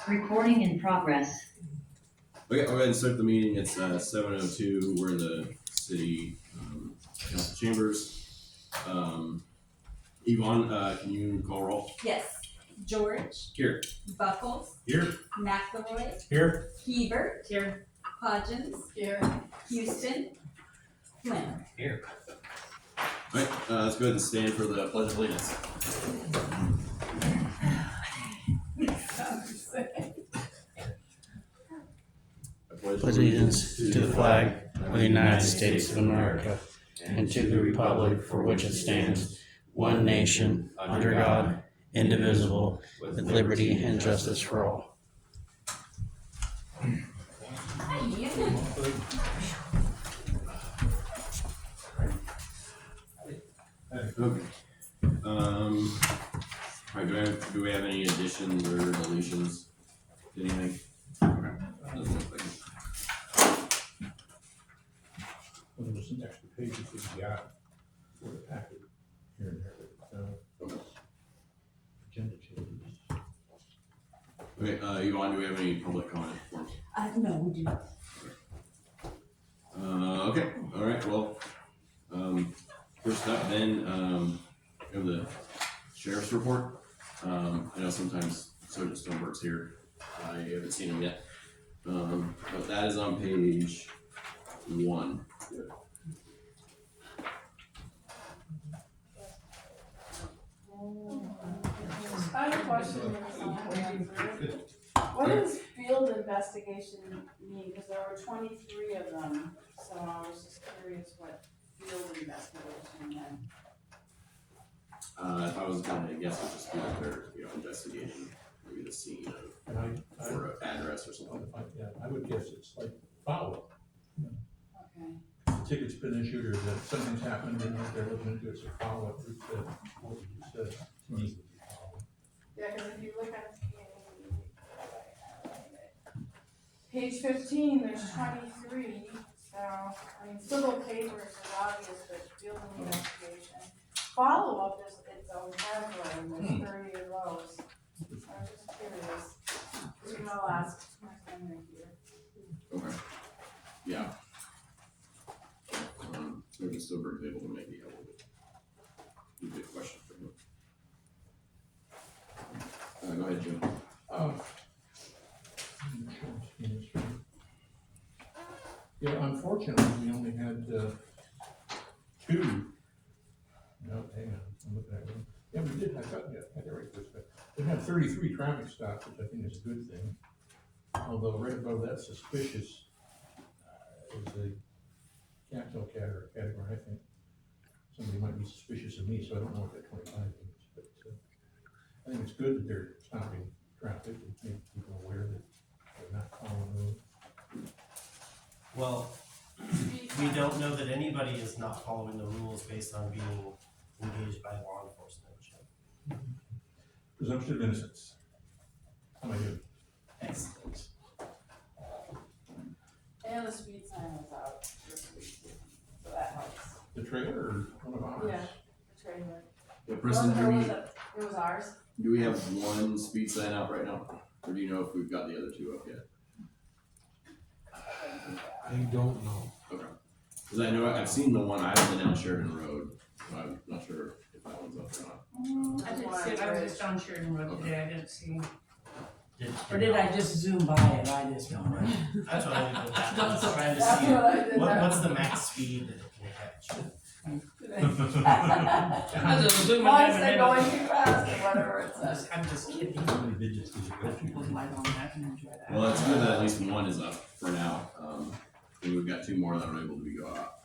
Recording in progress. Okay, I'll go ahead and start the meeting. It's 7:02. We're in the city council chambers. Yvonne, can you call roll? Yes. George. Here. Buckles. Here. McElroy. Here. Hebert. Here. Hodgins. Here. Houston. Flynn. Here. All right, let's go ahead and stand for the Pledge of Allegiance. Pledge allegiance to the flag of the United States of America and to the republic for which it stands, one nation, under God, indivisible, with liberty and justice for all. Okay. All right, do we have any additions or deletions to anything? Okay. Doesn't look like it. Well, there was some extra pages that we got for the packet here and there, agenda changes. Okay, Yvonne, do we have any public comment forms? No, we do not. Okay, all right, well, first up then, we have the sheriff's report. I know sometimes Sergeant Stoneberg's here. I haven't seen him yet. But that is on page 1. I have a question. What does field investigation mean? Because there were 23 of them, so I was just curious what field investigation meant. If I was gonna guess, it'd just be like they're, investigating maybe the scene of, or an address or something. I would guess it's like follow-up. Okay. The ticket's been issued or that something's happened and they're looking into it, it's a follow-up. What you said to me. Yeah, because if you look at page 15, there's 23. So, I mean, civil papers is obvious, but field investigation. Follow-up is its own category, and there's 30 of those. So I was just curious. You know, ask next time they're here. Okay. Yeah. Sergeant Stoneberg's able to maybe help with it. Would be a question for him. Go ahead, Jim. Yeah, unfortunately, we only had 2. No, hang on, I'm looking at it. Yeah, we did, I had it right this way. We had 33 traffic stops, which I think is a good thing. Although right above that suspicious is a category, I think. Somebody might be suspicious of me, so I don't know what that 25 means, but I think it's good that they're stopping traffic and make people aware that they're not following the rules. Well, we don't know that anybody is not following the rules based on being engaged by law enforcement. Presumption of innocence. How am I doing? Excellent. And the speed sign was out this week, so that helps. The trailer or one of ours? Yeah, the trailer. Yeah, Preston, It was ours. do we have one speed sign out right now? Or do you know if we've got the other 2 up yet? I don't know. Okay. Because I know I've seen the one I have been down Sheridan Road, so I'm not sure if that one's up or not. I didn't see it, I was just on Sheridan Road today, I didn't see. Or did I just zoom by it, I just don't know. That's what I did with that. I was trying to That's see what I did. what's the max speed that it can catch. I was just zooming Once in they're and going too fast or whatever it I'm says. just kidding. How many digits did you go People to? might on that and enjoy that. Well, it's good that at least one is up for now. And we've got 2 more that are able to be going up.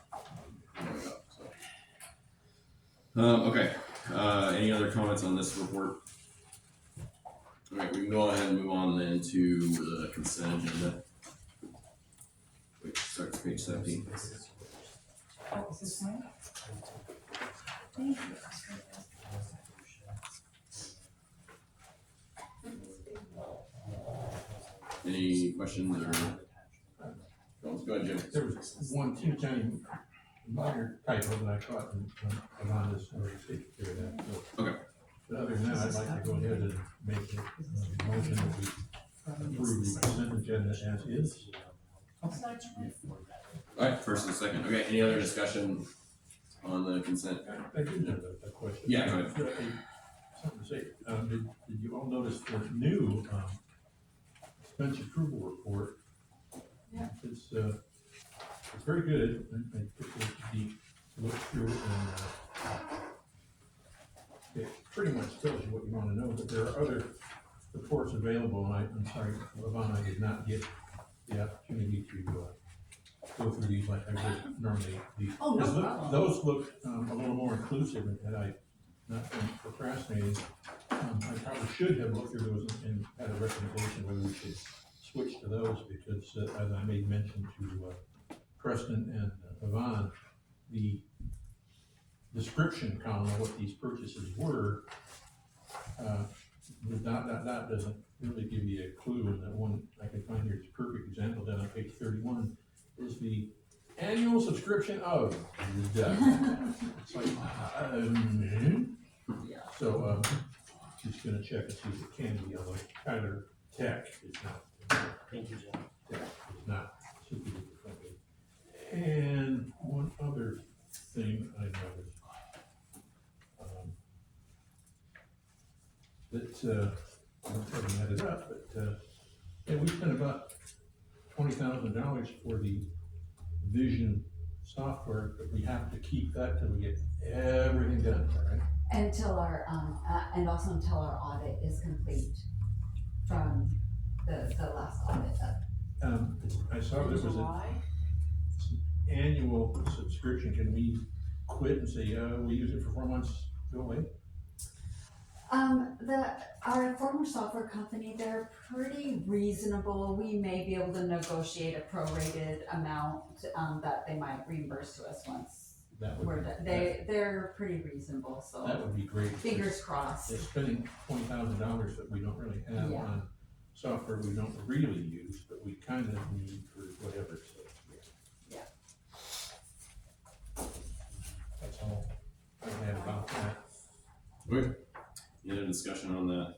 So. Okay. Any other comments on this report? All right, we can go ahead and move on then to the consent agenda. Wait, starts page 17. Oh, is this mine? Thank you. Any questions or? Go ahead, Jim. There was one teeny tiny minor typo that I caught in Amanda's take care of that. So, Okay. but other than that, I'd like to go ahead and make a motion that we approve the consent agenda as is. Alright, first and second, okay, any other discussion on the consent? I did have a question. Yeah, go ahead. Something to say, did you all notice the new, expense approval report? Yeah. It's very good, I took a deep look through it and, it pretty much tells you what you wanna know, but there are other reports available, and I'm sorry, Levon, I did not get the opportunity to, go through these like I would normally. Oh, no Those look- problem. Those look, a little more inclusive, and had I not been procrastinating, I probably should have looked through those and had a recommendation whether we should switch to those, because, as I made mention to, Preston and Yvonne, the description column of what these purchases were, the dot doesn't really give you a clue, and that one I can find here is a perfect example down on page 31, is the annual subscription of, it's like, so, just gonna check and see if it can be, although Tyler Tech is not, Thank you, Jim. Tech is not super duper friendly. And one other thing I noticed, that, I haven't added it up, but, yeah, we spent about $20,000 for the vision software, but we have to keep that till we get everything done, right? Until our, and also until our audit is complete from the last audit that. I saw there was an July? annual subscription. Can we quit and say, we use it for 4 months, go away? Our former software company, they're pretty reasonable. We may be able to negotiate a prorated amount, that they might reimburse to us once That would, we're done. They're pretty reasonable, so that would be great. fingers crossed. They're spending $20,000 that we don't really have Yeah. on software we don't really use, but we kind of need for whatever, so. Yeah. That's all I have about that. Okay, any other discussion on that?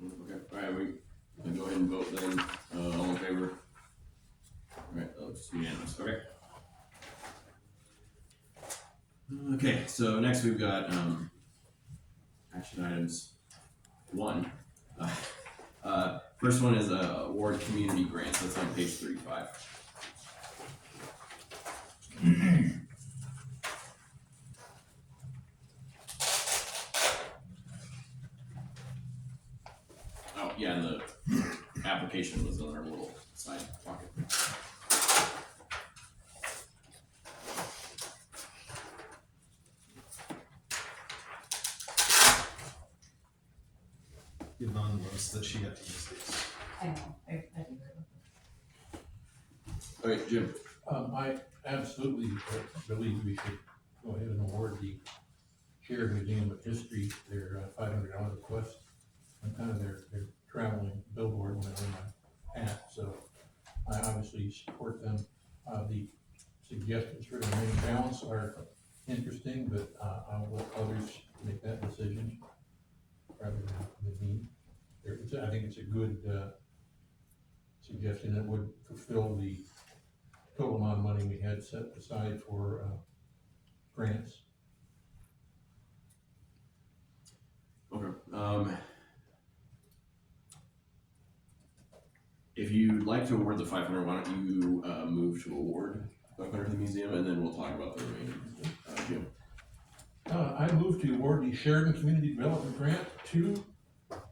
Okay, alright, we can go ahead and vote then, all in favor? Alright, that's unanimous, okay. Okay, so next we've got, action items 1. First one is, award community grants, that's on page 35. Oh, yeah, and the application was on our little side pocket. Yvonne knows that she got to use these. I know, I do. Okay, Jim. I absolutely believe we should go ahead and award the Sheridan Museum of History their $500 request. I'm kind of their traveling billboard when I wear my hat, so I obviously support them. The suggestions for the remaining balance are interesting, but I'll let others make that decision rather than me. I think it's a good suggestion that would fulfill the total amount of money we had set aside for grants. Okay, if you'd like to award the 500, why don't you, move to award 500 to the museum, and then we'll talk about the remaining, Jim. I move to award the Sheridan Community Development Grant to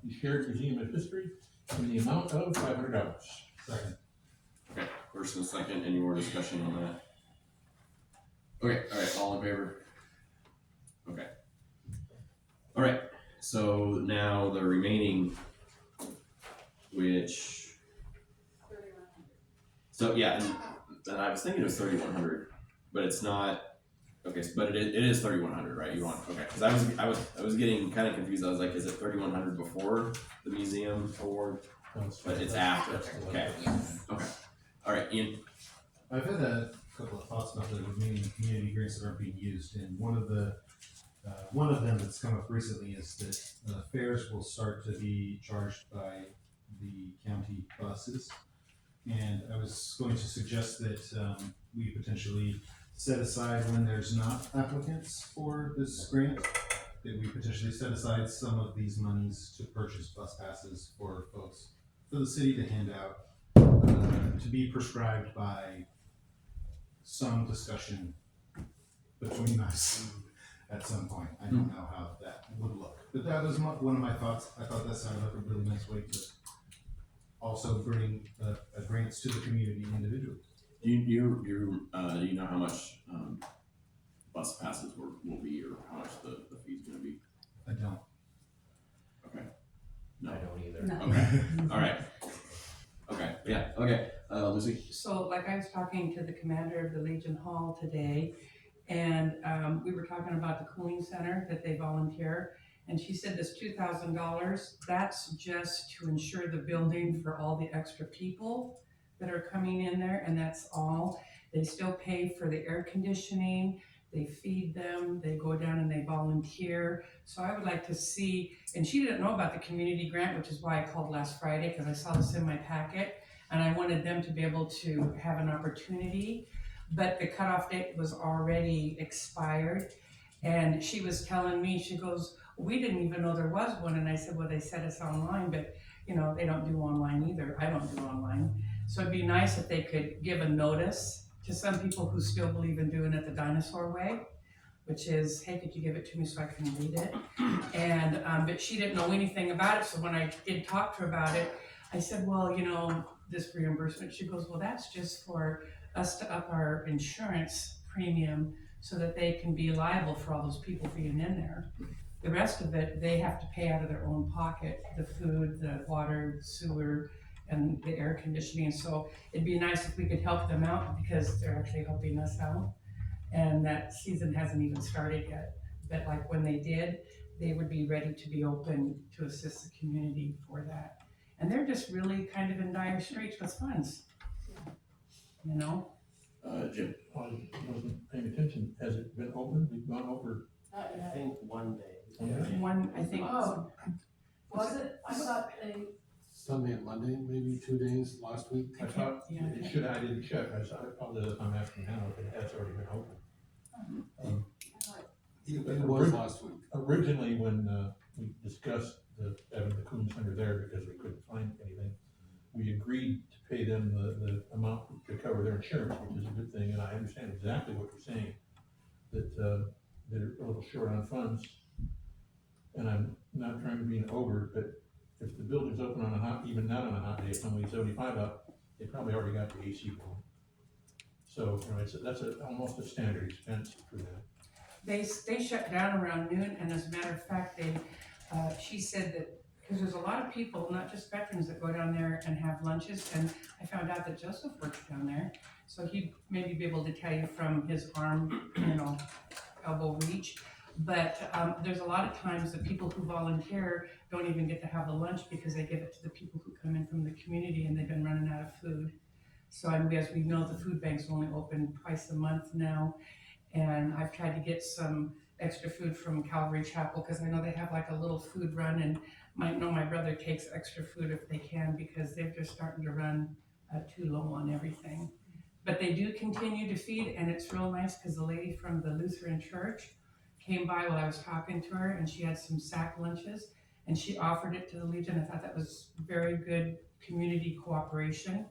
the Sheridan Museum of History in the amount of $500. Second. Okay, first and second, any more discussion on that? Okay, alright, all in favor? Okay. Alright, so now the remaining, which, so yeah, and I was thinking it was 3,100, but it's not, okay, but it is 3,100, right? You want, okay, cause I was getting kind of confused, I was like, is it 3,100 before the museum award? But it's after, okay, okay, alright, Ian, I've had a couple of thoughts about the remaining community grants that aren't being used, and one of them that's come up recently is that fairs will start to be charged by the county buses. And I was going to suggest that we potentially set aside, when there's not applicants for this grant, that we potentially set aside some of these monies to purchase bus passes for folks, for the city to hand out, to be prescribed by some discussion between us at some point. I don't know how that would look, but that was one of my thoughts. I thought that sounded like a really nice way to also bring grants to the community individually. Do you know how much bus passes will be, or how much the fee's gonna be? I don't. Okay. I don't either. No. Okay. All right. Okay. Yeah. Okay. Lucy. So like I was talking to the commander of the Legion Hall today, and we were talking about the cooling center that they volunteer. And she said this $2,000, that's just to insure the building for all the extra people that are coming in there, and that's all. They still pay for the air conditioning, they feed them, they go down and they volunteer. So I would like to see, and she didn't know about the community grant, which is why I called last Friday, because I saw this in my packet, and I wanted them to be able to have an opportunity, but the cutoff date was already expired. And she was telling me, she goes, we didn't even know there was one. And I said, well, they said it's online, but you know, they don't do online either. I don't do online. So it'd be nice if they could give a notice to some people who still believe in doing it the dinosaur way, which is, hey, could you give it to me so I can read it? And, but she didn't know anything about it. So when I did talk to her about it, I said, well, you know, this reimbursement, she goes, well, that's just for us to up our insurance premium so that they can be liable for all those people being in there. The rest of it, they have to pay out of their own pocket, the food, the water, sewer, and the air conditioning. So it'd be nice if we could help them out, because they're actually helping us out. And that season hasn't even started yet. But like when they did, they would be ready to be open to assist the community for that. And they're just really kind of in dire straits with funds, you know? Jim. I wasn't paying attention. Has it been open? We've gone over. Not I yet. think one day. One, I think. Oh, was it? I thought they, Sunday and Monday, maybe 2 days last week. I thought Yeah. it should, I didn't check. I apologize if I'm asking now if it has already been open. It was last week. Originally, when we discussed having the cooling center there because we couldn't find anything, we agreed to pay them the amount to cover their insurance, which is a good thing, and I understand exactly what you're saying, that they're a little short on funds. And I'm not trying to be an ogre, but if the building's open on a hot, even not on a hot day, it's only 75 up, they probably already got the AC going. So, you know, that's almost a standard expense for that. They shut down around noon, and as a matter of fact, she said that, because there's a lot of people, not just veterans, that go down there and have lunches, and I found out that Joseph works down there, so he'd maybe be able to tell you from his arm, you know, elbow reach. But there's a lot of times that people who volunteer don't even get to have the lunch because they give it to the people who come in from the community, and they've been running out of food. So as we know, the food bank's only open twice a month now, and I've tried to get some extra food from Calvary Chapel, because I know they have like a little food run, and my brother takes extra food if they can, because they're just starting to run too low on everything. But they do continue to feed, and it's real nice, because the lady from the Lutheran church came by while I was talking to her, and she had some sack lunches, and she offered it to the Legion. I thought that was very good community cooperation,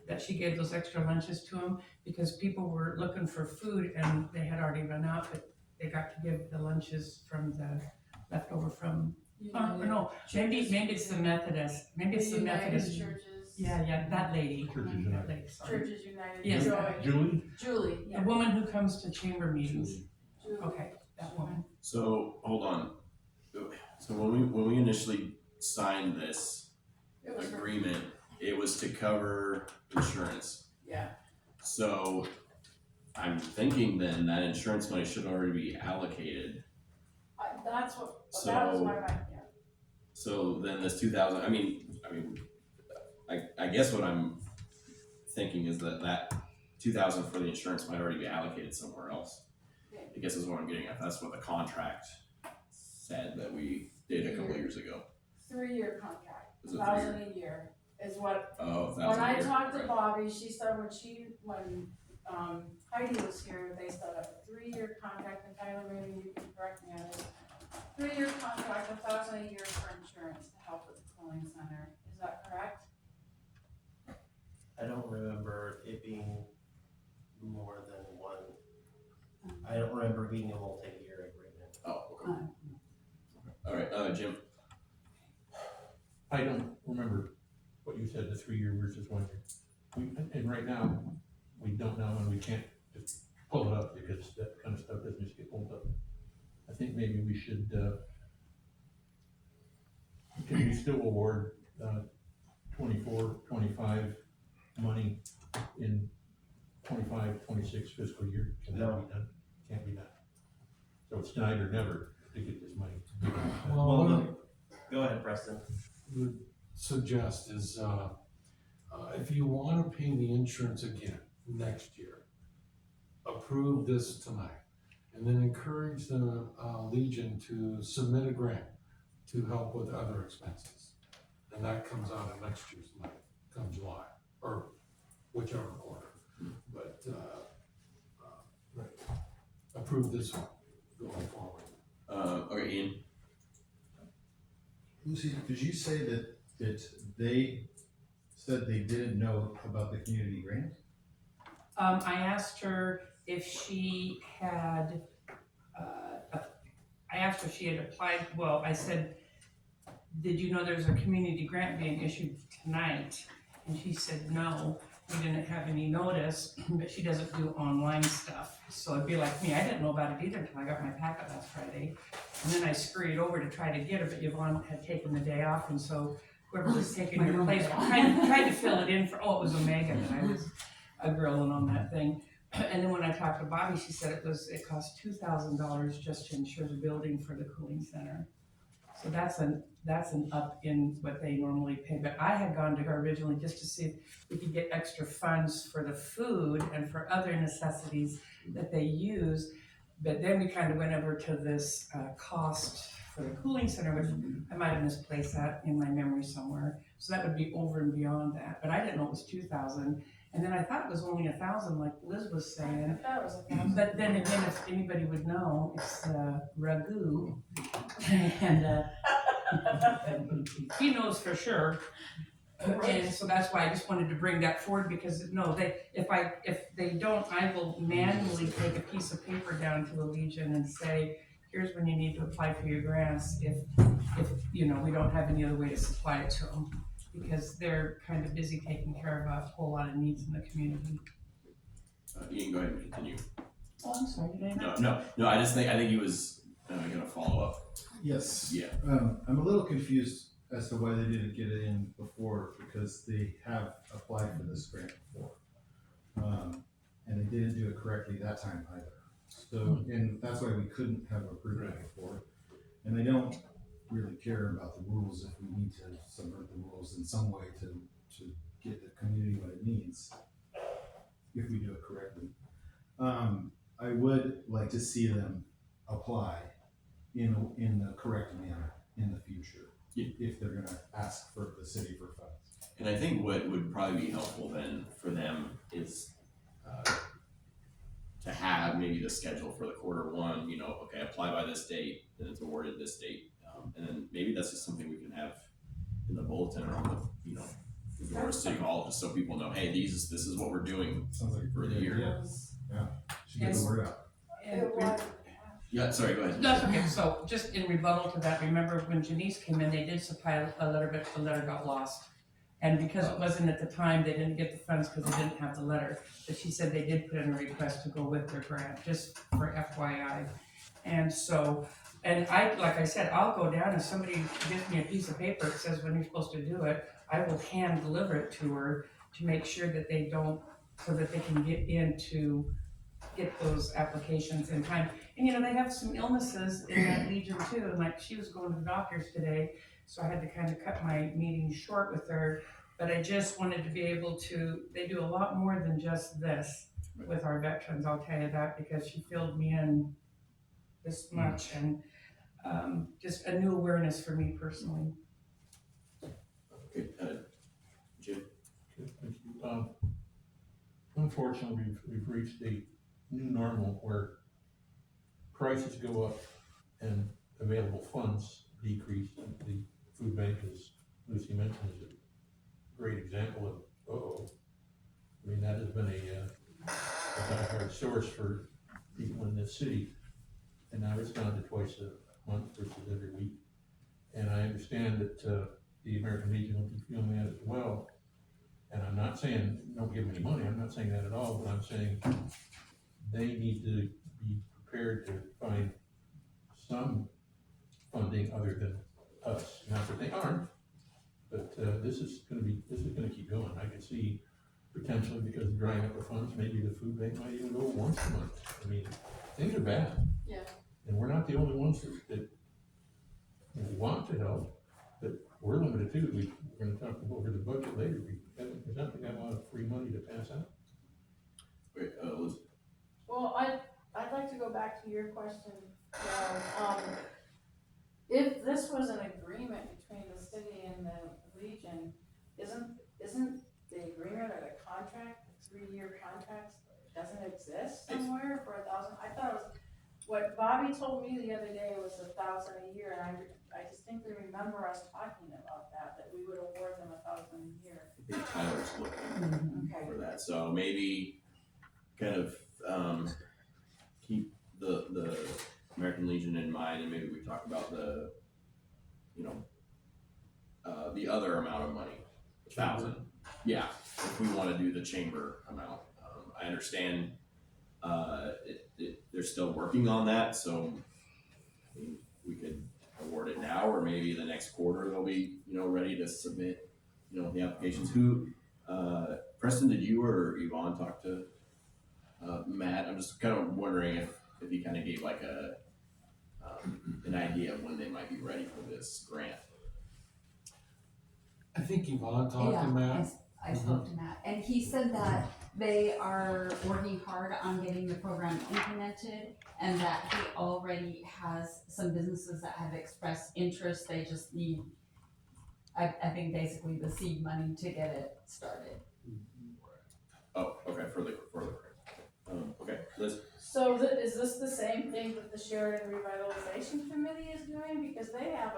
that she gave those extra lunches to them, because people were looking for food and they had already run out, but they got to give the lunches from the leftover from, no, maybe it's the Methodist, maybe it's the Methodist. Churches. Yeah, that lady. Churches That United. lady, sorry. Churches United. Yes. Julie? Julie, The yeah. woman who comes to chamber meetings. Julie. Okay, that woman. So hold on. So when we initially signed this It was, agreement, it was to cover insurance. yeah. So I'm thinking then that insurance money should already be allocated. That was So- my mind, yeah. So then this 2,000, I guess what I'm thinking is that 2,000 for the insurance might already be allocated somewhere else. I guess is what I'm getting at. That's what the contract said that we did a couple of years ago. 3-year contract, Is it 1,000 a year. is what, Oh, when $1,000 I a year. talked to Right. Bobby, she said when Heidi was here, they set up a 3-year contract, and Tyler, maybe you can correct me on this. 3-year contract, $1,000 a year for insurance to help with the cooling center, is that correct? I don't remember it being more than one. I don't remember it being a multi-year agreement. Oh, okay. All right, Jim. I don't remember what you said, the 3-year versus 1 year. And right now, we don't know and we can't just pull it up because that kind of stuff doesn't just get pulled up. I think maybe we should, can we still award, 24, 25 money in 25, 26 fiscal year? Can that No. be done? Can't be done. So it's tonight or never to get this money. Well, what I Go ahead, Preston. would suggest is, if you wanna pay the insurance again next year, approve this tonight. And then encourage the Legion to submit a grant to help with other expenses. And that comes out of next year's money, come July, or whichever quarter. But, approve this one going forward. Okay, Ian. Lucy, did you say that they said they didn't know about the community grant? I asked her if she had, applied, well, I said, did you know there's a community grant being issued tonight? And she said, no, we didn't have any notice, but she doesn't do online stuff. So it'd be like me, I didn't know about it either until I got my packet last Friday. And then I scurried over to try to get it, but Yvonne had taken the day off, and so whoever was taking her place, tried to fill it in for, it was Omega, and I was grilling on that thing. And then when I talked to Bobby, she said it cost $2,000 just to insure the building for the cooling center. So that's an up in what they normally pay, but I had gone to her originally just to see if we could get extra funds for the food and for other necessities that they use. But then we kind of went over to this cost for the cooling center, which I might have misplaced that in my memory somewhere. So that would be over and beyond that, but I didn't know it was 2,000. And then I thought it was only 1,000, like Liz was saying. That was 1,000. But then again, if anybody would know, it's ragu, and he knows for sure. And so that's why I just wanted to bring that forward, because if they don't, I will manually take a piece of paper down to the Legion and say, here's when you need to apply for your grants if we don't have any other way to supply it to them, because they're kind of busy taking care of a whole lot of needs in the community. Ian, go ahead and continue. Oh, I'm sorry, did I not? No, I think he was gonna follow up. Yes. Yeah. I'm a little confused as to why they didn't get it in before, because they have applied for this grant before. And they didn't do it correctly that time either. So, and that's why we couldn't have approved it before. And they don't really care about the rules if we need to subvert the rules in some way to get the community what it needs, if we do it correctly. I would like to see them apply in the correct manner in the future, if they're gonna ask for the city for funds. And I think what would probably be helpful then for them is to have maybe the schedule for the quarter 1, okay, apply by this date, then it's awarded this date. And then maybe that's just something we can have in the bulletin or on the door of City Hall, just so people know, hey, this is what we're doing Sounds like a for the good year. idea. Yeah, should get the word out. It was, Yeah, sorry, go ahead. That's okay, so just in rebuttal to that, remember when Janice came in, they did supply a letter, but the letter got lost. And because it wasn't at the time, they didn't get the funds because they didn't have the letter. But she said they did put in a request to go with their grant, just for FYI. And so, like I said, I'll go down and somebody gives me a piece of paper that says when you're supposed to do it, I will hand deliver it to her to make sure that they don't, so that they can get those applications in time. And they have some illnesses in that Legion too, and like she was going to the doctor's today, so I had to kind of cut my meeting short with her. But I just wanted to be able to, they do a lot more than just this with our veterans, I'll tell you that, because she filled me in this much, and just a new awareness for me personally. Okay, unfortunately, we've reached a new normal where prices go up and available funds decrease. The food bank, as Lucy mentioned, is a great example of, I mean, that has been a hard source for people in this city. And now it's down to twice a month versus every week. And I understand that, the American Legion will be feeling that as well. And I'm not saying don't give them any money, I'm not saying that at all, but I'm saying they need to be prepared to find some funding other than us. Not that they aren't, but this is gonna keep going. I can see potentially, because of drying up the funds, maybe the food bank might even go once a month. I mean, things are bad. Yeah. And we're not the only ones that want to help, but we're limited too. We're gonna talk over the budget later. There's not got a lot of free money to pass out. Wait, Liz, Well, I'd like to go back to your question, Joe. If this was an agreement between the city and the Legion, isn't the agreement or the contract, the 3-year contract, doesn't exist somewhere for 1,000? I thought it was, what Bobby told me the other day was 1,000 a year, and I distinctly remember us talking about that we would award them 1,000 a year. I think Tyler's looking Okay. for that, so maybe kind of, keep the American Legion in mind, and maybe we talk about the, the other amount of money, 1,000. Yeah, if we wanna do the chamber amount. I understand, they're still working on that, so I mean, we could award it now, or maybe the next quarter they'll be, ready to submit, the applications. Who, Preston, did you or Yvonne talk to, Matt? I'm just kind of wondering if he kind of gave like an idea of when they might be ready for this grant. I think Yvonne talked to Matt. I spoke to Matt, and he said that they are working hard on getting the program implemented, and that he already has some businesses that have expressed interest. They just need, I think, basically the seed money to get it started. Oh, okay, for the grant. Okay, Liz? So is this the same thing that the Sheridan Revitalization Committee is doing? Because they have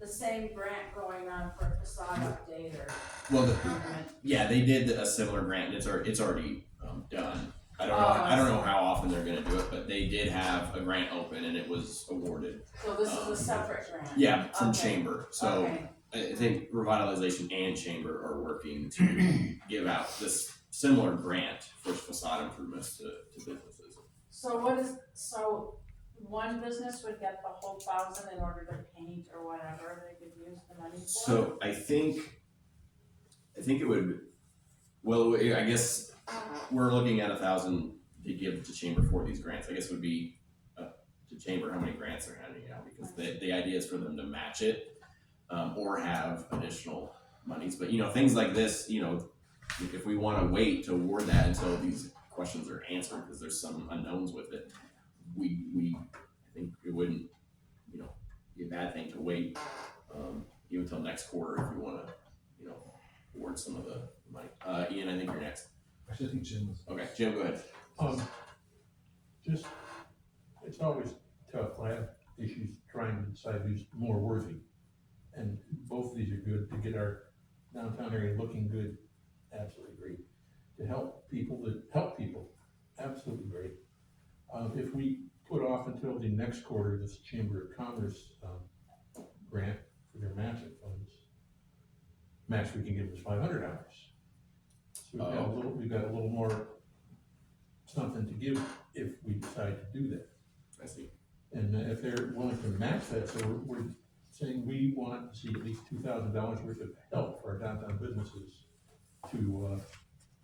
the same grant going on for facade update or Well, improvement. yeah, they did a similar grant, and it's already done. I don't know how often they're gonna do it, but they did have a grant open and it was awarded. So this is a separate grant? Yeah, from Okay. chamber, so Okay. I think revitalization and chamber are working to give out this similar grant for facade improvements to businesses. So one business would get the whole 1,000 in order to paint or whatever they could use the money for? So I think it would, well, I guess we're looking at 1,000 to give to chamber for these grants. I guess it would be to chamber how many grants they're handing out, because the idea is for them to match it, or have additional monies. But things like this, if we want to wait to award that until these questions are answered, because there's some unknowns with it, I think it wouldn't, be a bad thing to wait, even until next quarter if you want to, award some of the money. Ian, I think you're next. Actually, I think Jim was. Okay, Jim, go ahead. It's always tough. I have issues trying to decide who's more worthy. And both of these are good. To get our downtown area looking good, absolutely great. To help people, absolutely great. If we put off until the next quarter, this Chamber of Commerce grant for their matching funds, max we can give is $500. So we've got a little more something to give if we decide to do that. I see. And if they're willing to match that, so we're saying we want to see at least $2,000 worth of help for our downtown businesses to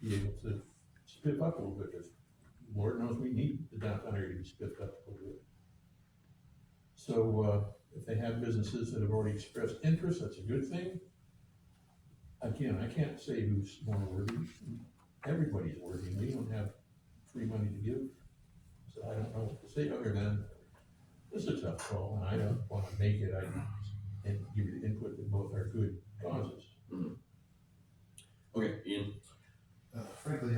be able to spiff up a little bit, because Lord knows we need the downtown area to be spiffed up a little bit. So if they have businesses that have already expressed interest, that's a good thing. Again, I can't say who's more worthy. Everybody's worthy. We don't have free money to give, so I don't know what to say other than this is a tough call, and I don't want to make it. And give you the input that both are good causes. Okay, Ian. Frankly,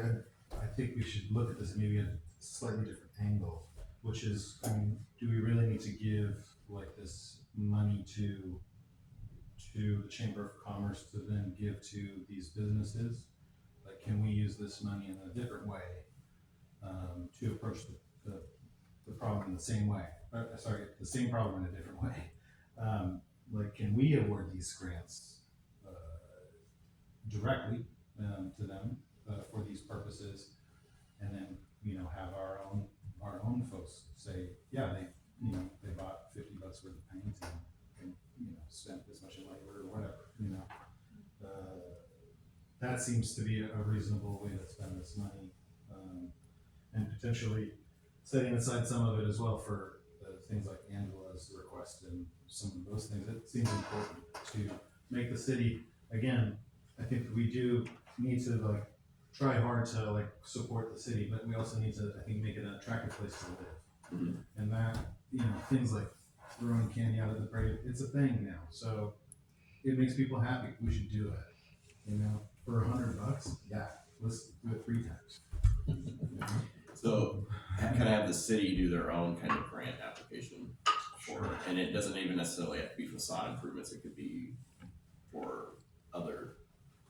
I think we should look at this maybe at a slightly different angle, which is, I mean, do we really need to give like this money to the Chamber of Commerce to then give to these businesses? Like, can we use this money in a different way to approach the problem in the same way? The same problem in a different way. Like, can we award these grants directly to them for these purposes, and then have our own folks say, yeah, they bought $50 worth of paint and spent this much in labor or whatever. That seems to be a reasonable way to spend this money, and potentially setting aside some of it as well for things like Angela's request and some of those things. It seems important to make the city, again, I think we do need to try hard to support the city, but we also need to, I think, make it an attractive place to live. Mhm. And that, things like throwing candy out of the parade, it's a thing now. So it makes people happy. We should do it. For $100, yeah, let's do it 3 times. So, can I have the city do their own kind of grant application for it? And it doesn't even necessarily have to be facade improvements, it could be for other.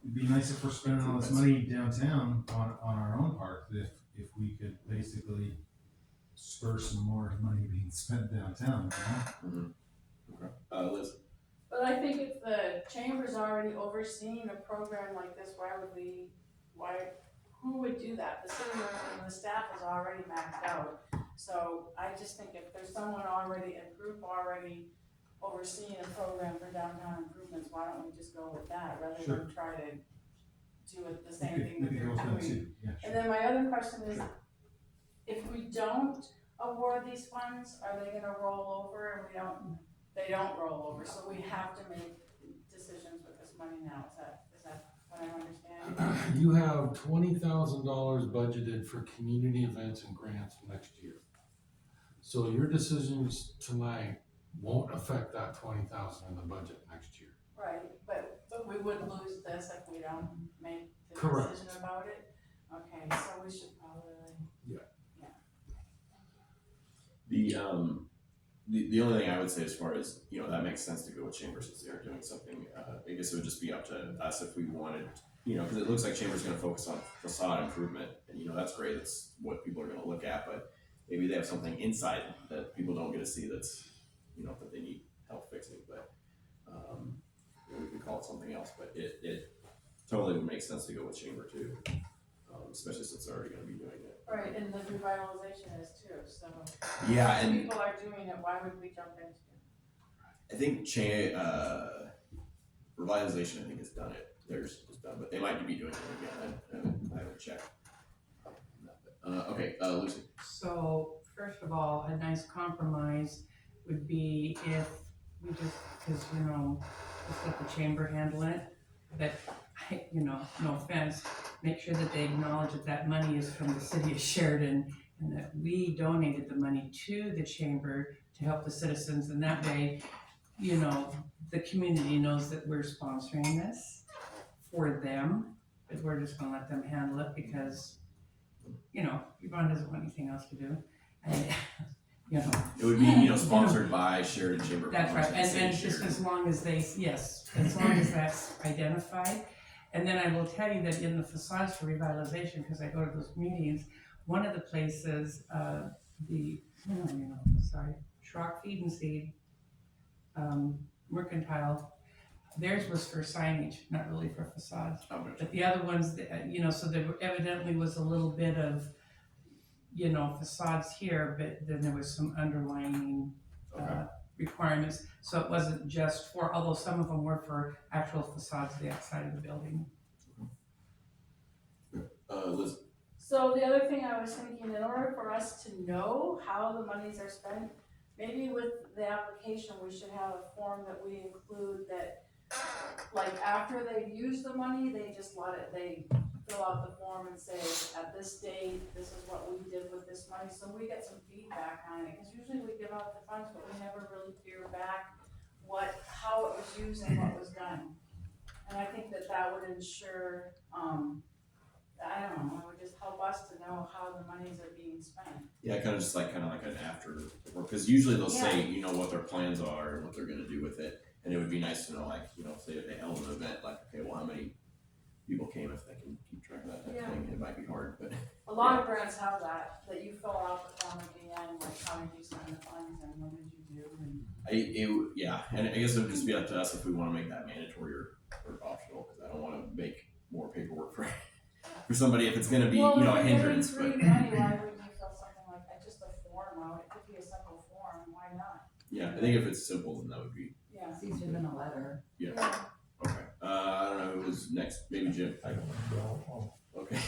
It'd be nice if we're spending all this money downtown on our own part, if we could basically spur some more money being spent downtown. Okay. Liz? But I think if the chamber's already overseeing a program like this, who would do that? The city and the staff is already maxed out. So I just think if there's someone already, a group already overseeing a program for downtown improvements, why don't we just go with that rather Sure. than try to do it the same thing that We could they're go with that doing? too. Yeah, And sure. then my other question is, if we don't award these funds, are they gonna roll over and they don't roll over, so we have to make decisions with this money now, is that what I'm understanding? You have $20,000 budgeted for community events and grants next year. So your decisions tonight won't affect that 20,000 in the budget next year. Right, but we would lose this if we don't make the Correct. decision about it? Okay, so we should probably, The only thing I would say as far as, that makes sense to go with Chambers since they are doing something, I guess it would just be up to us if we wanted, because it looks like Chambers gonna focus on facade improvement, and that's great, that's what people are gonna look at, but maybe they have something inside that people don't get to see that's, that they need help fixing, but, we can call it something else, but it totally would make sense to go with Chamber too, especially since they're already gonna be doing it. right, and the revitalization is too, so. Yeah, If and people are doing it, why would we jump into it? I think revitalization, I think, has done it. Theirs is done, but they might be doing it again. I haven't checked. Okay, Lucy. So, first of all, a nice compromise would be if we just, just let the chamber handle it, but, no offense, make sure that they acknowledge that money is from the city of Sheridan and that we donated the money to the chamber to help the citizens, and that way, the community knows that we're sponsoring this for them, but we're just gonna let them handle it because, Yvonne doesn't want anything else to do. And, It would be, sponsored by Sheridan Chamber of that's Commerce right, and the city and of just Sheridan. as long as as long as that's identified. And then I will tell you that in the facades for revitalization, because I go to those meetings, one of the places, Schrock Feed and Seed, Mercantile, theirs was for signage, not really for facades. Okay. But the other ones, so there evidently was a little bit of, facades here, but then there was some underlining Okay. requirements. So it wasn't just for, although some of them were for actual facades of the outside of the building. Liz. So the other thing I was thinking, in order for us to know how the monies are spent, maybe with the application, we should have a form that we include that, after they've used the money, they fill out the form and say, at this date, this is what we did with this money, so we get some feedback on it, because usually we give out the funds, but we never really hear back how it was used and what was done. And I think that would ensure, I don't know, it would just help us to know how the monies are being spent. Yeah, kind of like an after, because usually they'll say, you know, what their plans are and what they're gonna do with it. And it would be nice to know, like, you know, say if they held an event, like, okay, well, how many people came, if they can keep track of that type of thing, it might be hard, but. A lot of grants have that you fill out the form at the end, like how did you spend the funds and what did you do and. Yeah, and I guess it would just be up to us if we wanna make that mandatory or optional, cause I don't wanna make more paperwork for somebody if it's gonna be, you know, a hindrance, Well, but. if you're getting free money, why wouldn't you fill something like that, just a form out, it could be a simple form, why not? Yeah, I think if it's simple, then that would be, Yeah. It's easier than a letter. yeah, okay. I don't know who was next, maybe Jim, I don't know. okay.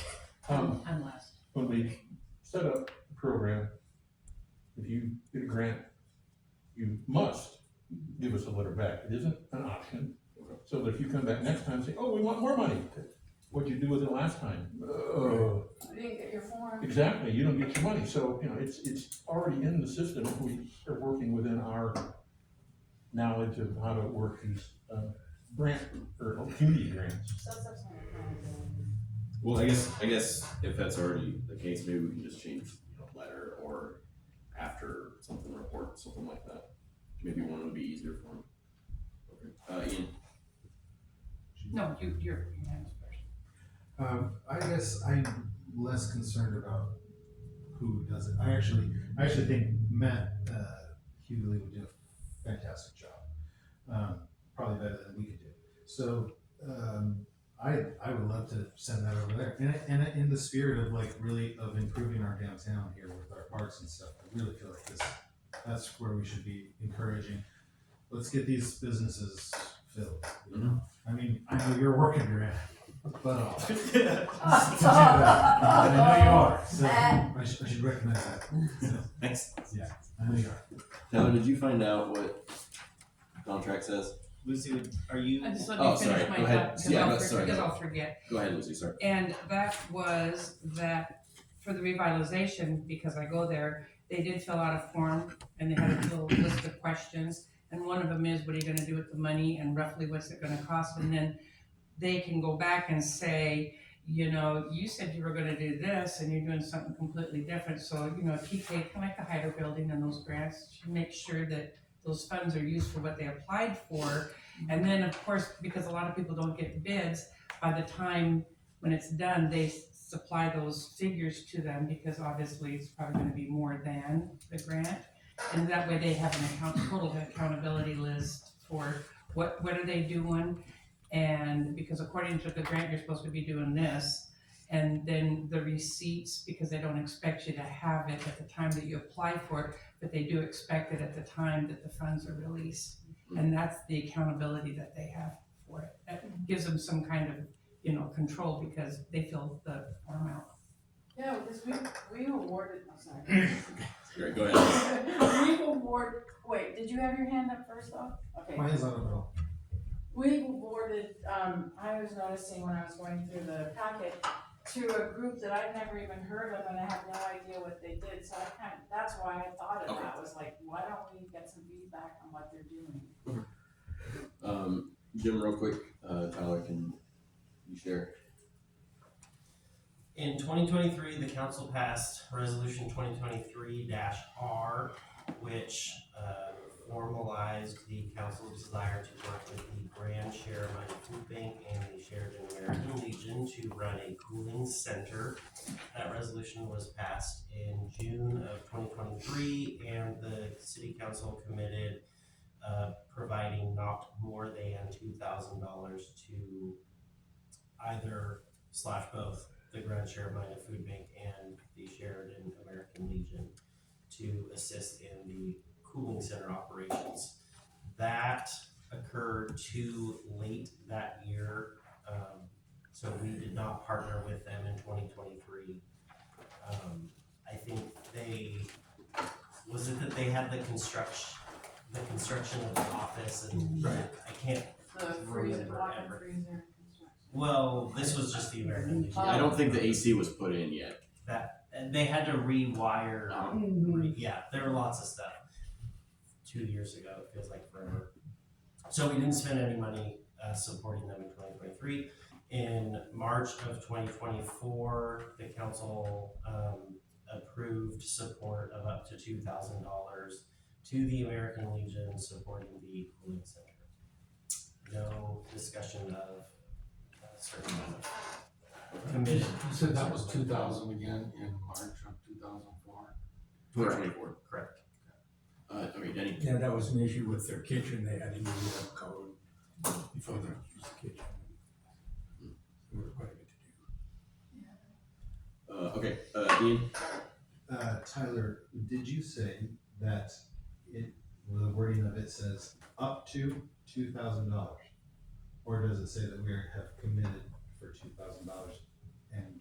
I'm last. When we set up the program, if you get a grant, you must give us a letter back. It isn't an option. So that if you come back next time and say, oh, we want more money, what'd you do with it last time? You didn't get your form. Exactly, you don't get your money. So, you know, it's already in the system if we are working within our knowledge of how to work these grant or community grants. So that's up to me. Well, I guess if that's already the case, maybe we can just change, you know, letter or after something report, something like that. Maybe one would be easier for them. Okay, Ian. No, you're hands first. I guess I'm less concerned about who does it. I actually think Matt Hughley would do a fantastic job. Probably better than we could do. So I would love to send that over there. And in the spirit of like really of improving our downtown here with our parks and stuff, I really feel like that's where we should be encouraging. Let's get these businesses filled. You know? I mean, I know you're working your butt off. I know you are. So I should recognize that. So, Thanks. yeah, I know you are. Taylor, did you find out what the contract says? Lucy, are you? I just let Oh, me sorry, finish my go ahead. thought, because Yeah, I'll sorry, because go I'll forget. Go ahead, Lucy, sorry. And that was that for the revitalization, because I go there, they did fill out a form and they had a little list of questions. And one of them is, what are you gonna do with the money and roughly what's it gonna cost? And then they can go back and say, you know, you said you were gonna do this and you're doing something completely different. So, you know, TK, kind of like the Hyder building and those grants, should make sure that those funds are used for what they applied for. And then, of course, because a lot of people don't get bids, by the time when it's done, they supply those figures to them, because obviously it's probably gonna be more than the grant. And that way they have an total accountability list for what are they doing? And because according to the grant, you're supposed to be doing this. And then the receipts, because they don't expect you to have it at the time that you apply for it, but they do expect it at the time that the funds are released. And that's the accountability that they have for it. That gives them some kind of, you know, control, because they fill the form out. Yeah, because we awarded, I'm sorry. Great, go ahead. We've awarded, wait, did you have your hand up first though? Okay. My hands on it all. We've awarded, I was noticing when I was going through the packet, to a group that I'd never even heard of and I have no idea what they did, so that's why I thought of that, was like, why don't we get some feedback on what they're doing? Jim, real quick, Tyler, can you share? In 2023, the council passed resolution 2023-R, which formalized the council's desire to work with the Grand Sheridan Food Bank and the Sheridan American Legion to run a cooling center. That resolution was passed in June of 2023, and the city council committed providing not more than $2,000 to either / both the Grand Sheridan Food Bank and the Sheridan American Legion to assist in the cooling center operations. That occurred too late that year, so we did not partner with them in 2023. I think that they had the construction of the office, and Right. I can't. The freezer, Remember walk-in ever. freezer construction. Well, this was just the American Legion. I don't think the AC was put in yet. And they had to rewire. Mhm. Yeah, there were lots of stuff. 2 years ago, it feels like forever. So we didn't spend any money supporting them in 2023. In March March of 2024, the council approved support of up to $2,000 to the American Legion supporting the cooling center. No discussion of a certain amount of committed. You said that was 2,000 again in March of 2004? 2024. Correct. Okay, Denny. Yeah, that was an issue with their kitchen, they had to use up code before they used the kitchen. It was quite a bit to do. Okay, Ian. Tyler, did you say that the wording of it says up to $2,000? Or does it say that we have committed for $2,000 and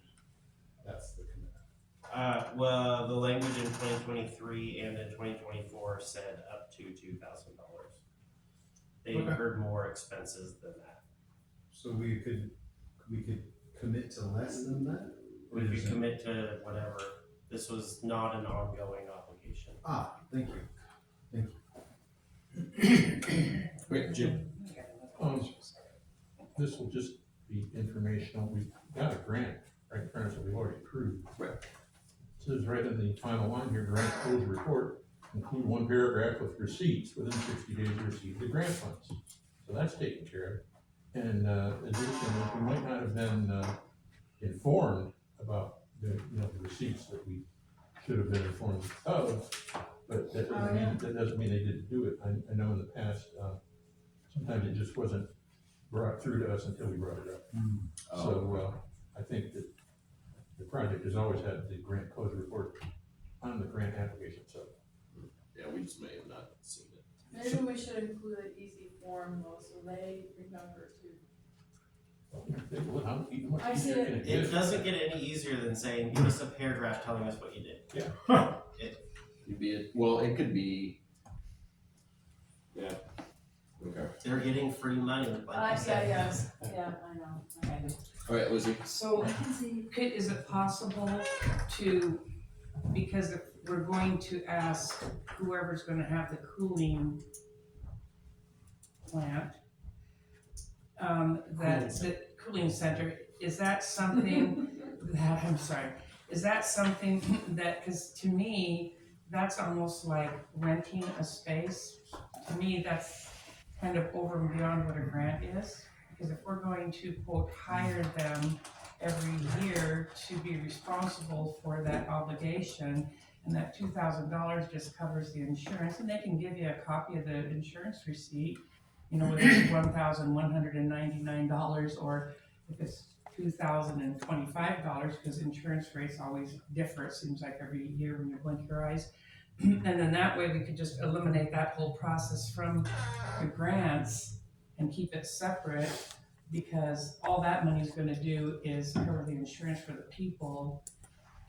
that's the commitment? Well, the language in 2023 and in 2024 said up to $2,000. They Okay. incurred more expenses than that. So we could commit to less than that? Or We just- could commit to whatever. This was not an ongoing obligation. Thank you. Wait, Jim. This will just be informational. We've got a grant right in front of us that we've already approved. Right. It says right in the final line here, grant closure report, include one paragraph with receipts within 60 days to receive the grant funds. So that's taken care of. And additionally, we might not have been informed about the receipts that we should have been informed of, but that doesn't mean they didn't do it. I know in the past, sometimes it just wasn't brought through to us until we brought it up. So I think that the project has always had the grant closure report on the grant application, so. Yeah, we just may have not seen it. Maybe we should include an easy form though, so they remember to. How much I see easier it. can It get? doesn't get any easier than saying, give us a paragraph telling us what you did. Could be it. Well, it could be. Yeah. Okay. They're getting free money, like you said. Yeah, I know. Okay. All right, Lizzie. So, is it possible to, because if we're going to ask whoever's gonna have the cooling plant, the cooling center, is that something is that something that, cause to me, that's almost like renting a space. To me, that's kind of over and beyond what a grant is. Because if we're going to quote, hire them every year to be responsible for that obligation, and that $2,000 just covers the insurance, and they can give you a copy of the insurance receipt, whether it's $1,199, or if it's $2,025, because insurance rates always differ, it seems like every year when you blink your eyes. And then that way we could just eliminate that whole process from the grants and keep it separate, because all that money is gonna do is cover the insurance for the people.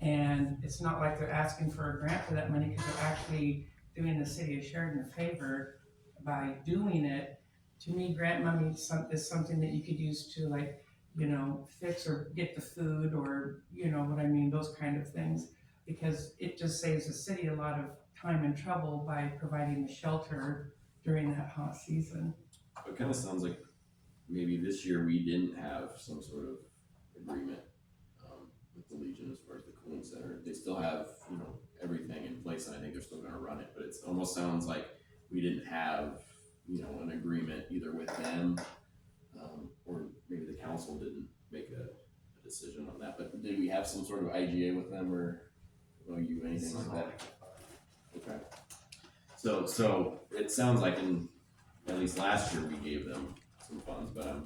And it's not like they're asking for a grant for that money, because they're actually doing the city of Sheridan a favor by doing it. To me, grant money is something that you could use to, like, fix or get the food, or, what I mean, those kind of things. Because it just saves the city a lot of time and trouble by providing the shelter during that hot season. It kind of sounds like maybe this year we didn't have some sort of agreement with the Legion as far as the cooling center. They still have, everything in place, and I think they're still gonna run it, but it almost sounds like we didn't have, an agreement either with them, or maybe the council didn't make a decision on that. But did we have some sort of IGA with them, or anything like that? Okay. So it sounds like at least last year we gave them some funds, but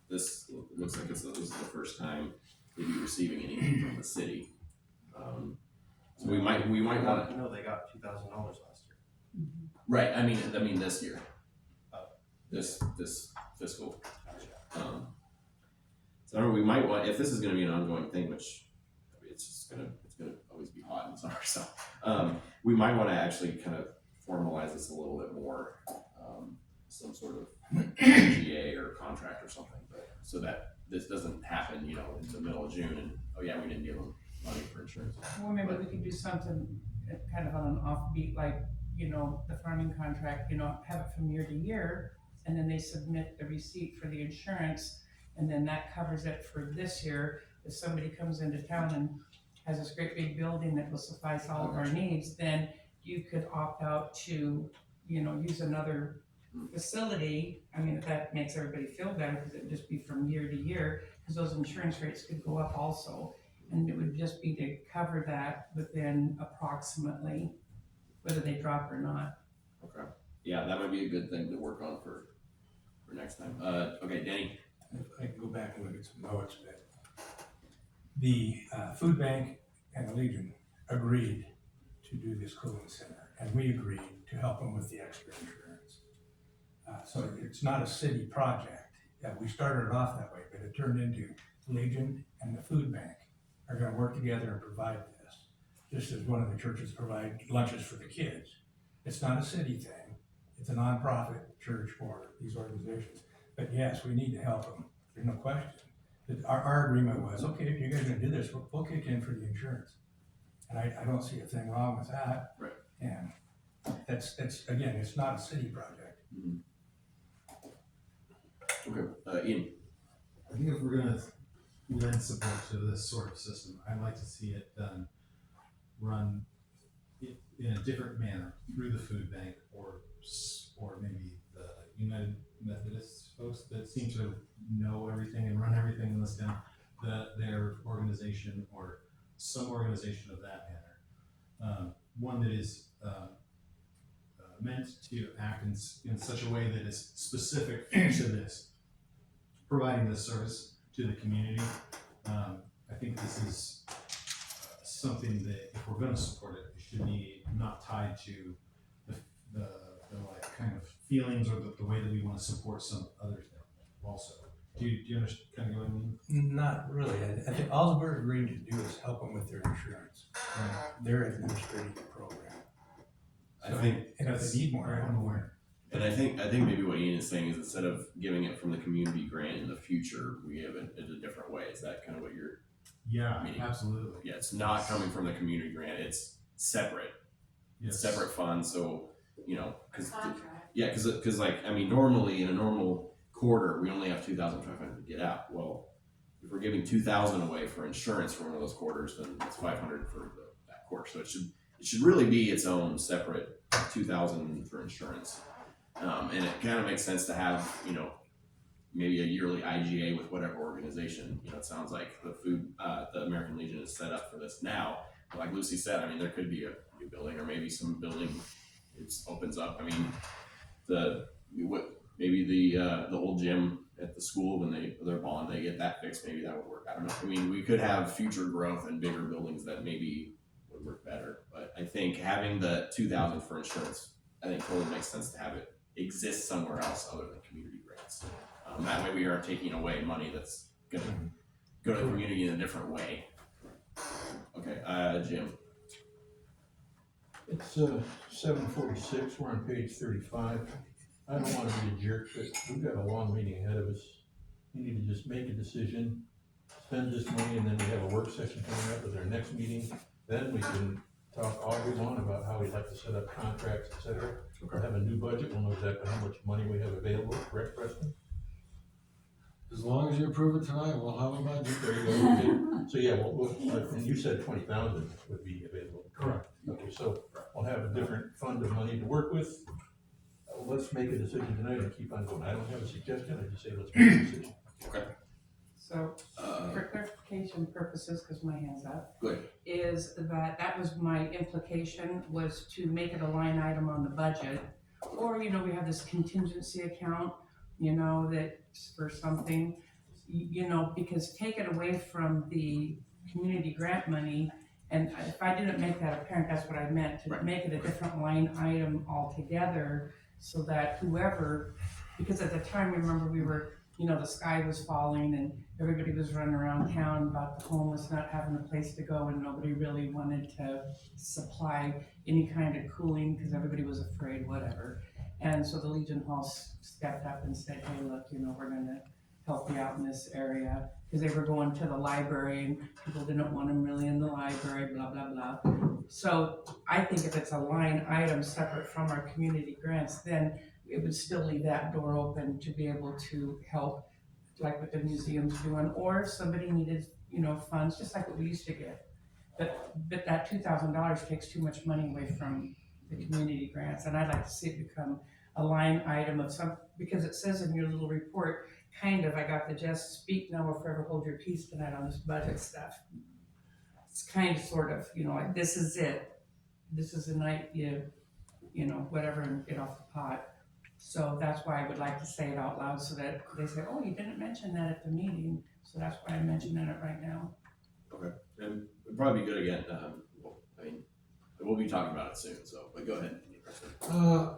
this looks like this is the first time they'd be receiving anything from the city. So we might want to. No, they got $2,000 last year. Right. I mean this year. This fiscal. So I don't know, we might want, if this is going to be an ongoing thing, which it's gonna always be hot in summer, so we might want to actually kind of formalize this a little bit more, some sort of GA or contract or something, but so that this doesn't happen, in the middle of June and we didn't give them money for insurance. Well, maybe we could do something kind of on an offbeat, like, the farming contract, have it from year to year, and then they submit the receipt for the insurance, and then that covers it for this year. If somebody comes into town and has this great big building that will suffice all of our needs, then you could opt out to, use another facility. I mean, if that makes everybody feel better, because it'd just be from year to year, because those insurance rates could go up also. And it would just be to cover that within approximately, whether they drop or not. Okay. Yeah, that might be a good thing to work on for next time. Okay, Danny. If I can go back and look at some notes, but the food bank and the Legion agreed to do this cooling center, and we agreed to help them with the extra insurance. So it's not a city project. Yeah, we started it off that way, but it turned into Legion and the food bank are gonna work together and provide this, just as one of the churches provide lunches for the kids. It's not a city thing. It's a nonprofit church for these organizations. But yes, we need to help them. There's no question. Our agreement was, okay, if you guys are gonna do this, we'll kick in for the insurance. And I don't see a thing wrong with that. Right. And that's again, it's not a city project. Okay, Ian. I think if we're gonna lend support to this sort of system, I'd like to see it run in a different manner through the food bank or maybe the United Methodist folks that seem to know everything and run everything in this town, their organization or some organization of that manner. One that is meant to act in such a way that is specific to this, providing this service to the community. I think this is something that if we're going to support it, it should be not tied to the like kind of feelings or the way that we want to support some other thing also. Do you understand kind of what I mean? Not really. I think all we're agreeing to do is help them with their insurance, their administrative program. I think, and if they need more, I'm aware. and I think maybe what Ian is saying is instead of giving it from the community grant in the future, we give it in a different way. Is that kind of what you're? Yeah, meaning? absolutely. Yeah, it's not coming from the community grant. It's separate. Yes. It's separate funds. So because Contract. yeah, because like I mean, normally in a normal quarter we only have 2,500 to get out. Well, if we're giving 2,000 away for insurance for one of those quarters, then it's 500 for that quarter. So it should really be its own separate 2,000 for insurance. And it kind of makes sense to have, maybe a yearly IGA with whatever organization. It sounds like the American Legion is set up for this now. But like Lucy said, I mean, there could be a new building or maybe some building it opens up. I mean, maybe the old gym at the school when their bond, they get that fixed. Maybe that would work. I don't know. I mean, we could have future growth and bigger buildings that maybe would work better. But I think having the 2,000 for insurance, I think totally makes sense to have it exist somewhere else other than community grants. That way we aren't taking away money that's gonna go to the community in a different way. Okay, Jim. It's 7:46, we're on page 35. I don't wanna be a jerk, but we've got a long meeting ahead of us. We need to just make a decision, spend this money, and then we have a work session coming up with our next meeting. Then we can talk all we want about how we'd like to set up contracts, et cetera. We'll have a new budget, we'll know exactly how much money we have available, correct, Preston? As long as you approve it tonight, we'll have a budget. There you go. Okay. So yeah, and you said 20,000 would be available. Correct. Okay, so we'll have a different fund of money to work with. Let's make a decision tonight and keep on going. I don't have a suggestion, I just say let's make a decision. Okay. So, for clarification purposes, because my hand's up, Good. is that was my implication, was to make it a line item on the budget. Or, we have this contingency account, that's for something, because take it away from the community grant money. And if I didn't make that apparent, that's what I meant, to make it a different line item altogether, so that whoever, because at the time, remember, we were, the sky was falling and everybody was running around town about the homeless not having a place to go, and nobody really wanted to supply any kind of cooling because everybody was afraid, whatever. And so the Legion Hall stepped up and said, hey, look, we're gonna help you out in this area, because they were going to the library and people didn't want them really in the library, blah, blah, blah. So I think if it's a line item separate from our community grants, then it would still leave that door open to be able to help like what the museum's doing, or if somebody needed, funds, just like what we used to get. But that $2,000 takes too much money away from the community grants, and I'd like to see it become a line item of some, because it says in your little report, kind of, I got the just speak now or forever hold your peace tonight on this budget stuff. It's kind of, sort of, like, this is it. This is the night whatever, and get off the pot. So that's why I would like to say it out loud, so that they say, oh, you didn't mention that at the meeting, so that's why I'm mentioning it right now. Okay, and it'd probably be good again, we'll be talking about it soon, so, but go ahead.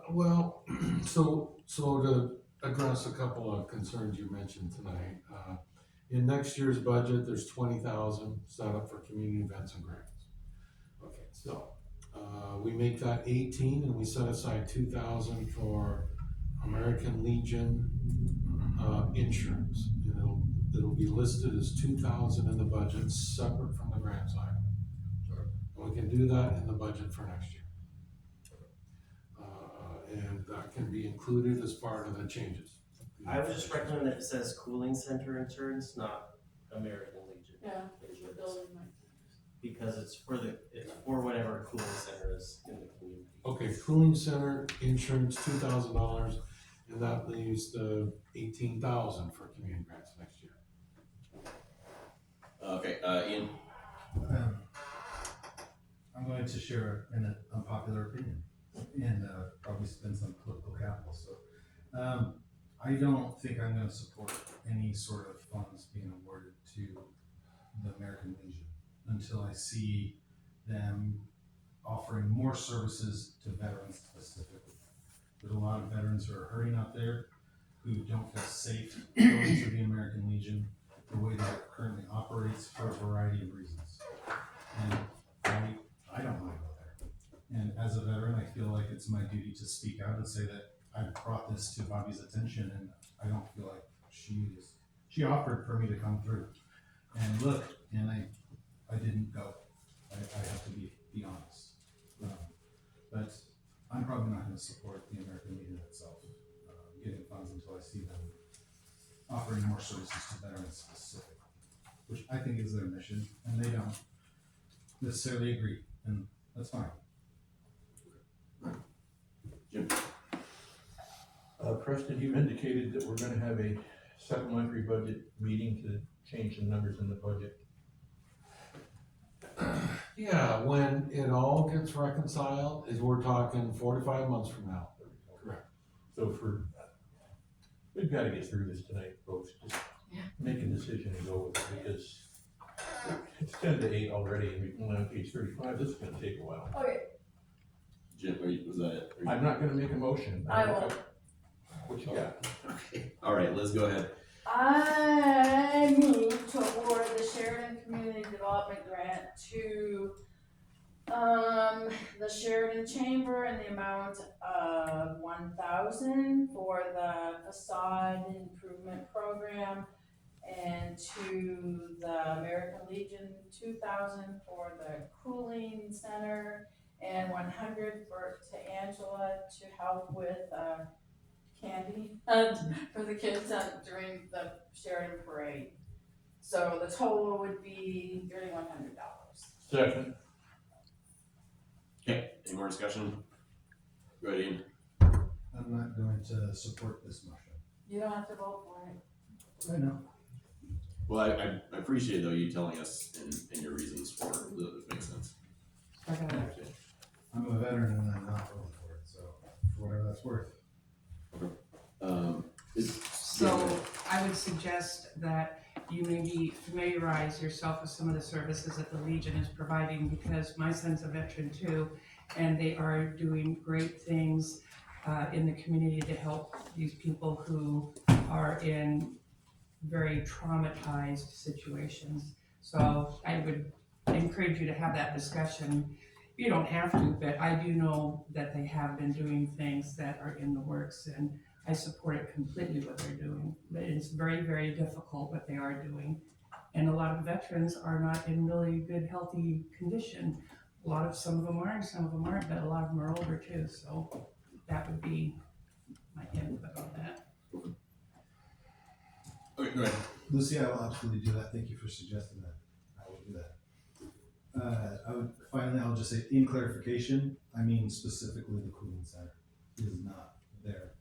Well, so to address a couple of concerns you mentioned tonight, in next year's budget, there's 20,000 set up for community events and grants. Okay, so, we make that 18 and we set aside 2,000 for American Legion, insurance. It'll be listed as 2,000 in the budget, separate from the grant side. And we can do that in the budget for next year. And that can be included as part of the changes. I would just recommend that it says cooling center insurance, not American Legion. Yeah, the insurance. building might. Because it's for whatever cooling center is in the community. Okay, cooling center insurance, $2,000, and that leaves the 18,000 for community grants next year. Okay, Ian? I'm going to share an unpopular opinion and probably spend some political capital. So I don't think I'm going to support any sort of funds being awarded to the American Legion until I see them offering more services to veterans specifically. There's a lot of veterans who are hurting out there who don't feel safe going to the American Legion the way that it currently operates for a variety of reasons. And I don't want to go there. And as a veteran, I feel like it's my duty to speak out and say that I brought this to Bobby's attention, and I don't feel like she offered for me to come through and look, and I didn't go. I have to be honest. But I'm probably not going to support the American Legion itself getting funds until I see them offering more services to veterans specifically, which I think is their mission, and they don't necessarily agree, and that's fine. Jim? Preston, you indicated that we're gonna have a supplementary budget meeting to change the numbers in the budget. Yeah, when it all gets reconciled, is we're talking 45 months from now. Correct. So we've gotta get through this tonight, folks, just make a decision and go with it, because it's 10 to 8 already, and we're only on page 35, this is gonna take a while. Okay, Jim, was that it? I'm not gonna make a motion. I will. What you got? Okay, all right, let's go ahead. I move to award the Sheridan Community Development Grant to the Sheridan Chamber in the amount of 1,000 for the facade improvement program, and to the American Legion 2,000 for the cooling center, and 100 to Angela to help with candy for the kids during the Sheridan parade. So the total would be $3,100. Second. Okay, any more discussion? Go ahead, Ian. I'm not going to support this motion. You don't have to vote for it. I know. Well, I appreciate though you telling us and your reasons for it, that makes sense. I'm a veteran and I'm not voting for it, so for whatever that's worth. So I would suggest that you maybe familiarize yourself with some of the services that the Legion is providing, because my son's a veteran too, and they are doing great things in the community to help these people who are in very traumatized situations. So I would encourage you to have that discussion. You don't have to, but I do know that they have been doing things that are in the works, and I support it completely what they're doing. But it's very, very difficult what they are doing. And a lot of veterans are not in really good, healthy condition. Some of them are and some of them aren't, but a lot of them are older too. So that would be my input on that. Okay, go ahead. Lucy, I will absolutely do that. Thank you for suggesting that. I will do that. Finally, I'll just say, in clarification, I mean specifically the cooling center is not their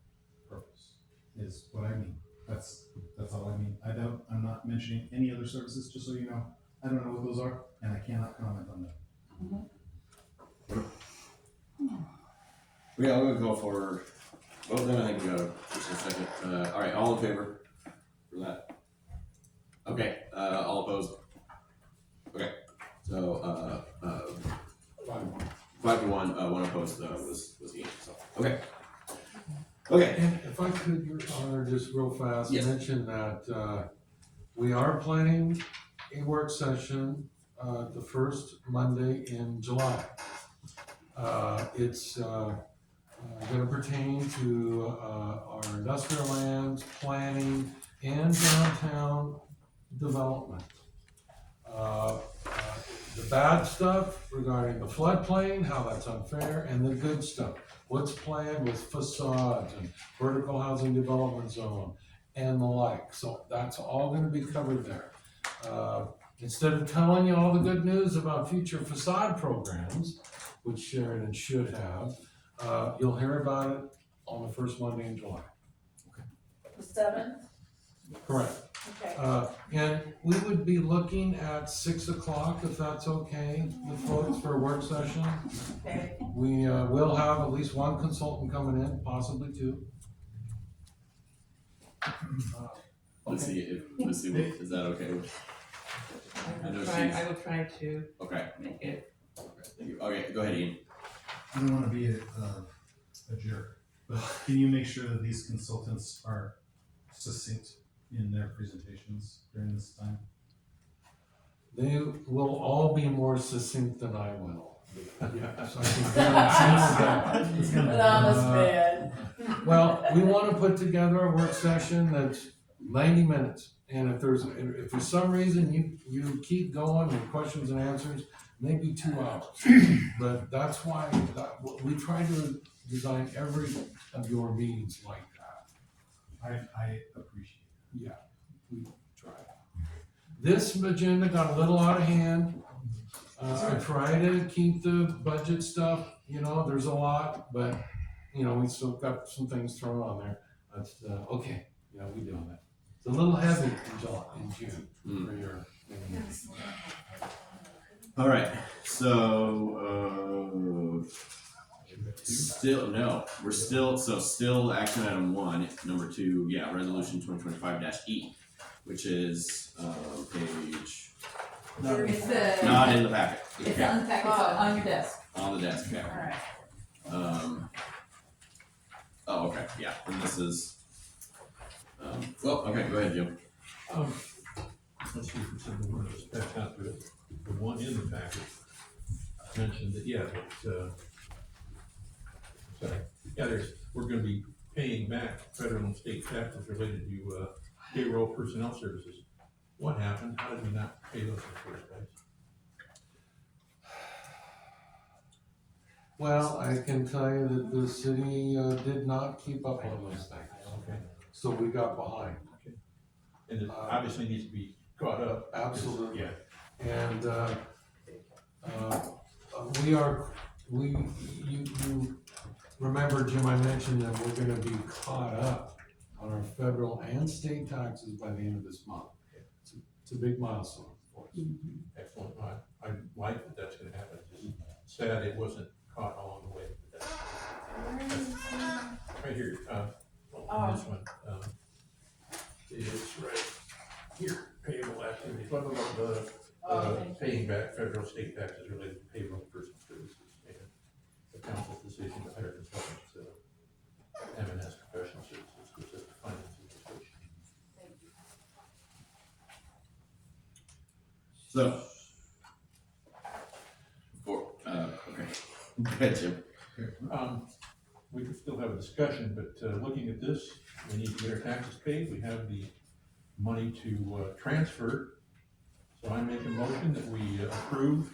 purpose, is what I mean. That's all I mean. I'm not mentioning any other services, just so you know. I don't know what those are, and I cannot comment on them. Yeah, I'm gonna go for, well, then I think we got just a second. All right, all in favor for that? Okay, all opposed? Okay, so, 5-1, one opposed, was Ian, so, okay. Okay, And if I could, Your Honor, just real fast, Yes. mention that, we are planning a work session, the first Monday in July. It's gonna pertain to, our industrial lands, planning, and downtown development. The bad stuff regarding the floodplain, how that's unfair, and the good stuff. What's planned with facades and vertical housing development zone and the like. So that's all gonna be covered there. Instead of telling you all the good news about future facade programs, which Sheridan should have, you'll hear about it on the first Monday in July. The 7th? Correct. Okay. And we would be looking at 6 o'clock, if that's okay with folks, for a work session. Okay. We will have at least one consultant coming in, possibly two. let's see, is that okay with? I know she's- I will try to Okay, make it. thank you. Okay, go ahead, Ian. I don't want to be a jerk, but can you make sure that these consultants are succinct in their presentations during this time? They will all be more succinct than I will. Yes, I can guarantee you that. Honest man. Well, we want to put together a work session that's 90 minutes. And if for some reason you keep going with questions and answers, maybe 2 hours. But that's why we try to design every of your meetings like that. I appreciate Yeah, we try. This agenda got a little out of hand. I try to keep the budget stuff, there's a lot, but, we still got some things thrown on there. That's, okay, we doing that. It's a little heavy in June for your. All right, so, still action item 1, number 2, resolution 2025-E, which is, page, It's the, not in the packet. it's Okay. on the packet, so on your desk. On the desk, okay. Alright. Oh, okay, yeah, and this is, okay, go ahead, Jim. Let's see if it's in the one that was passed out, but the one in the packet mentioned that, we're gonna be paying back federal and state taxes related to, payroll personnel services. What happened? How did we not pay those in the first place? Well, I can tell you that the city did not keep up on those things. Okay. So we got behind. And it obviously needs to be caught up. Absolutely. Yeah. And you remember, Jim, I mentioned that we're gonna be caught up on our federal and state taxes by the end of this month. It's a big milestone for us. Excellent. I like that that's gonna happen. It's sad it wasn't caught along the way. But that's right here, on this one, it's right here, payable activity, blah, blah, blah, blah, paying back federal state taxes related to payroll personal services. And the council's decision to hire consultants, M&S Professional Services, which is the finance administration. So, okay, go ahead, Jim. We could still have a discussion, but looking at this, we need to get our taxes paid. We have the money to transfer. So I make a motion that we approve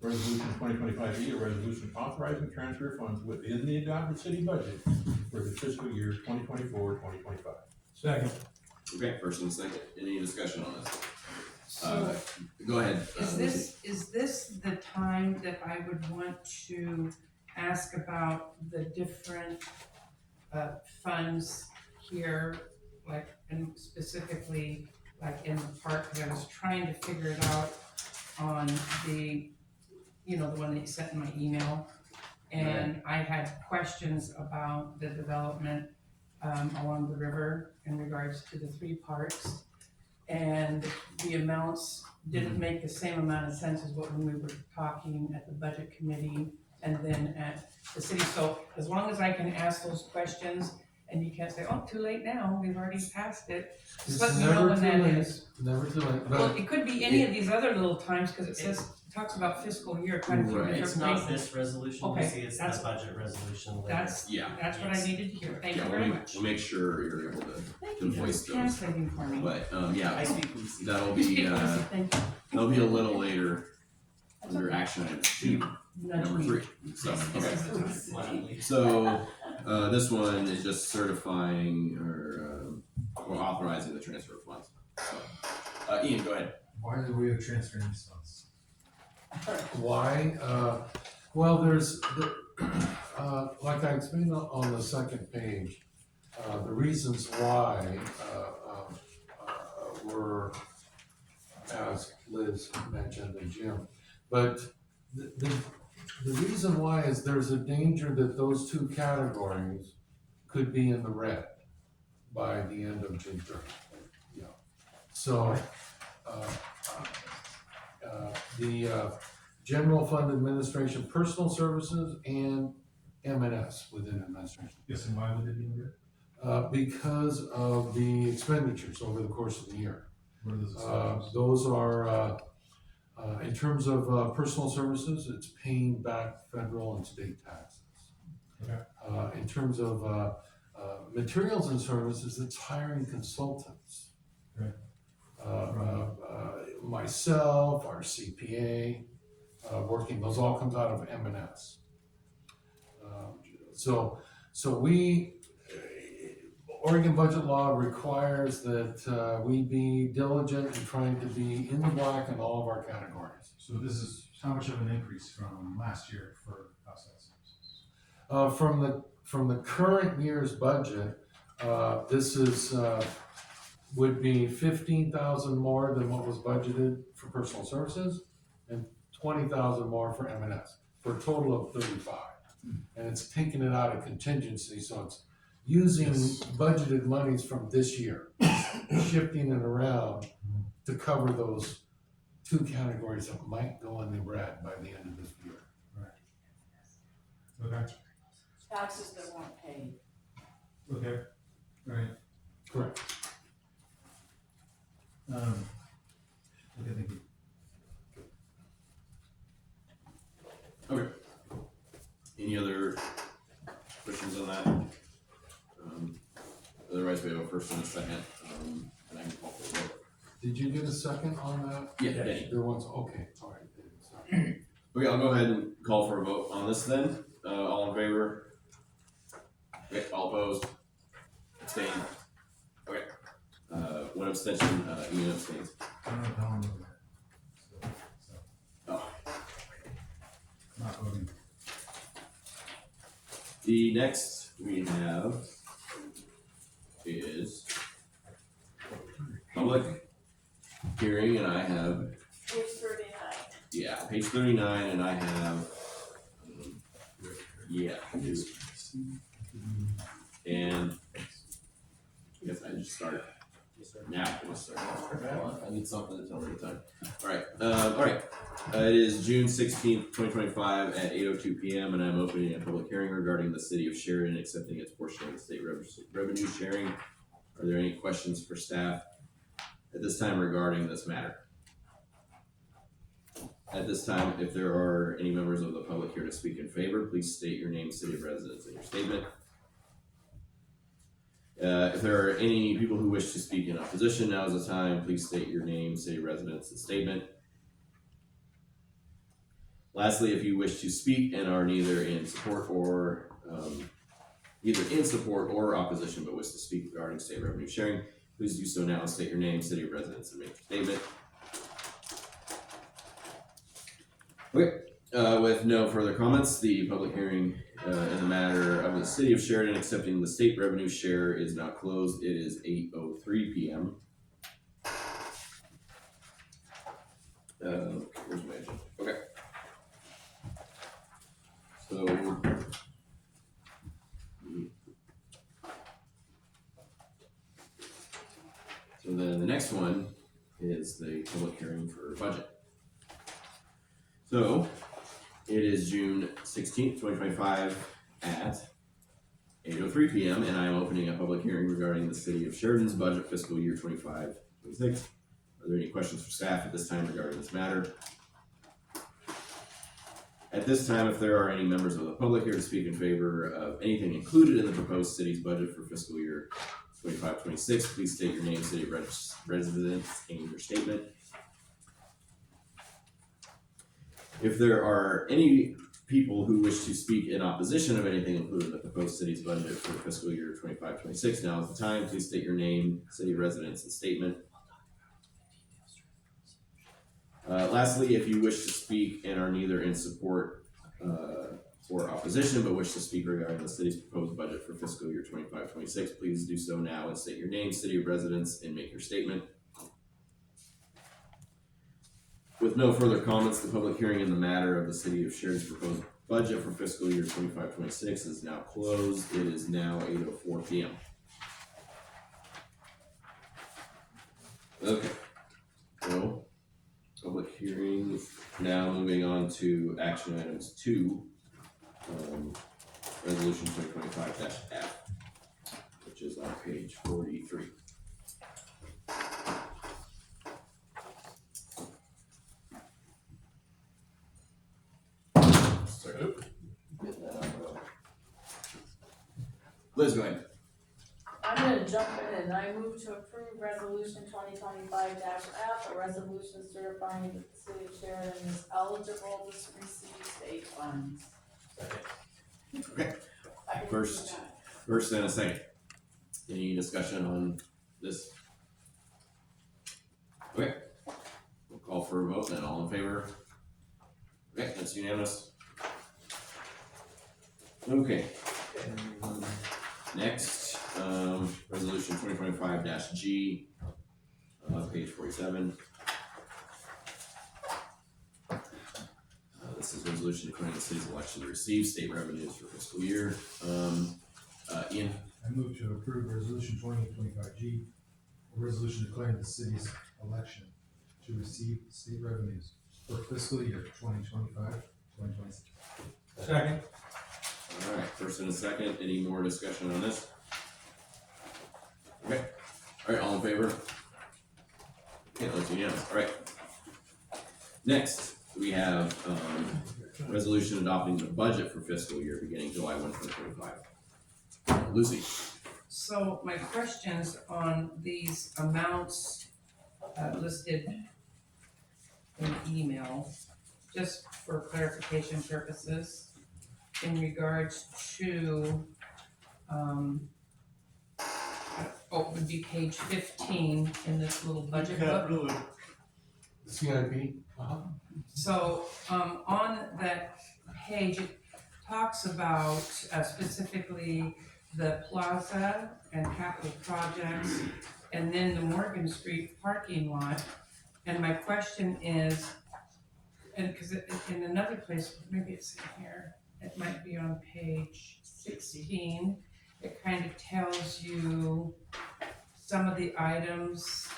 resolution 2025-E, a resolution authorizing transfer funds within the adopted city budget for the fiscal year 2024-2025. Second. Okay, first and second, any discussion on this? So Go ahead. is this the time that I would want to ask about the different funds here, like, and specifically, like in the park, because I was trying to figure it out on the, the one that you sent in my email. And I had questions about the development along the river in regards to the 3 parks. And the amounts didn't make the same amount of sense as what when we were talking at the budget committee and then at the city. So as long as I can ask those questions and you can't say, oh, too late now, we've already passed it. Just let me know when that is. Never too late, Well, but it could be any of these other little times, because it says, it talks about fiscal year, quite a few Right. different It's not places. this resolution, Okay, you see, it's the that's- budget resolution later. That's Yeah. what I needed to hear. Thank you Yeah, very much. we'll make sure you're able to Thank you for voice those. translating for me. But, I yeah, speak Lucy. that'll You speak be, Lucy, thank you. that'll be a little later That's under okay. action item 2, Nudge number me. 3. So, This okay. is the time. Gladly. So, this one is just certifying or authorizing the transfer of funds. So, Ian, go ahead. Why are we transferring these funds? why? Well, there's, like I explained on the second page, the reasons why were, as Liz mentioned and Jim, but the reason why is there's a danger that those 2 categories could be in the red by the end of June 30th. Yeah. So, the general fund administration, personal services, and M&S within administration. Yes, and why would it be in red? Because of the expenditures over the course of the year. What are those expenditures? Those are, in terms of personal services, it's paying back federal and state taxes. Okay. In terms of materials and services, it's hiring consultants. Right. Myself, our CPA, working, those all comes out of M&S. So we, Oregon budget law requires that we be diligent in trying to be in the black in all of our categories. So this is how much of an increase from last year for outside services? From the current year's budget, this is, would be 15,000 more than what was budgeted for personal services and 20,000 more for M&S, for a total of 35. And it's taking it out of contingency, so it's using budgeted monies from this year, shifting it around to cover those 2 categories that might go in the red by the end of this year. Okay, Taxes that weren't paid. okay, right. Correct. Okay, thank you. Okay. Any other questions on that? Otherwise, we have a first and a second, and I can call for a vote. Did you get a second on that? Yeah, Danny. There was, okay, all right. Sorry. Okay, I'll go ahead and call for a vote on this then. All in favor? Okay, all opposed? Abstain? Okay. One abstention, Ian abstains. I don't know how I'm looking at it. So, Oh. not voting. The next we have is public hearing, and I have, Page 39. yeah, page 39, and I have, yeah, and I guess I just start now. We'll start. I need something to tell me the time. All right. It is June 16th, 2025 at 8:02 p.m. and I'm opening a public hearing regarding the city of Sheridan accepting its portion of the state revenue sharing. Are there any questions for staff at this time regarding this matter? At this time, if there are any members of the public here to speak in favor, please state your name, city of residence in your statement. If there are any people who wish to speak in opposition, now is the time. Please state your name, city residence, and statement. Lastly, if you wish to speak and are neither in support or opposition, but wish to speak regarding state revenue sharing, please do so now and state your name, city of residence, and make your statement. Okay, with no further comments, the public hearing in the matter of the city of Sheridan accepting the state revenue share is now closed. It is 8:03 p.m. Where's my agenda? Okay. So then the next one is the public hearing for budget. So it is June 16th, 2025 at 8:03 p.m. and I am opening a public hearing regarding the city of Sheridan's budget fiscal year 25-26. Are there any questions for staff at this time regarding this matter? At this time, if there are any members of the public here to speak in favor of anything included in the proposed city's budget for fiscal year 25-26, please state your name, city of residence, and your statement. If there are any people who wish to speak in opposition of anything included in the proposed city's budget for fiscal year 25-26, now is the time. Please state your name, city of residence, and statement. Lastly, if you wish to speak and are neither in support or opposition, but wish to speak regarding the city's proposed budget for fiscal year 25-26, please do so now and state your name, city of residence, and make your statement. With no further comments, the public hearing in the matter of the city of Sheridan's proposed budget for fiscal year 25-26 is now closed. It is now 8:04 p.m. Okay, so public hearing, now moving on to action items 2, resolution 2025-F, which is on page 43. Liz, go ahead. I'm gonna jump in and I move to approve resolution 2025-F, a resolution certifying that the city of Sheridan is eligible to receive state funds. Okay. First and a second. Any discussion on this? Okay. We'll call for a vote then. All in favor? Okay, that's unanimous. Okay. Next, resolution 2025-G, page 47. This is resolution declaring the city's election to receive state revenues for fiscal year. Ian? I move to approve resolution 2025-G, a resolution declaring the city's election to receive state revenues for fiscal year 2025-2026. Second. All right, first and a second. Any more discussion on this? Okay. All right, all in favor? Okay, that's unanimous. All right. Next, we have resolution adopting the budget for fiscal year beginning July 1, 2025. Lucy. So my questions on these amounts listed in email, just for clarification purposes, in regards to, it would be page 15 in this little budget book. CIP? So, on that page, it talks about specifically the plaza and capital projects, and then the Morgan Street parking lot. And my question is, and because in another place, maybe it's in here, it might be on page 16, it kind of tells you some of the items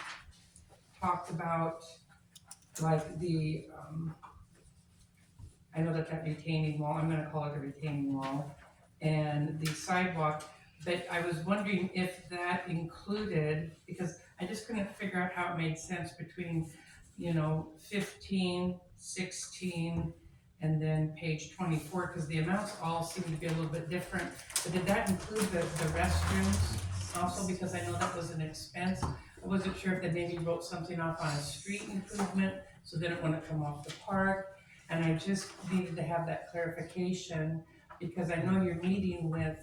talked about, like the, I know that retaining wall, I'm gonna call it a retaining wall, and the sidewalk, but I was wondering if that included, because I just couldn't figure out how it made sense between, 15, 16, and then page 24, because the amounts all seem to be a little bit different. But did that include the restrooms also? Because I know that was an expense. I wasn't sure if they maybe wrote something off on a street improvement, so then it wouldn't come off the park. And I just needed to have that clarification, because I know you're meeting with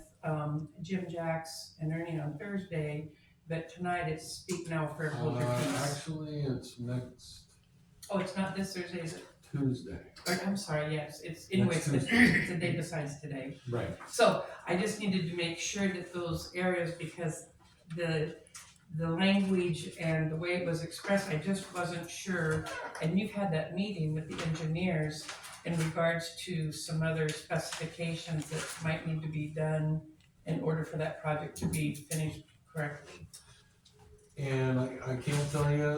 Jim Jacks and Ernie on Thursday but tonight it's speak now for hold your peace. Actually, it's next Oh, it's not this Thursday, is it? Tuesday. Or, I'm sorry, yes, it's, anyways, it's Tuesday. the day besides today. Right. So I just needed to make sure that those areas, because the language and the way it was expressed, I just wasn't sure. And you've had that meeting with the engineers in regards to some other specifications that might need to be done in order for that project to be finished correctly. And I can't tell you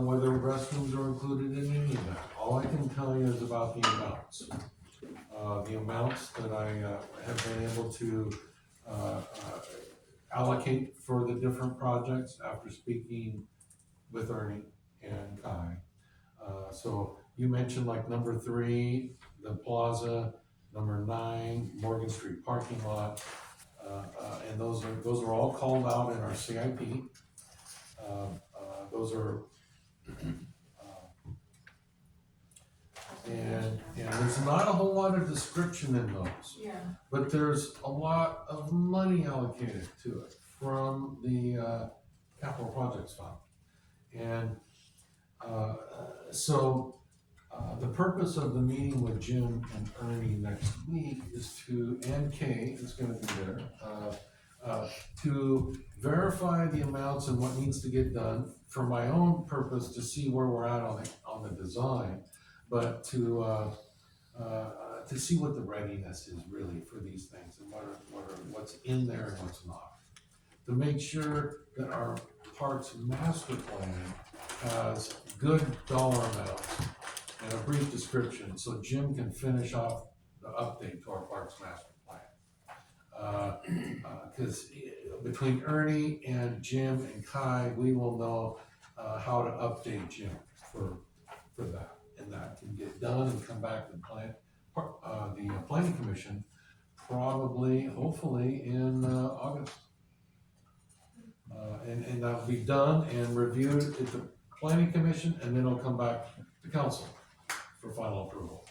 whether restrooms are included in any of that. All I can tell you is about the amounts. The amounts that I have been able to allocate for the different projects after speaking with Ernie and Kai. So you mentioned like number 3, the plaza, number 9, Morgan Street parking lot, and those are all called out in our CIP. Those are, and there's not a whole lot of description in those, Yeah. but there's a lot of money allocated to it from the Capital Projects Fund. And so the purpose of the meeting with Jim and Ernie next week is to, and Kay is gonna be there, to verify the amounts and what needs to get done for my own purpose to see where we're at on the design, but to see what the readiness is really for these things and what's in there and what's not. To make sure that our parks master plan has good dollar amounts and a brief description so Jim can finish off the update to our parks master plan. Because between Ernie and Jim and Kai, we will know how to update Jim for that, and that can get done and come back to the planning commission probably, hopefully in August. And that'll be done and reviewed at the planning commission, and then it'll come back to council for final approval.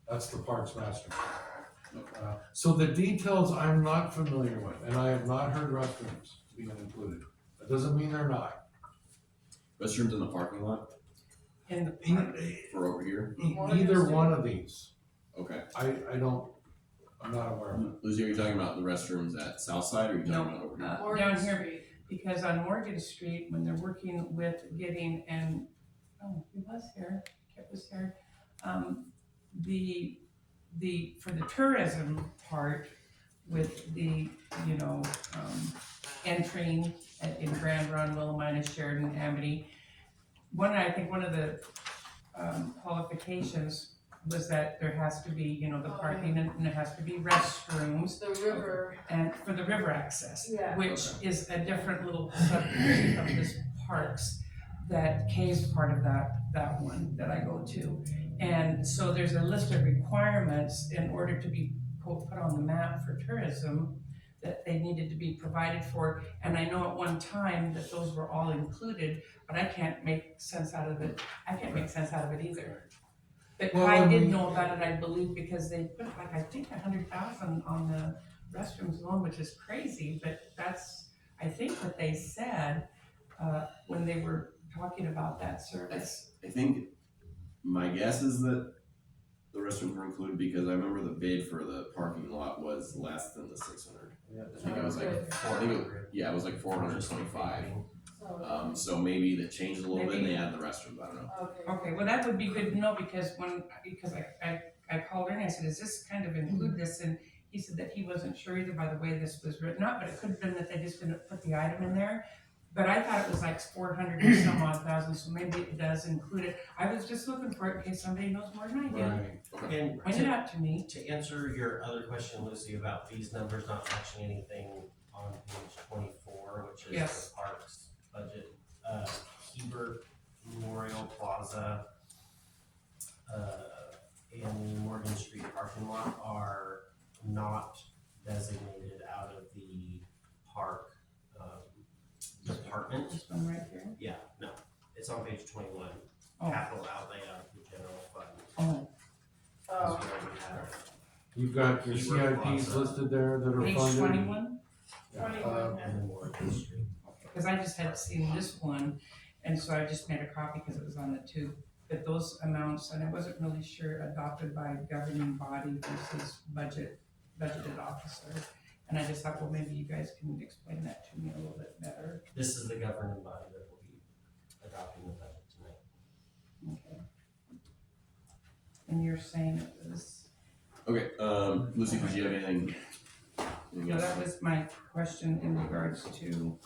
That's the parks master plan. So the details I'm not familiar with, and I have not heard restrooms being included. That doesn't mean they're not. Restrooms in the parking lot In the park. for over here? Either one of these, Okay. I'm not aware of it. Lucy, are you talking about the restrooms at Southside, or are you talking about over here? Morgan Down here, Street. because on Morgan Street, when they're working with getting, and, oh, he was here, Kit was here, for the tourism part with the, entering in Grand Run, Willamette, Sheridan, Amity, I think one of the qualifications was that there has to be, the parking, and there has to be restrooms. The river. And for the river access, Yeah. which is a different little subdivision of this parks, that Kay's part of that one that I go to. And so there's a list of requirements in order to be put on the map for tourism that they needed to be provided for. And I know at one time that those were all included, but I can't make sense out of it. I can't make sense out of it either. But Well, I I did mean- know about it, I believe, because they put I think 100,000 on the restrooms alone, which is crazy, but that's, I think what they said, when they were talking about that service. I think my guess is that the restrooms were included because I remember the bid for the parking lot was less than the 600. I think it was like, it was like 425. So maybe that changed a little bit and they added the restrooms, I don't know. Okay. Okay, well, that would be good to know, because I called her and I said, does this kind of include this? And he said that he wasn't sure either by the way this was written up, but it could have been that they just didn't put the item in there. But I thought it was like 400 and some odd thousand, so maybe it does include it. I was just looking for it in case somebody knows more than I do. Right. And Point it out to me. to answer your other question, Lucy, about these numbers not matching anything on page 24, which is Yes. the parks budget, Hebert Memorial Plaza, and the Morgan Street parking lot are not designated out of the park department. This one right here. Yeah, no, it's on page 21. Oh. Capital outlay out of the general fund. Oh, Oh, Is what we have. You've got your CIPs listed there that are page funded. 21? 21. And then Morgan Street. Cause I just had seen this one, and so I just made a copy because it was on the tube. But those amounts, and I wasn't really sure, adopted by governing body versus budgeted officer. And I just thought, well, maybe you guys can explain that to me a little bit better. This is the governing body that will be adopting the budget tonight. Okay. And you're saying it was, Okay, Lucy, did you have anything no, else? that was my question in regards to,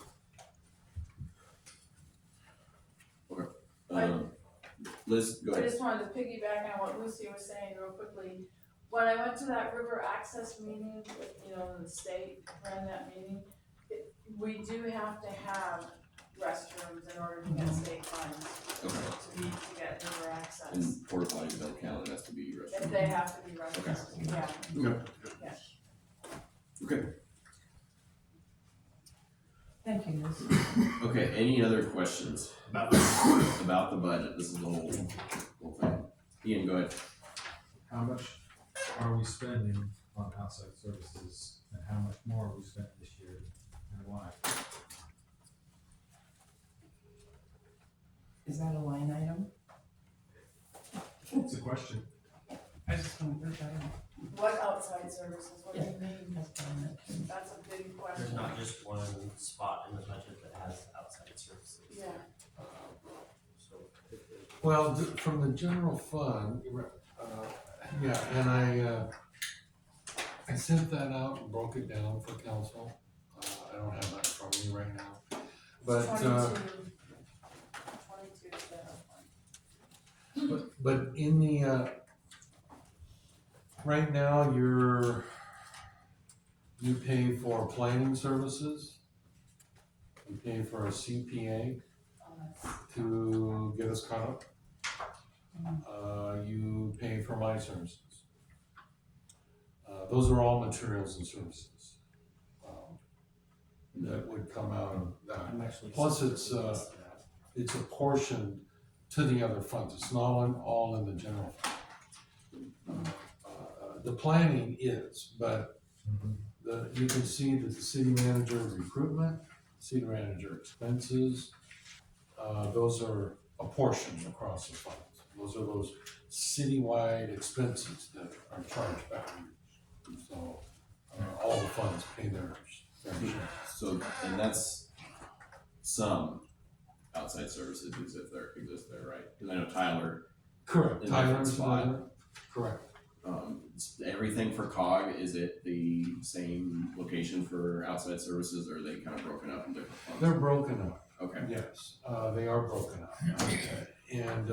Liz, go I ahead. just wanted to piggyback on what Lucy was saying real quickly. When I went to that river access meeting with, the state ran that meeting, we do have to have restrooms in order to get state funds Okay. to get river access. And porta potties don't count, it has to be If restroom. they have to be restrooms, yeah. Okay. Yeah. Okay, thank you, Liz. okay, any other questions about the budget? This is the whole thing. Ian, go ahead. How much are we spending on outside services, and how much more are we spent this year, and why? Is that a line item? It's a question. I just want to put that in. What outside services, what do you mean? That's what I meant. That's a big question. There's not just one spot in the budget that has outside services. Yeah, So Well, from the general fund, yeah, and I sent that out and broke it down for council. I don't have that from me right now, but, 22 is the one. but in the, right now, you pay for planning services. You pay for a CPA to get us caught up. You pay for my services. Those are all materials and services. That would come out of that. I'm actually. Plus it's a portion to the other funds. It's not all in the general fund. The planning is, but you can see that the city manager recruitment, city manager expenses, those are a portion across the funds. Those are those citywide expenses that are charged back. So, all the funds pay their share. So, and that's some outside services exist there, right? Because I know Tyler, Correct. In a different Tyler's spot. another- Correct. everything for COG, is it the same location for outside services, or are they kind of broken up in different funds? They're broken up. Okay, Yes, they are broken up. And,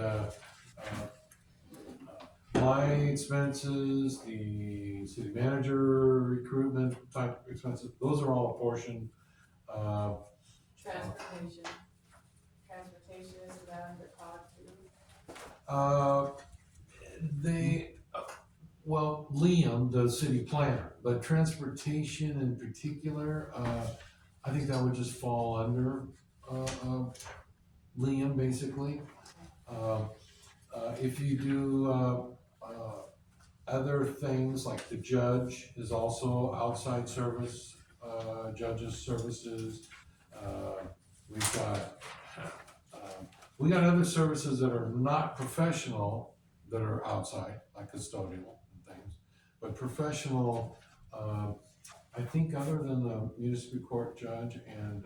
my expenses, the city manager recruitment type expenses, those are all a portion. Transportation is that under COG too? Well, Liam, the city planner, but transportation in particular, I think that would just fall under, Liam, basically. If you do, other things like the judge is also outside service, judges services. We got other services that are not professional that are outside, like custodial and things. But professional, I think other than the municipal court judge and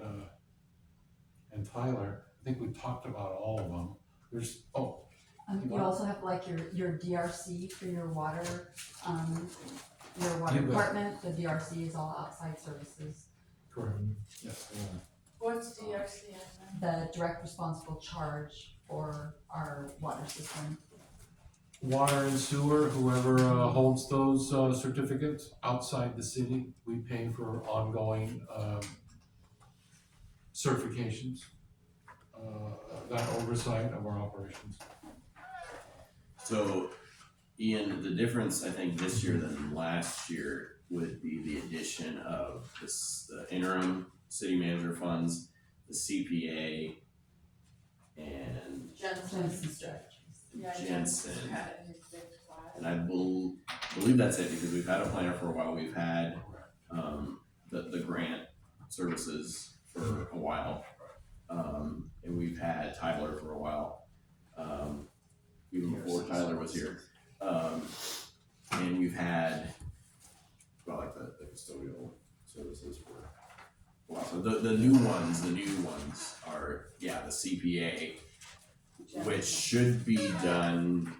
Tyler, I think we talked about all of them. There's, You also have like your DRC for your water You bet. department, the DRC is all outside services. correct, yes. What's DRC? The direct responsible charge for our water system. Water and sewer, whoever holds those certificates outside the city, we pay for ongoing certifications, that oversight of our operations. so Ian, the difference I think this year than last year would be the addition of the interim city manager funds, the CPA, and Jensen. And I believe that's it, because we've had a planner for a while, we've had, the grant services for a while. and we've had Tyler for a while, even before Tyler was here. And we've had, well, like the custodial services for a while. So the new ones are, yeah, the CPA, which should be done,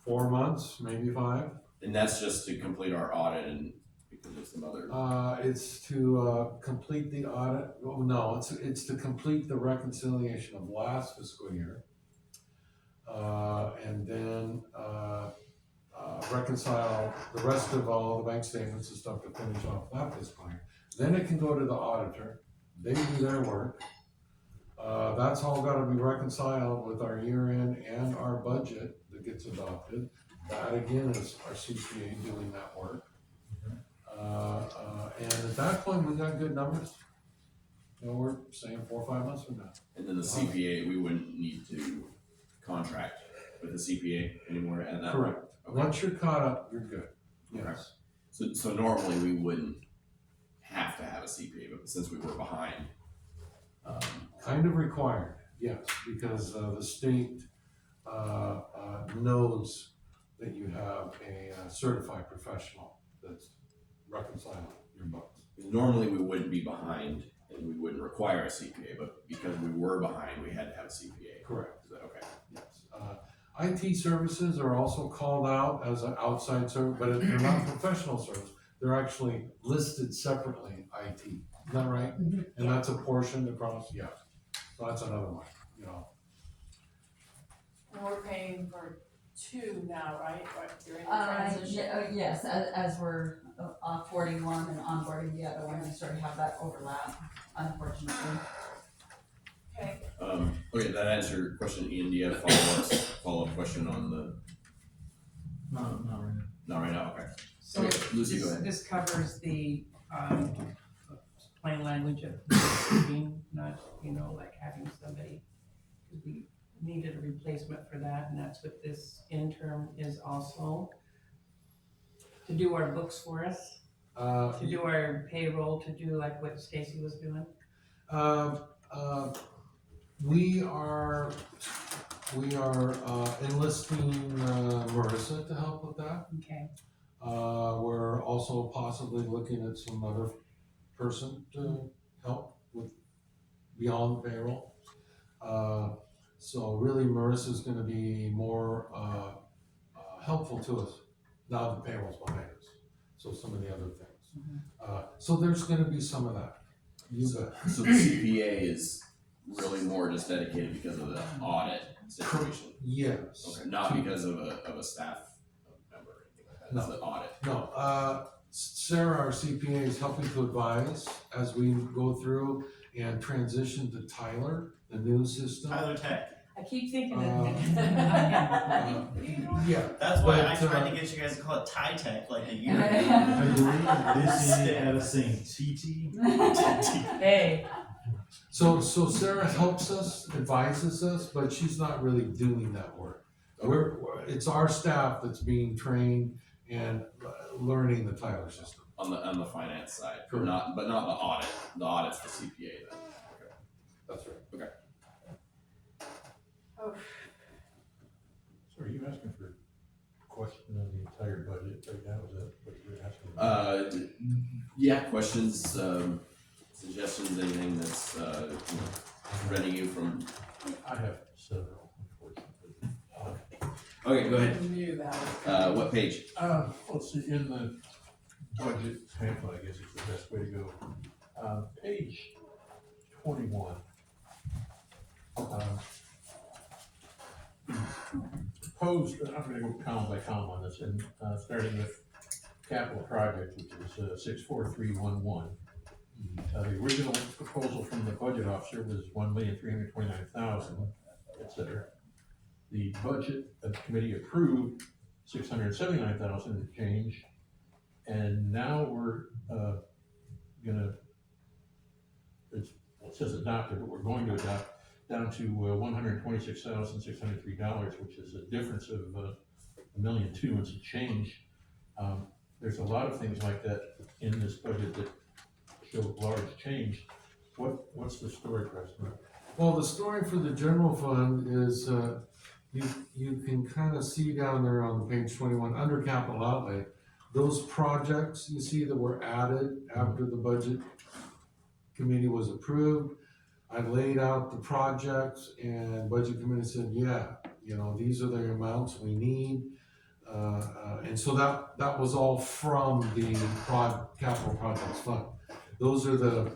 4 months, maybe 5. and that's just to complete our audit and because of some other. It's to complete the audit. Well, no, it's to complete the reconciliation of last fiscal year, and then reconcile the rest of all the bank statements and stuff to finish off that fiscal year. Then it can go to the auditor. They do their work. That's all got to be reconciled with our year end and our budget that gets adopted. That again is our CPA doing that work. And at that point, we got good numbers. You know, we're saying 4 or 5 months from now. And then the CPA, we wouldn't need to contract with the CPA anymore at that point. Correct. Okay. Once you're caught up, you're good. Okay. Yes. So normally we wouldn't have to have a CPA, but since we were behind, Kind of required, yes, because the state knows that you have a certified professional that's reconciling your books. normally we wouldn't be behind and we wouldn't require a CPA, but because we were behind, we had to have a CPA. Correct. Is that okay? Yes. IT services are also called out as an outside service, but they're not professional service. They're actually listed separately, IT. Is that right? Mm-hmm. And that's a portion across, yeah. So that's another one, you know. And we're paying for 2 now, right, during the transition? Yes, as we're offboarding one and onboarding the other one, we sort of have that overlap, unfortunately. Okay, Okay, that answered your question. Ian, do you have follow-up question on the, Not right now. not right now, okay. So Okay, Lucy, go this, ahead. this covers the, plain language of receiving, not, like having somebody, because we needed a replacement for that, and that's what this interim is also. To do our books for us, to do our payroll, to do like what Stacy was doing. We are enlisting Marissa to help with that. Okay. We're also possibly looking at some other person to help with beyond payroll. So really Marissa's gonna be more helpful to us now the payroll's behind us. So some of the other things. So there's gonna be some of that. You bet. So the CPA is really more just dedicated because of the audit situation? Yes. Okay, not because of a staff member or anything like that, it's the audit. No, Sarah, our CPA, is helping to advise as we go through and transition to Tyler, the new system. Tyler Tech. I keep thinking Yeah. That's why I But, tried to get you guys to call it Ty Tech like a year I ago. believe this is out of saying TT. Hey, So Sarah helps us, advises us, but she's not really doing that work. It's our staff that's being trained and learning the Tyler system. On the finance side, but Correct. not the audit. The audit's the CPA then. That's right. Okay. oh, So are you asking for a question on the entire budget right now? Is that what you're asking? Yeah, questions, suggestions, anything that's preventing you from. I have several, unfortunately. Okay, go ahead. I knew that. What page? Let's see, in the budget pamphlet, I guess is the best way to go. Page 21. Proposed, I'm gonna go column by column on this, and starting with capital project, which is 64311. The original proposal from the budget officer was 1,329,000, et cetera. The budget that the committee approved, 679,000 and change, and now we're gonna, it says adopted, but we're going to adopt down to $126,603, which is a difference of $1.2 million and some change. There's a lot of things like that in this budget that show large change. What's the story, Preston? Well, the story for the general fund is, you can kind of see down there on page 21, under capital outlay, those projects you see that were added after the budget committee was approved. I laid out the projects and budget committee said, yeah, these are the amounts we need. And so that was all from the capital projects fund. Those are the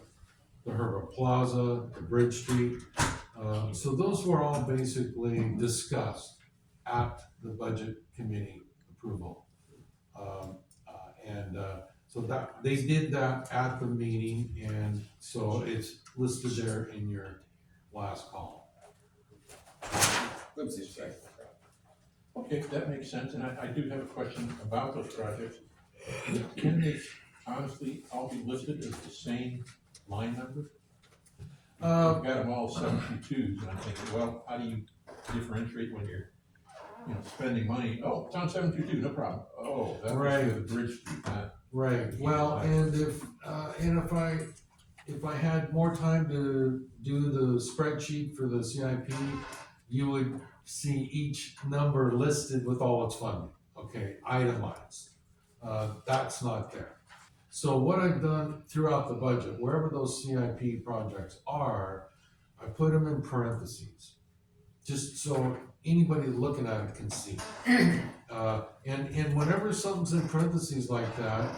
Herbert Plaza, the Bridge Street. So those were all basically discussed at the budget committee approval. So that they did that at the meeting, and so it's listed there in your last column. Okay, that makes sense, and I do have a question about those projects. Can they honestly all be listed as the same line number? You've got them all 72s, and I'm thinking, well, how do you differentiate when you're, spending money? Oh, it's on 722, no problem. Oh, that was Right. for the Bridge Street, not. Right. Well, and if I had more time to do the spreadsheet for the CIP, you would see each number listed with all its funding. Okay, itemized. That's not there. So what I've done throughout the budget, wherever those CIP projects are, I put them in parentheses, just so anybody looking at it can see. And whenever something's in parentheses like that,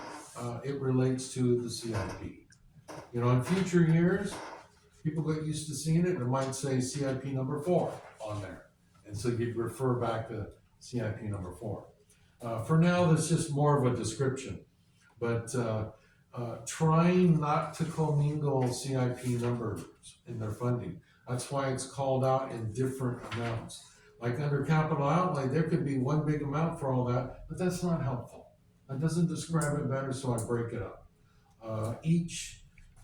it relates to the CIP. In future years, people get used to seeing it, and it might say CIP number 4 on there. And so you'd refer back to CIP number 4. For now, that's just more of a description. But trying not to commingle CIP numbers in their funding. That's why it's called out in different amounts. Like under capital outlay, there could be one big amount for all that, but that's not helpful. That doesn't describe it better, so I break it up. Each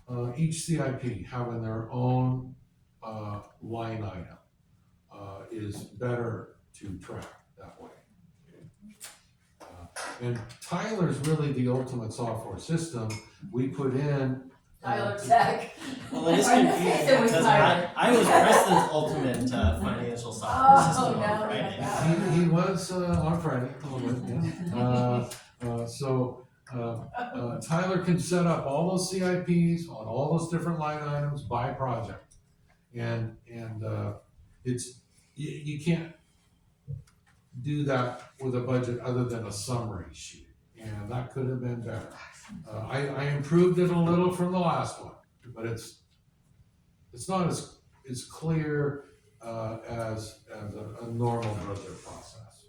CIP having their own line item is better to track that way. And Tyler's really the ultimate software system. We put in Tyler Tech. Well, it is I know, confusing it was because Tyler. I was Preston's ultimate financial software system no, on Friday. no. He was on Friday a little bit, yeah. So Tyler can set up all those CIPs on all those different line items by project, and it's you can't do that with a budget other than a summary sheet, and that could have been better. I improved it a little from the last one, but it's not as clear as a normal budget process.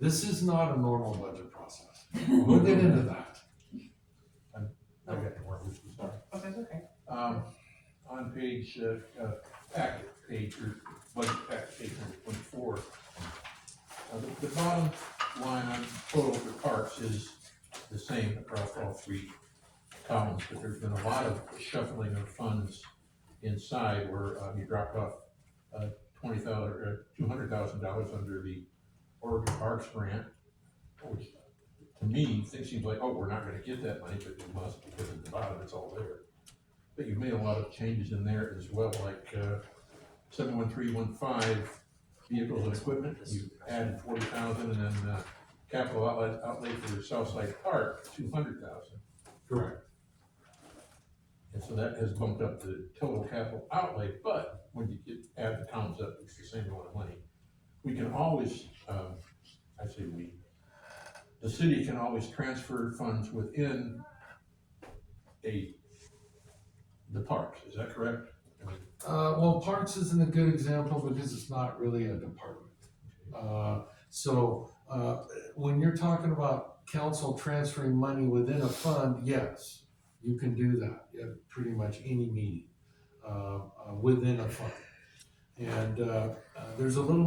This is not a normal budget process. We'll get into that. I got more, I'm sorry. Oh, that's okay. On page, packet page, or budget packet page number 24, the bottom line on total for parks is the same across all 3 columns, but there's been a lot of shuffling of funds inside where you dropped off $20,000 or $200,000 under the Oregon Parks grant, which to me seems like, oh, we're not going to get that money, but we must, because at the bottom it's all there. But you've made a lot of changes in there as well, like 71315 vehicles and equipment. You added 40,000, and then capital outlay for Southside Park, 200,000. Correct. And so that has bumped up the total capital outlay, but when you add the columns up, it's the same amount of money. We can always, the city can always transfer funds within the parks, is that correct? Well, parks isn't a good example because it's not really a department. When you're talking about council transferring money within a fund, yes, you can do that at pretty much any meeting within a fund. And there's a little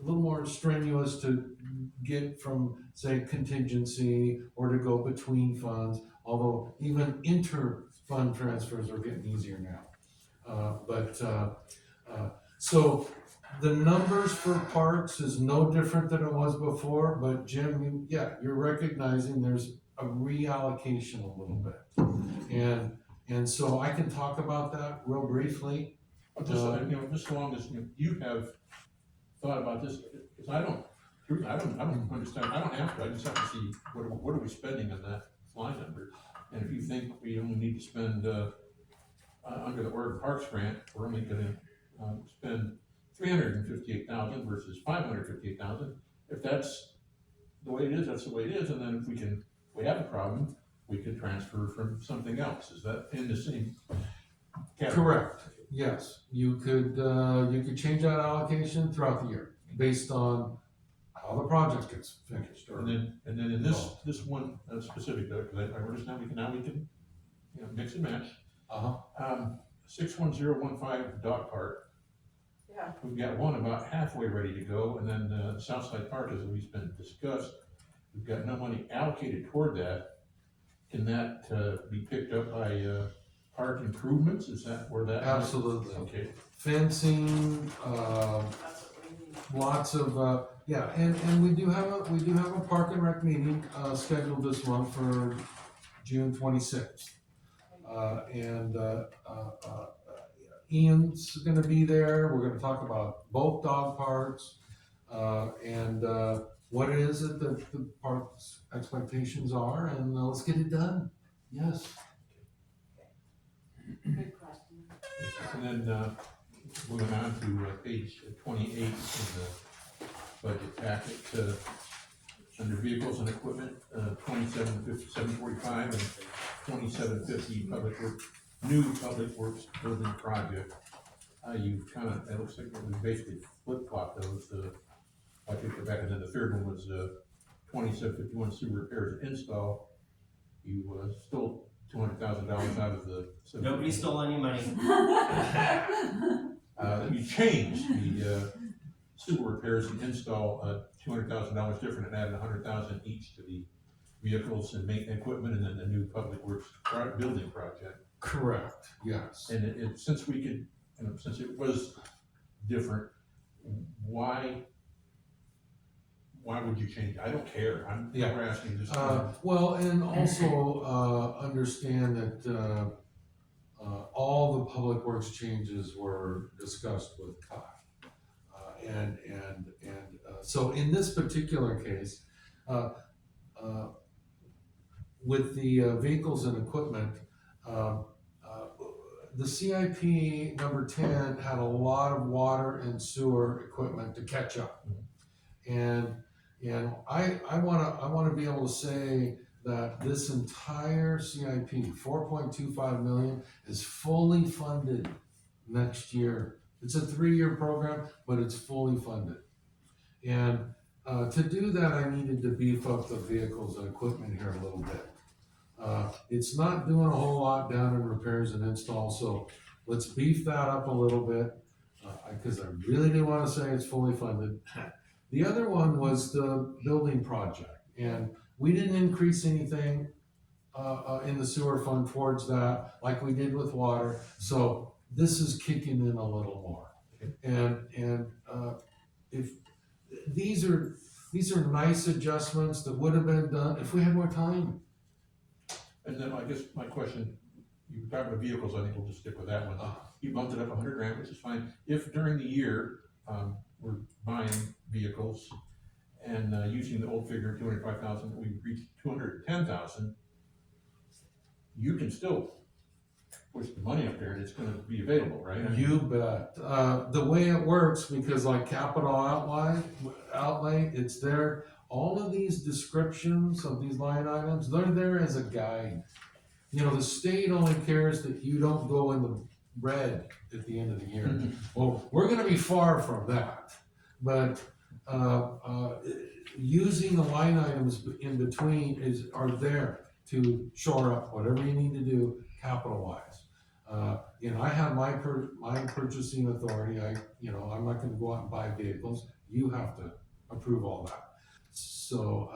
more strenuous to get from, say, contingency or to go between funds, although even inter-fund transfers are getting easier now. So the numbers for parks is no different than it was before, but Jim, you're recognizing there's a reallocation a little bit. And so I can talk about that real briefly. Just so long as you have thought about this, because I don't understand, I don't have to, I just have to see what are we spending on that line number? And if you think we only need to spend, under the Oregon Parks grant, we're only gonna, spend $358,000 versus $558,000, if that's the way it is, that's the way it is, and then if we have a problem, we could transfer from something else, is that in the same category? Correct, yes. You could change that allocation throughout the year based on how the project gets finished. And then in this one specific, because I noticed now we can mix and match. 61015 dog park. Yeah. We've got one about halfway ready to go, and then Southside Park has always been discussed. We've got no money allocated toward that. Can that be picked up by park improvements? Is that where that? Absolutely. Okay. Fencing, That's what we need. lots of, yeah, and we do have a park and rec meeting, scheduled this month for June 26th. Ian's gonna be there, we're gonna talk about both dog parks, and what it is that the park's expectations are, and let's get it done, yes. Good question. And then moving on to page 28 in the budget packet, under vehicles and equipment, 2745 and 2750 new public works building project. You've kind of, it looks like we basically flip-flopped those. I took it back, and then the third one was 2751 sewer repairs and install. You stole $200,000 out of the. Nobody stole any money. You changed the sewer repairs and install $200,000 different, and added $100,000 each to the vehicles and maintenance equipment, and then the new public works building project. Correct, yes. And since we could, since it was different, why would you change? I don't care. We're asking this. Well, and also understand that all the public works changes were discussed with Kai. So in this particular case, with the vehicles and equipment, the CIP number 10 had a lot of water and sewer equipment to catch up. And I wanna be able to say that this entire CIP, 4.25 million, is fully funded next year. It's a 3-year program, but it's fully funded. And to do that, I needed to beef up the vehicles and equipment here a little bit. It's not doing a whole lot down in repairs and install, so let's beef that up a little bit, because I really do want to say it's fully funded. The other one was the building project, and we didn't increase anything in the sewer fund towards that like we did with water, so this is kicking in a little more. And if these are nice adjustments that would have been done if we had more time. And then I guess my question, you were talking about vehicles, I think we'll just stick with that one. You bumped it up $100,000, which is fine. If during the year, we're buying vehicles and using the old figure, 205,000, we reach 210,000, you can still push the money up there and it's gonna be available, right? You bet. The way it works, because like capital outlay, it's there. All of these descriptions of these line items, they're there as a guide. You know, the state only cares that you don't go in the red at the end of the year. Well, we're gonna be far from that. But using the line items in between are there to shore up whatever you need to do capital-wise. I have my purchasing authority. I'm not gonna go out and buy vehicles. You have to approve all that. So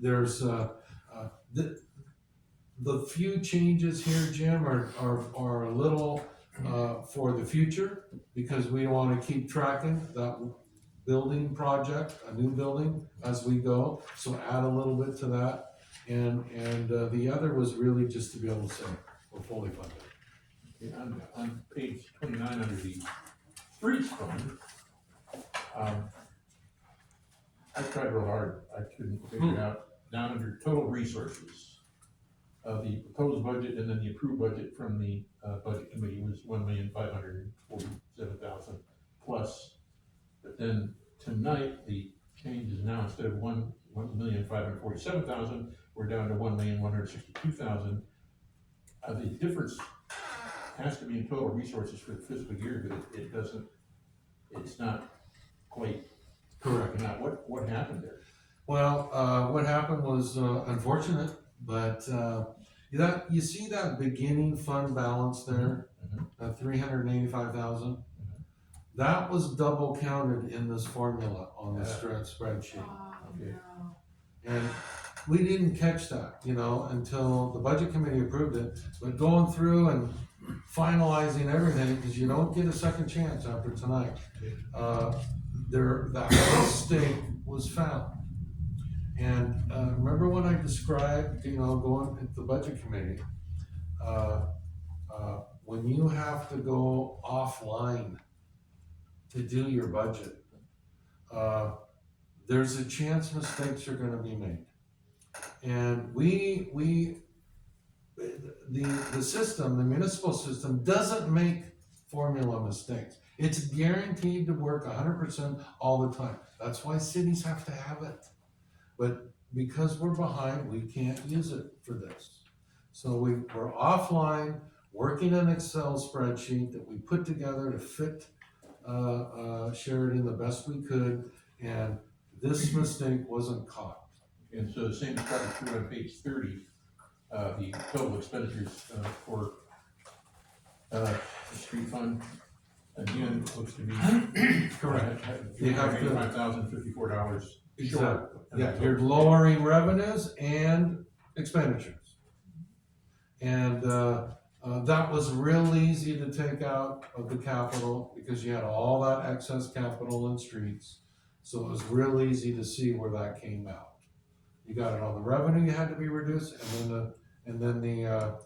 there's the few changes here, Jim, are a little for the future, because we want to keep tracking that building project, a new building, as we go. So add a little bit to that. And the other was really just to be able to say, we're fully funded. Okay, on page 29 under the streets fund, I tried real hard, I couldn't figure it out, down under total resources. The proposed budget and then the approved budget from the, budget committee was 1,547,000 plus. But then tonight, the change is now instead of 1,547,000, we're down to 1,162,000. The difference has to be in total resources for the fiscal year, but it doesn't, it's not quite correct. Now, what happened there? Well, what happened was unfortunate, but you see that beginning fund balance there, that 385,000. That was double counted in this formula on the spreadsheet. Okay. No. And we didn't catch that, until the budget committee approved it. But going through and finalizing everything, because you don't get a second chance after tonight, that mistake was found. And remember when I described, going at the budget committee, when you have to go offline to do your budget, there's a chance mistakes are gonna be made. And the system, the municipal system doesn't make formula mistakes. It's guaranteed to work 100% all the time. That's why cities have to have it. But because we're behind, we can't use it for this. So we're offline, working an Excel spreadsheet that we put together to fit Sheridan the best we could, and this mistake wasn't caught. And so the same is probably true on page 30, the total expenditures for the street fund, again, looks to be Correct. You have to- $385,054 short. Yeah, you're lowering revenues and expenditures. And that was real easy to take out of the capital because you had all that excess capital in streets. So it was real easy to see where that came out. You got it on the revenue you had to be reduced, and then the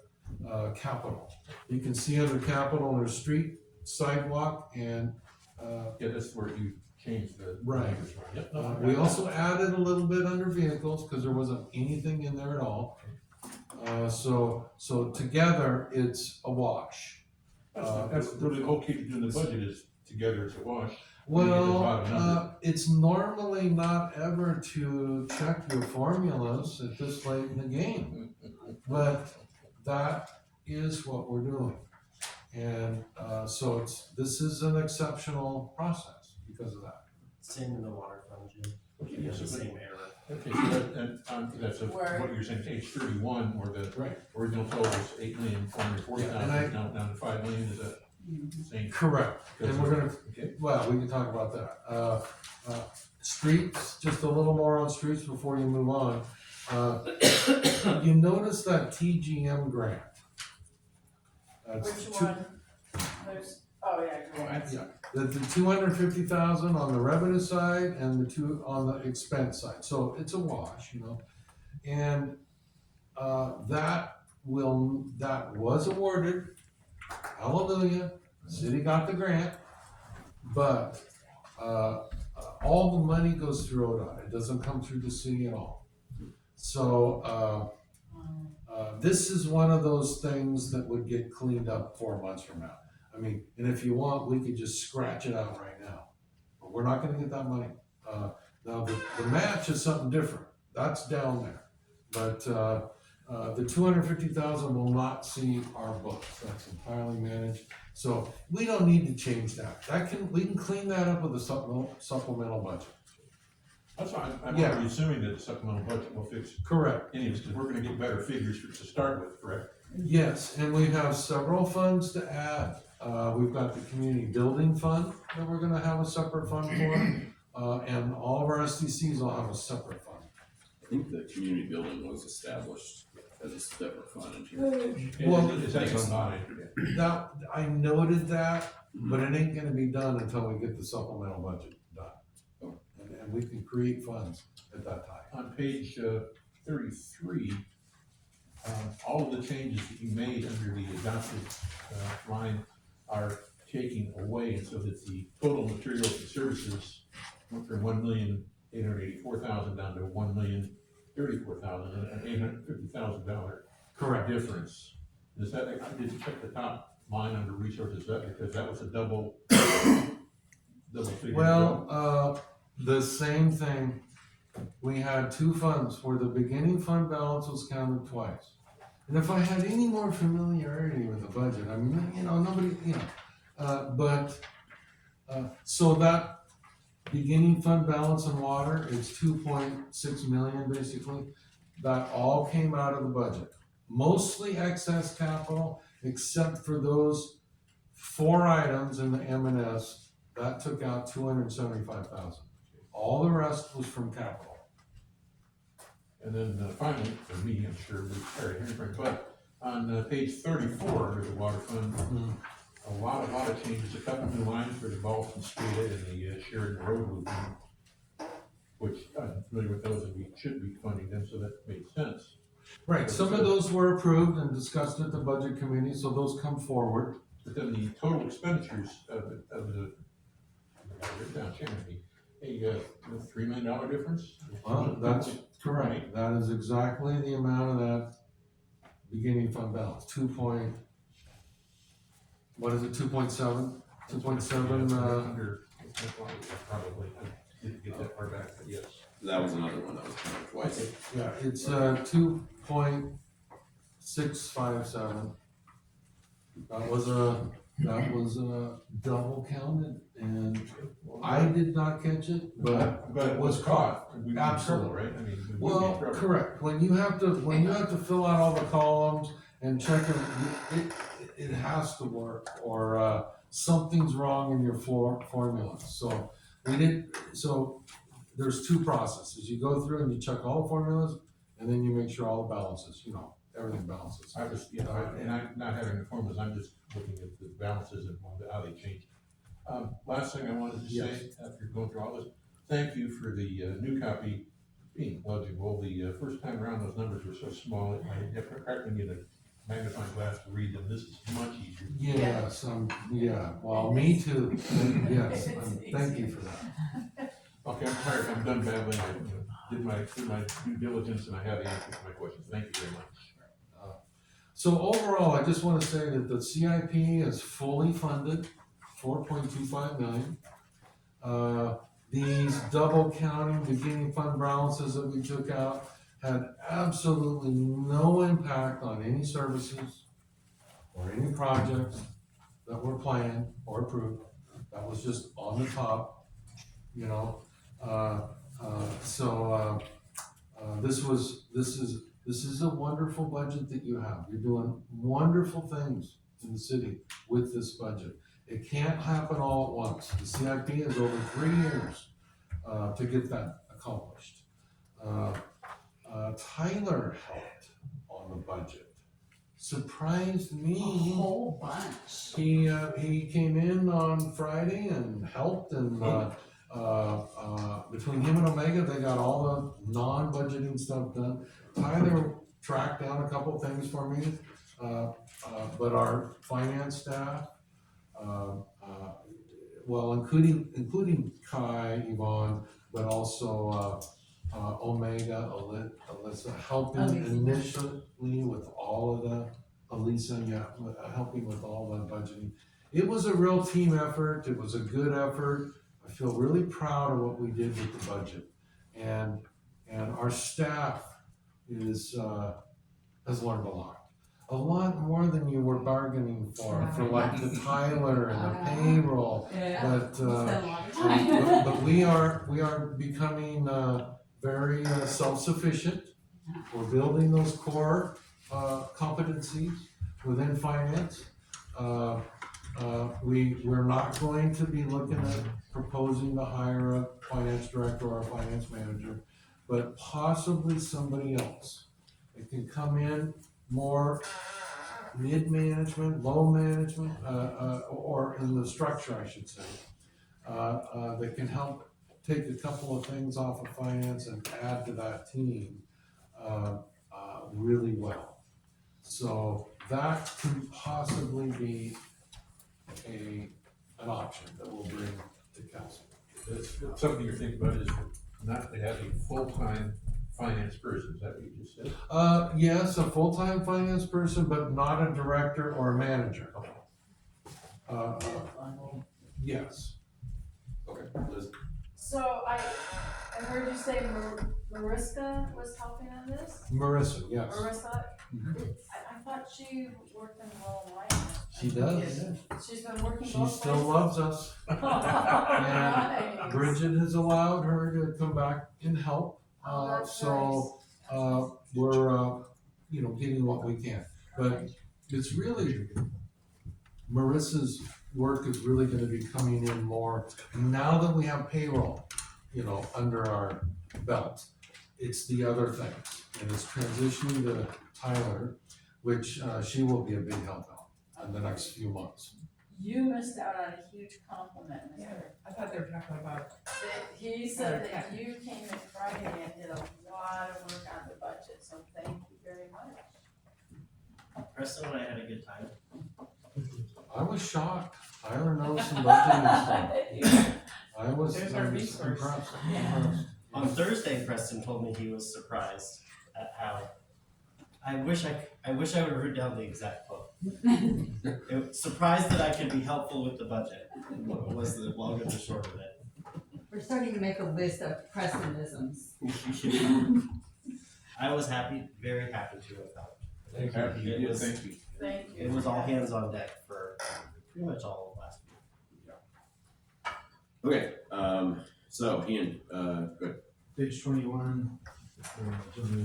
capital. You can see under capital, there's street, sidewalk, and Yeah, that's where you changed the. Right. language. Yep. we also added a little bit under vehicles because there wasn't anything in there at all. So together it's a wash. That's really the whole key to doing the budget is together it's a wash. Well, it's normally not ever to check your formulas at this late in the game, but that is what we're doing. And so this is an exceptional process because of that. Same in the water fund, Jim. Okay, You yeah, have the so same error. Okay, so that's Where- what you're saying, page 31, where the Right. original total was 8,440,000, Yeah, and now down to 5 million, is that same? Correct. And we're gonna, Okay. well, we can talk about that. Streets, just a little more on streets before you move on. You notice that TGM grant? That's Which two- one? There's, oh, yeah, grants. Yeah, the 250,000 on the revenue side and the 2 on the expense side, so it's a wash, And that was awarded, hallelujah, the city got the grant, but all the money goes through ODOT, it doesn't come through the city at all. So this is one of those things that would get cleaned up 4 months from now. I mean, and if you want, we could just scratch it out right now, but we're not gonna get that money. Now, the match is something different, that's down there. But the 250,000 will not see our books, that's entirely managed. So we don't need to change that, we can clean that up with a supplemental budget. That's fine, I'm Yeah. already assuming that the supplemental budget will fix Correct. any of this, because we're gonna get better figures to start with, correct? Yes, and we have several funds to add. We've got the community building fund that we're gonna have a separate fund for, and all of our SDCs will have a separate fund. I think the community building was established as a separate fund in here. Well, It's actually not, That, I noted that, but it ain't gonna be done until we get the supplemental budget done. And we can create funds at that time. on page 33, all of the changes that you made under the adopted line are taking away, so that the total materials and services went from $1,884,000 down to $1,034,000, an $850,000 Correct. difference. Is that, I didn't check the top line under resources, because that was a double figure. Well, the same thing, we had two funds where the beginning fund balance was counted twice. And if I had any more familiarity with the budget, I mean, nobody, so that beginning fund balance in water is 2.6 million basically. That all came out of the budget. Mostly excess capital, except for those 4 items in the M&S, that took out 275,000. All the rest was from capital. And then finally, for me, I'm sure we're tired of hearing from it, but on page 34 under the water fund, a lot of changes, a couple new lines for the Boston Street and the Sheridan Road loop, which I'm familiar with those, and we should be funding them, so that made sense. Right, some of those were approved and discussed at the budget committee, so those come forward. But then the total expenditures of the written down, Shannon, a $3 million difference? That's correct. That is exactly the amount of that beginning fund balance, 2.7? 2.7, Under, probably, I didn't get that far back, but yes. That was another one that was counted twice. yeah, it's 2.657. That was a double counted, and I did not catch it, but it was caught. We Absolutely. right? I mean, we would be in well, trouble. correct. When you have to fill out all the columns and check them, it has to work, or something's wrong in your formula. So there's 2 processes. You go through and you check all the formulas, and then you make sure all the balances, everything balances. I was, and I'm not having the formulas, I'm just looking at the balances and how they change. Last thing I wanted to say, after going through all this, thank you for the new copy being legible. The first time around, those numbers were so small, I practically need a magnifying glass to read them. This is much easier. Yes, well, me too. Yes, thank you for that. Okay, I'm tired, I'm done babbling. I did my due diligence, and I have the answers to my questions. Thank you very much. So overall, I just want to say that the CIP is fully funded, 4.25 million. These double counting beginning fund balances that we took out had absolutely no impact on any services or any projects that were planned or approved. That was just on the top, This is a wonderful budget that you have. You're doing wonderful things in the city with this budget. It can't happen all at once. The CIP is over 3 years to get that accomplished. Tyler helped on the budget. Surprised me. A whole bunch. He came in on Friday and helped, and between him and Omega, they got all the non-budgeting stuff done. Tyler tracked down a couple things for me, but our finance staff, including Kai, Yvonne, but also Omega, Alyssa, helping initially with all of the, helping with all the budgeting. It was a real team effort. It was a good effort. I feel really proud of what we did with the budget, and our staff has learned a lot more than you were bargaining for like the Tyler and the payroll. But we are becoming very self-sufficient. We're building those core competencies within finance. We're not going to be looking at proposing to hire a finance director or a finance manager, but possibly somebody else. It can come in more mid-management, low management, or in the structure, I should say, that can help take a couple of things off of finance and add to that team. really well. So that could possibly be an option that we'll bring to council. That's something you're thinking about is not to have a full-time finance person, is that what you just said? Yes, a full-time finance person, but not a director or a manager. Yes. Okay, Liz? So I heard you say Mariska was helping on this? Marissa, yes. Marissa? Mhm. I thought she worked in Rural White. She does. She's been working She both still places? loves us. Nice. Bridget has allowed her to come back and help. Oh, that's So, we're, getting what we can. But it's really, Marissa's work is really gonna be coming in more, now that we have payroll, under our belt. It's the other things, and it's transitioning to Tyler, which, she will be a big help out in the next few months. You missed out on a huge compliment, Yeah, Mr. I thought they were talking about, He said that you came in Friday and did a lot of work on the budget, so thank you very much. Preston and I had a good time. I was shocked. Tyler knows some budgeting stuff. I was There's our resource. impressed. Yeah. impressed. On Thursday, Preston told me he was surprised at how, I wish I would have written down the exact quote. Surprised that I could be helpful with the budget, was the long and the short of it. We're starting to make a list of Prestonisms. I was very happy to have helped. Thank you. It was- Thank you. Thank you. It was all hands on deck for pretty much all of last week. Okay, so Ian, good. Page 21,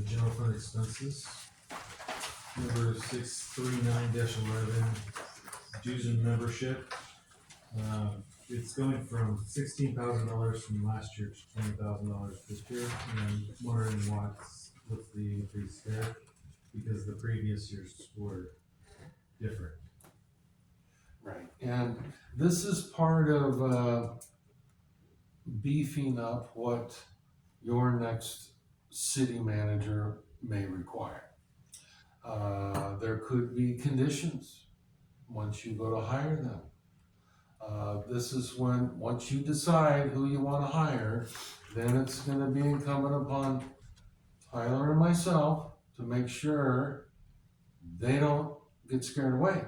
general fund expenses. Number 639-11, dues and membership. It's going from $16,000 from last year to $20,000 this year, and I'm wondering what's the increase there, because the previous years were different. Right, and this is part of beefing up what your next city manager may require. There could be conditions once you go to hire them. This is when, once you decide who you want to hire, then it's going to be incumbent upon Tyler and myself to make sure they don't get scared away.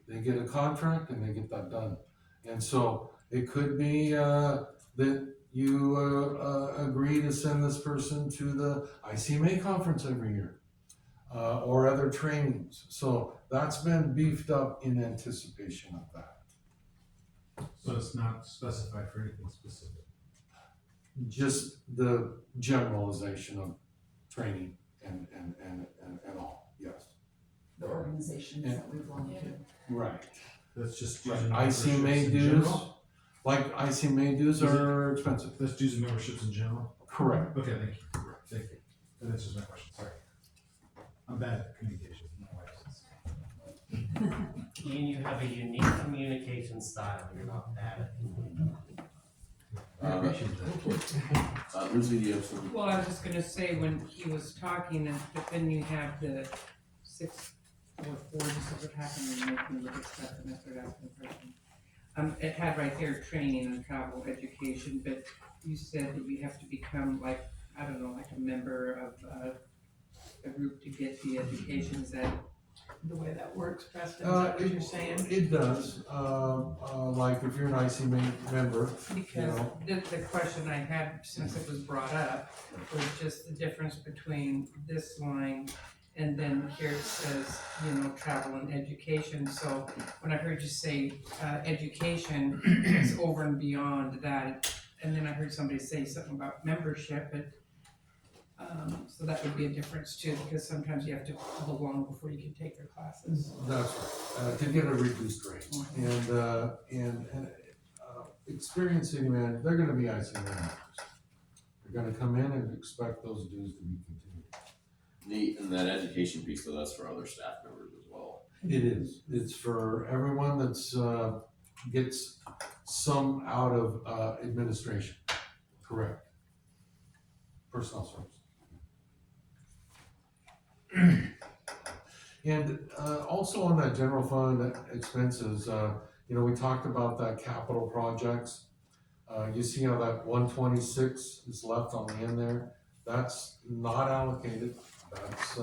They get a contract and they get that done. And so it could be that you agree to send this person to the ICMA conference every year or other trainings. So that's been beefed up in anticipation of that. So it's not specified for anything specific. Just the generalization of training and all, yes. The organizations that we belong to. Right. That's just Right. dues and ICMA memberships in dues, general? like ICMA dues are expensive. That's dues and memberships in general? Correct. Okay, thank you. That answers my question, sorry. I'm bad at communication, my wife says. Ian, you have a unique communication style, you're not bad at communicating. Lucy, do you have some? well, I was just gonna say, when he was talking, but then you have the 644, this is what happened when you make me look at stuff and I started asking questions. It had right there, training and travel education, but you said that you have to become like, I don't know, like a member of a group to get the education. Is that the way that works, Preston? Is that what you're saying? It does, like if you're an ICMA member, Because the question I had, since it was brought up, was just the difference between this line and then here it says, travel and education. So when I heard you say, education, it's over and beyond that. And then I heard somebody say something about membership, but, so that would be a difference too, because sometimes you have to belong before you can take their classes. that's right, to get a reduced rate. And experienced city manager, they're gonna be ICMA members. They're gonna come in and expect those dues to be continued. And that education piece, though, that's for other staff members as well. It is. It's for everyone that's gets some out of administration. Correct. Personnel service. And also on that general fund expenses, we talked about that capital projects. You see how that 126 is left on the end there? That's not allocated. That's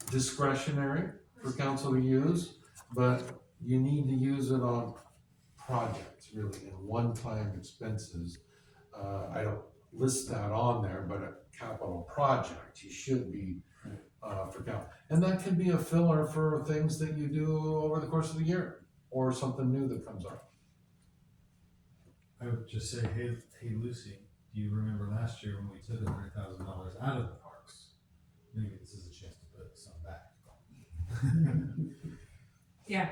discretionary for council to use, but you need to use it on projects, really, in one-time expenses. I don't list that on there, but a capital project, you should be for capital. And that could be a filler for things that you do over the course of the year, or something new that comes up. I would just say, hey Lucy, do you remember last year when we took $100,000 out of the parks? Maybe this is a chance to put some back. Yeah.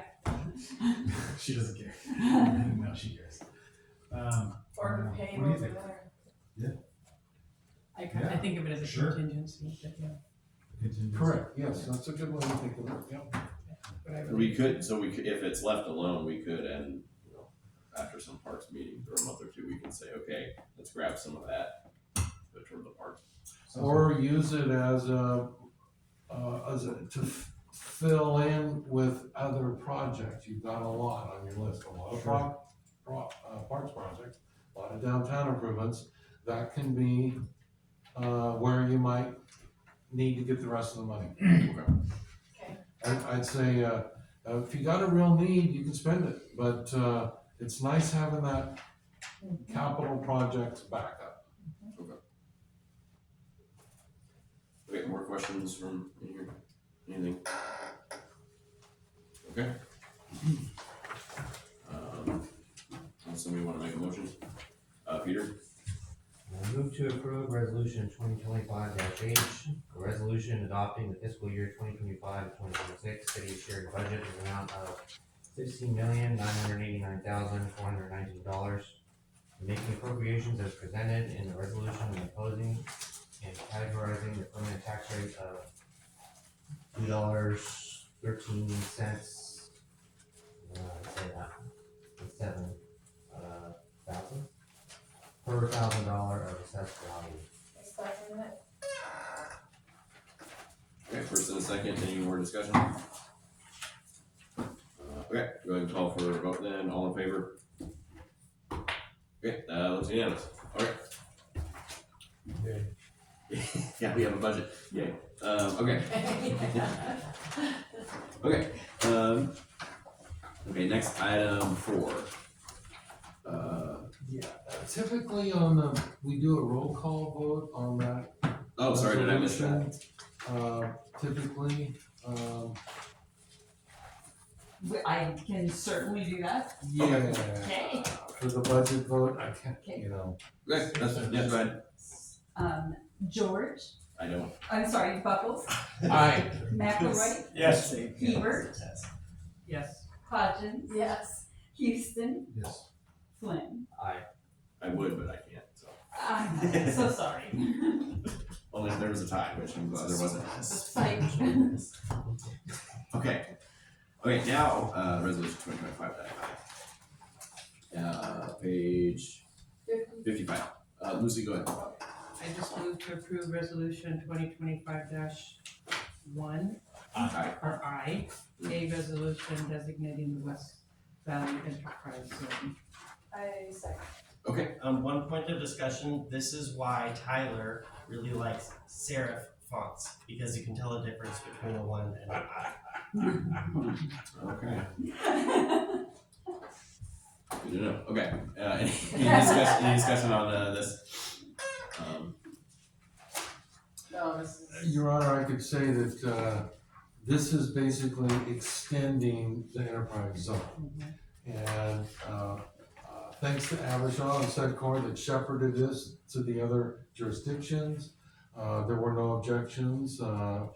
She doesn't care. No, she cares. Or pay what do you over think? there. I think of it as a Sure. contingency, but yeah. Contingency. Correct, yes, that's a good way to think of it, yeah. But I We could, if it's left alone, we could, and, after some parks meeting for a month or two, we can say, okay, let's grab some of that, put it toward the parks. Or use it as to fill in with other projects. You've got a lot on your list, a lot of parks projects, a lot of downtown improvements. That can be where you might need to get the rest of the money. Okay. I'd say if you got a real need, you can spend it, but it's nice having that capital projects backup. Okay, more questions from in here? Anything? Okay. Does somebody wanna make a motion? Peter? I move to approve resolution 2025-H, a resolution adopting the fiscal year 2025 to 2026 city of Sheridan budget in the amount of $16,989,419, making appropriations as presented in the resolution and imposing and categorizing the permanent tax rate of $2.13. Say that. 7,000 per $1,000 of assessed value. Second it. Okay, first and a second, any more discussion? Okay, go ahead and call for a vote then, all in favor? Okay, looks unanimous, okay. Yeah, we have a budget, yay, okay. Okay, okay, next item 4. Yeah, typically we do a roll call vote on that. Oh, sorry, did I miss that? resolution. Typically, I can certainly do that. yeah, Okay. for the budget vote, I can't, Okay. Okay, that's, yeah, go ahead, George, I don't, I'm sorry, Buckles, Aye. McElroy, Yes. Hebert, Yes. Hodgins, Yes. Houston, Yes. Flynn. I would, but I can't, so. I'm so sorry. Only if there was a tie, which I'm glad there wasn't. Psych. Okay, okay, now, resolution 2025-I. Page 55. Lucy, go ahead. I just move to approve resolution 2025-1, Aye. or I, a resolution designating the West Valley Enterprise Zone. I second. Okay, One point of discussion, this is why Tyler really likes serif fonts, because you can tell the difference between a 1 and an I. okay, good to know, okay, any discussion on, this? No, this is. Your Honor, I could say that this is basically extending the enterprise zone. And thanks to Abishaw and Sedcor that shepherded this to the other jurisdictions. There were no objections. The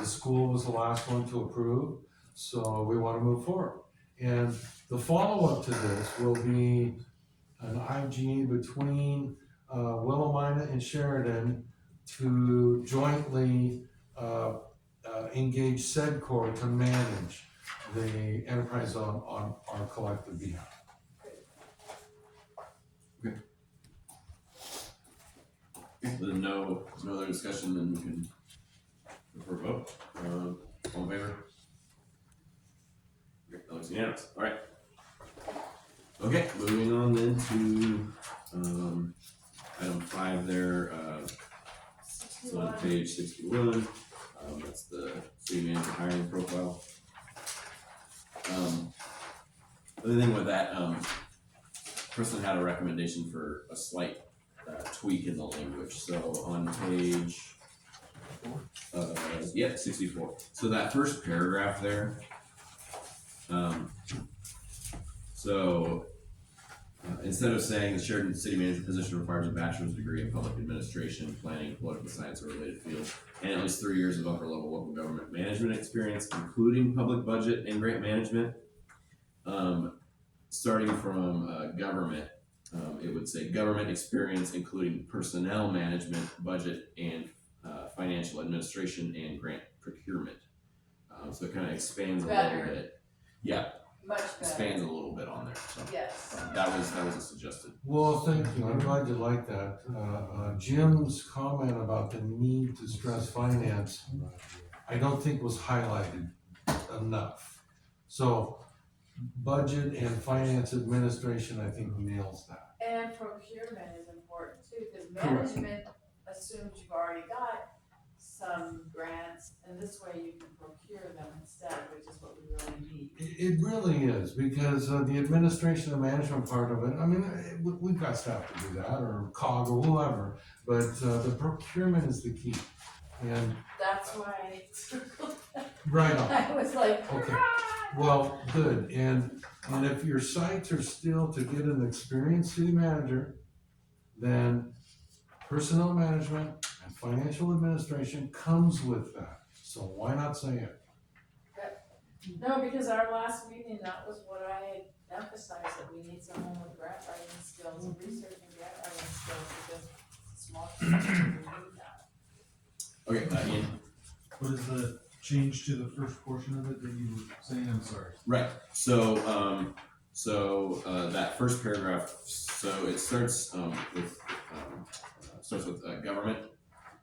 school was the last one to approve, so we want to move forward. And the follow-up to this will be an IGA between Willamette and Sheridan to jointly engage Sedcor to manage the enterprise zone on our collective behalf. then no other discussion, then we can go for a vote. All in favor? Okay, that looks unanimous. All right. Okay, moving on then to item 5 there. It's on page 61. That's the city manager hiring profile. Other thing with that, Kristen had a recommendation for a slight tweak in the language. So on page 64. So that first paragraph there. Instead of saying the Sheridan City Manager position requires a bachelor's degree in public administration, planning, political science, or related fields, and at least 3 years of upper level local government management experience, including public budget and grant management. Starting from government, it would say government experience, including personnel management, budget, and financial administration and grant procurement. So it kind of expands a little bit. Yeah. Much better. Expands a little bit on there, so. Yes. That was a suggested. Well, thank you, I'm glad you like that. Jim's comment about the need to stress finance, I don't think was highlighted enough. So, budget and finance administration, I think nails that. And procurement is important too, because management assumes you've already got some grants, and this way you can procure them instead, which is what we really need. It really is, because the administration and management part of it, I mean, we've got staff to do that, or COG or whoever, but the procurement is the key. And That's why I circled that. right on. I was like, Okay. hurrah! Well, good, and if your sights are still to get an experienced city manager, then personnel management and financial administration comes with that, so why not say it? No, because our last meeting, that was what I had emphasized, that we need someone with grant writing skills, and research and grant writing skills, because small communities, we need that. Okay, Ian. What is the change to the first portion of it that you were saying? I'm sorry. Right. So that first paragraph. So it starts with government.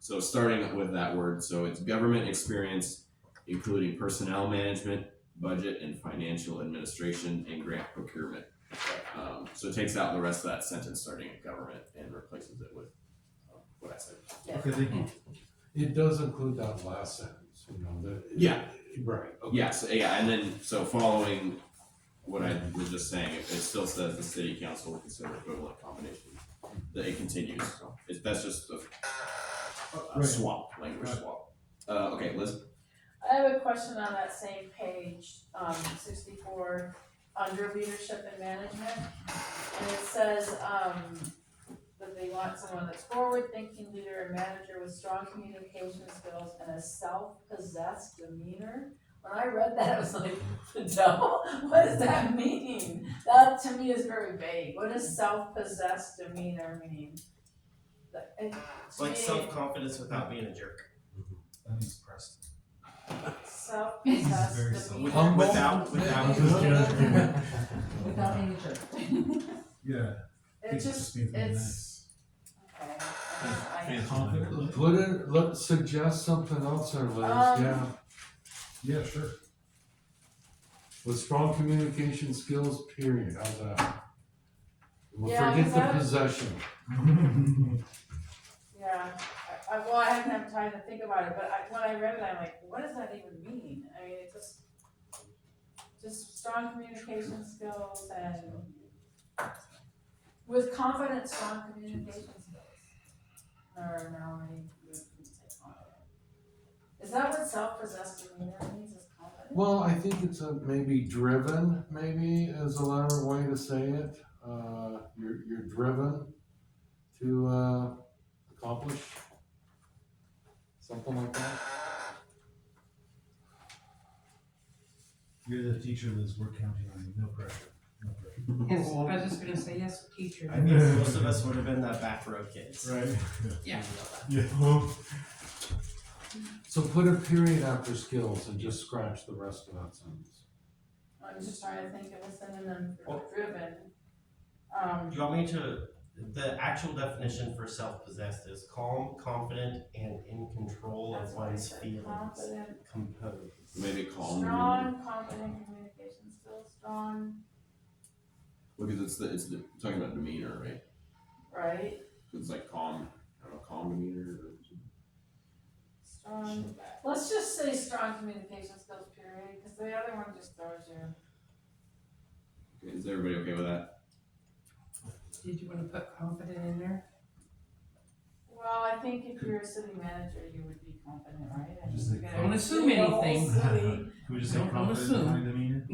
So starting with that word. So it's government experience, including personnel management, budget, and financial administration, and grant procurement. So it takes out the rest of that sentence starting at government and replaces it with what I said. Yeah. Okay, thank you. It does include that last sentence, you know, that. Yeah. Right, okay. Yes, yeah, and then, so following what I was just saying, it still says the city council will consider equivalent combination. That it continues, that's just a Right. swap, language Right. swap. Okay, Liz? I have a question on that same page, 64, under leadership and management. And it says, that they want someone that's forward-thinking leader and manager with strong communication skills and a self-possessed demeanor. When I read that, I was like, the devil? What does that mean? That to me is very vague. What does self-possessed demeanor mean? It's like self-confidence without being a jerk. That means Preston. Self-possessed Very demeanor. Humble. Without Without being a jerk. Yeah. It just, means being it's, okay. I- Confident. Put it, let's suggest something else there, Liz, yeah, Yeah, sure. with strong communication skills, period, how's that? We'll Yeah, forget 'cause the that- possession. Yeah, well, I haven't had time to think about it, but when I read it, I'm like, what does that even mean? I mean, it's just strong communication skills and with confident, strong communication skills. Or no, I wouldn't say confident. Is that what self-possessed demeanor means, is confident? Well, I think it's a maybe driven, maybe is a better way to say it, you're driven to, accomplish something like that. You're the teacher, Liz. We're counting on you. No pressure. No pressure. Yes, I was just gonna say, yes, teacher. I think most of us would have been that back row kids. Right. Yeah. Yeah. So put a period after skills and just scratch the rest of that sentence. I'm just trying to think of a synonym for Oh. driven. Do you want me to The actual definition for self-possessed is calm, confident, and in control of That's what I one's said, feelings. confident, Composed. Maybe calm. strong, confident communication skills, strong, Because it's talking about demeanor, right? right? It's like calm, I don't know, calm demeanor or Strong, let's just say strong communication skills, period, because the other one just throws you. okay, is everybody okay with that? Did you wanna put confident in there? Well, I think if you're a city manager, you would be confident, right? I Just mean, like- you gotta Don't assume lead the whole anything. city. Can we just say Don't confident assume. behind demeanor?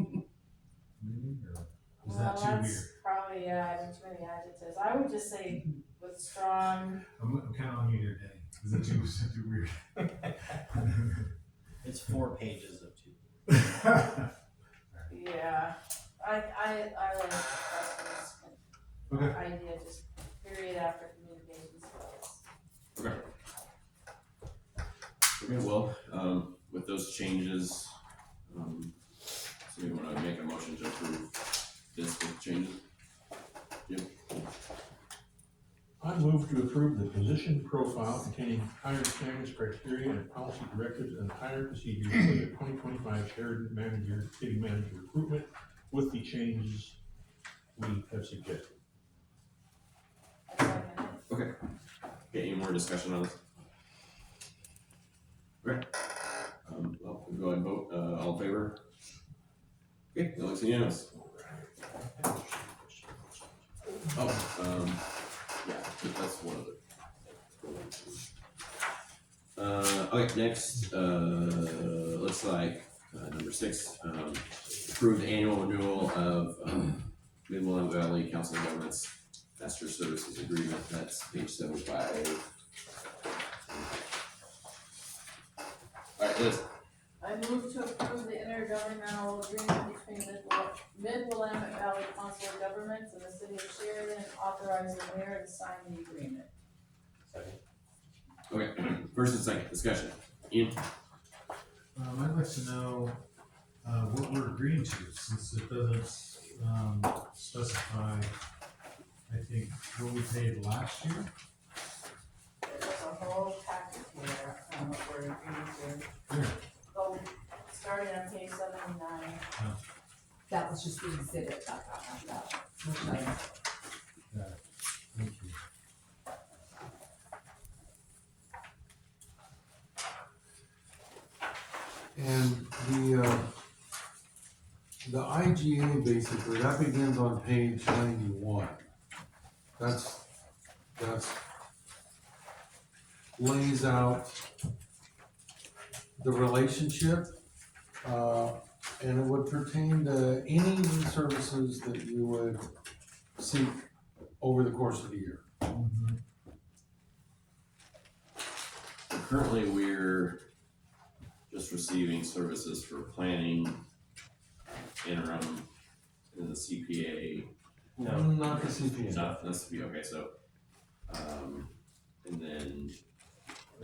Maybe, or is that Well, too that's weird? probably, yeah, I think too many adjectives. I would just say with strong, I'm counting on you here, Danny. Is that too weird? It's 4 pages of 2. yeah. I like the preference Okay. idea, just period after communication skills. Okay. Okay, well, with those changes, so you wanna make a motion to approve this with changes? Jim? I move to approve the position profile containing hire standards, criteria, and policy directives and hire procedures for the 2025 Sheridan City Manager recruitment with the changes we have suggested. I second it. Okay, any more discussion on this? Okay, well, we'll go ahead and vote, all in favor? Okay, that looks unanimous. Oh, yeah, that's one of the. Okay, next, looks like, number 6, approve the annual renewal of, Mid-Willamette Valley Council of Governments Master Services Agreement, that's page 75. Alright, Liz, I move to approve the intergovernmental agreement between Mid-Willamette Valley Council of Governments and the city of Sheridan, and authorize the mayor to sign the agreement. okay, first and second, discussion, Ian? I'd like to know, what we're agreeing to, since it doesn't, specify, I think, what we paid last year. There's a whole packet here on what we're agreeing to. Here. Go, starting on page 79. That was just the exhibit that got left out. Thank you. And the IGA basically, that begins on page 91. That's lays out the relationship, and it would pertain to any services that you would seek over the course of the year. Currently, we're just receiving services for planning, interim, and the CPA. No. Not the CPA. Not the CPA, okay, so, and then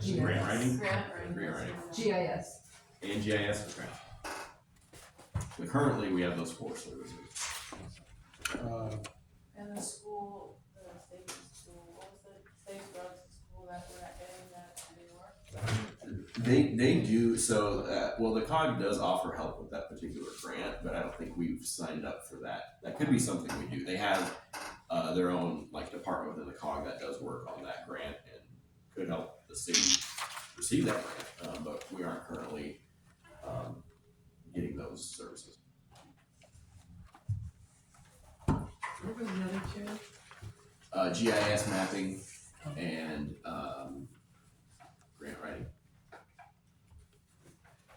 GIS. grant writing? Grant writing. Grant writing. GIS. And GIS, okay. But currently, we have those 4 services. And the school, the safety school, what was the safe drugs school that we're not getting that anymore? They do, so, well, the COG does offer help with that particular grant, but I don't think we've signed up for that. That could be something we do. They have, their own, like, department within the COG that does work on that grant and could help the city receive that grant, but we aren't currently, getting those services. What were the other 2? GIS mapping and, grant writing.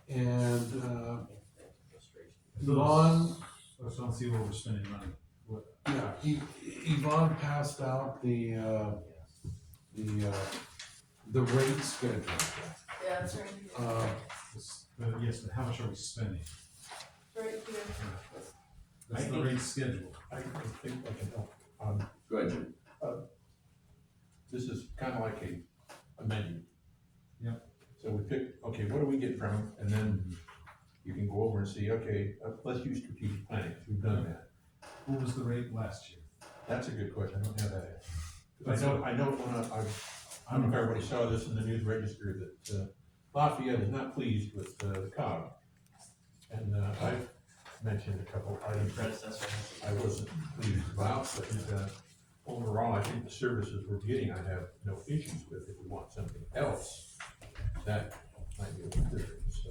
And Those- Yvonne, I just want to see where we're spending money. What, yeah, Yvonne passed out the rate schedule. Yeah, it's right here. yes, but how much are we spending? Right here. That's the rate schedule. I think I can help. Go ahead, Jim. This is kind of like a menu. Yep. So we pick, okay, what do we get from it? And then you can go over and see, okay, let's use strategic planning, 'cause we've done that. What was the rate last year? That's a good question, I don't have that. I don't wanna, I don't know if everybody saw this in the News Register that, Lafayette is not pleased with, the COG. And, I've mentioned a couple items Predecessor. I wasn't pleased about, but, overall, I think the services we're getting, I have no issues with. If we want something else, that might be a little different, so.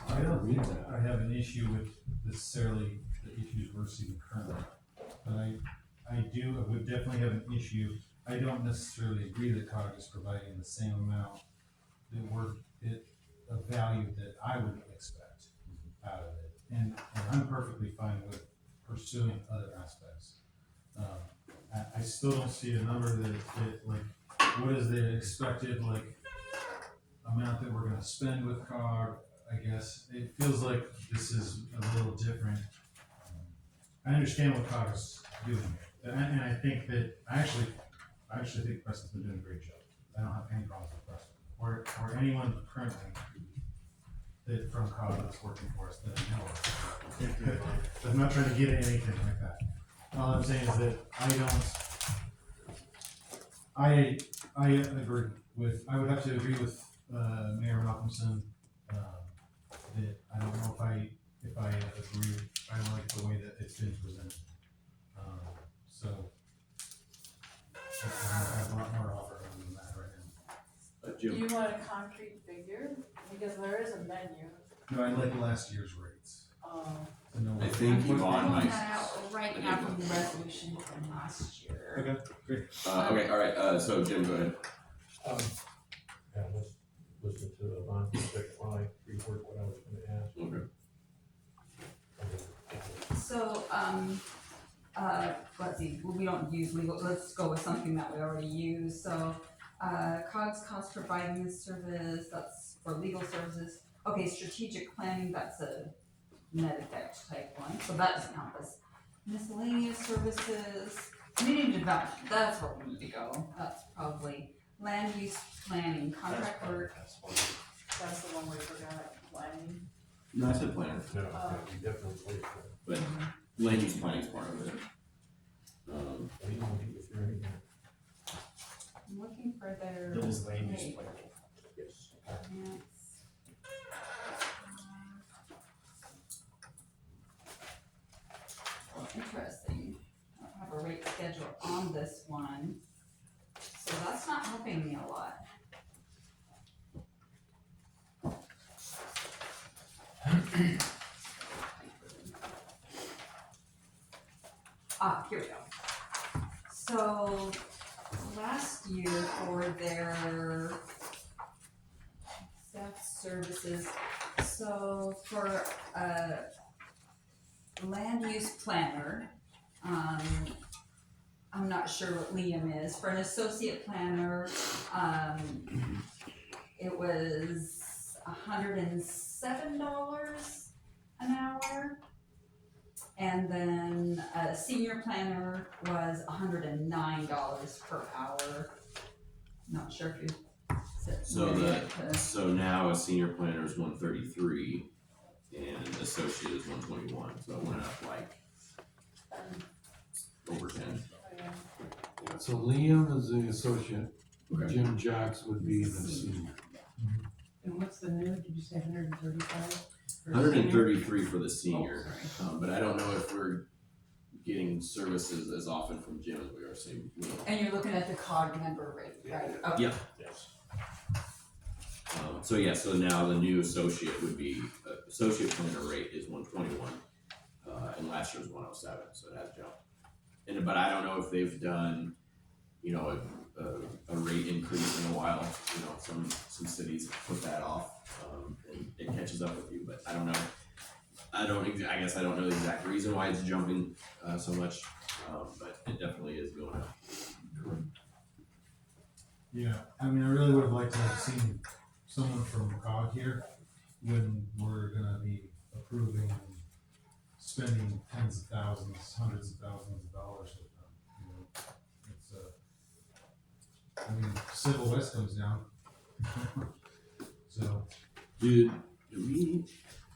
I don't think I have an issue with necessarily the issues we're seeing currently. But I would definitely have an issue. I don't necessarily agree that COG is providing the same amount of value that I would expect out of it. And I'm perfectly fine with pursuing other aspects. I still don't see a number that like, what is the expected, like, amount that we're gonna spend with COG, I guess. It feels like this is a little different. I understand what COG is doing, and I think that, I actually think Preston's been doing a great job. I don't have any problems with Preston, or anyone currently that from COG that's working for us that I know of. I'm not trying to get at anything like that. All I'm saying is that I agree with, I would have to agree with, Mayor Malcolmson, that I don't know if I agree, I don't like the way that it's been presented. So, I have a lot more to offer other than that right now. Do Jim, you want a concrete figure? Because there is a menu. No, I like last year's rates. To know I what- think I'm Yvonne pulling might. that out right now from the resolution from last year. Okay, great. Okay, all right, so Jim, go ahead. Yeah, let's listen to the line while I reword what I was gonna ask. Okay. So, let's see, we don't use legal, let's go with something that we already use, so, COGS cost providing this service, that's for legal services. Okay, strategic planning, that's a net effect type one, so that doesn't count as miscellaneous services. Community development, that's where we need to go, that's probably land use planning, contract work. That's the one we forgot, planning. No, I said planner, No, yeah, we definitely placed that. but land use planning is part of it. We don't need to throw anything. I'm looking for their. It is land use pay. planning. Yes. Finance. Interesting. I don't have a rate schedule on this one, so that's not helping me a lot. Here we go. So, last year for their staff services, so for a land use planner, I'm not sure what Liam is, for an associate planner, it was $107 an hour. And then a senior planner was $109 per hour. Not sure if you. So now a senior planner is 133 and associate is 121, so it went up like over 10. So Liam is the associate, Okay. Jim Jacks would be the senior. And what's the new, did you say 135? 133 for the senior, Oh, sorry. but I don't know if we're getting services as often from Jim as we are seeing. And you're looking at the COG member rate, right? Okay. Yeah. Yes. So now the new associate would be, associate planner rate is 121, and last year was 107, so it has jumped. But I don't know if they've done, a rate increase in a while, some cities put that off, and it catches up with you, but I don't know. I guess I don't know the exact reason why it's jumping, so much, but it definitely is going up. Yeah, I mean, I really would have liked to have seen someone from COG here when we're gonna be approving and spending tens of thousands, hundreds of thousands of dollars with them, It's, I mean, Civil West comes down. So, Do we,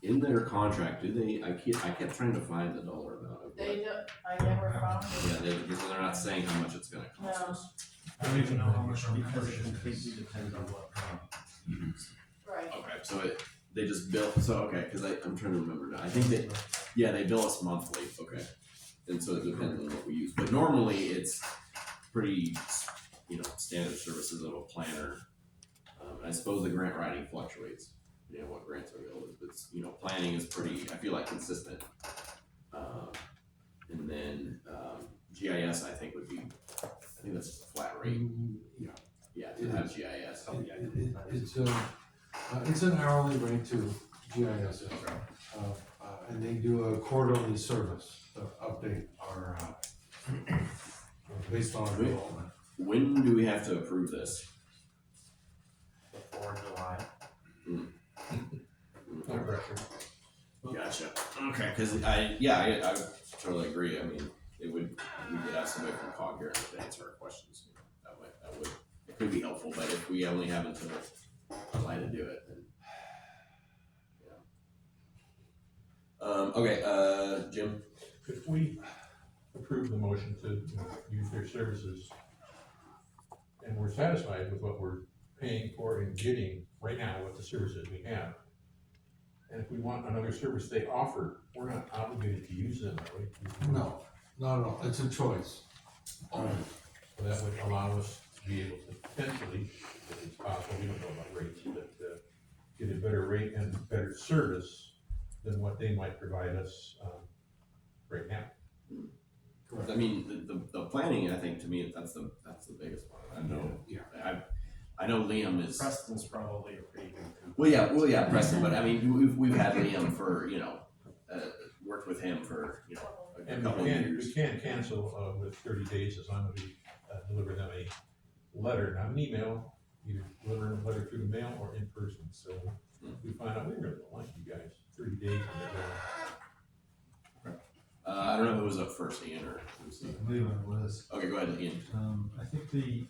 in their contract, do they, I kept trying to find the dollar amount of They what. do, I never found Yeah, it. because they're not saying how much it's gonna cost No. us. I don't even know how much our Because it membership completely is. depends on what product you use. Right. Okay, so they just bill, so, okay, cause I'm trying to remember now, I think they bill us monthly, okay. And so it depends on what we use, but normally it's pretty, standard services of a planner. And I suppose the grant writing fluctuates, what grants are available, but planning is pretty, I feel like consistent. And then, GIS I think would be, I think that's just a flat rate, Yeah. yeah, to have GIS. It's an hourly rate to GIS, and they do a quarterly service to update our, based on our development. When do we have to approve this? Before July. No pressure. Gotcha, okay, cause I totally agree, I mean, we could have somebody from COG here to answer our questions, that would, it could be helpful, but if we only have until July to do it, then. Okay, Jim? If we approve the motion to use their services, and we're satisfied with what we're paying for and getting right now with the services we have, and if we want another service they offer, we're not obligated to use them, are we? No, not at all, it's a choice. So that would allow us to be able to potentially, if it's possible, we don't know about rates, but get a better rate and better service than what they might provide us right now. I mean, the planning, I think, to me, that's the biggest one, I know, I know Liam is. Preston's probably a pretty good. Well, yeah, Preston, but I mean, we've had Liam for, worked with him for, a And couple of we years. can cancel with 30 days as long as we deliver them a letter, not an email, either deliver a letter through the mail or in person. So if we find out we really don't like you guys, 30 days and they're gone. I don't know who was up first, Ian or who's I believe it was. Okay, go ahead, Ian. I think the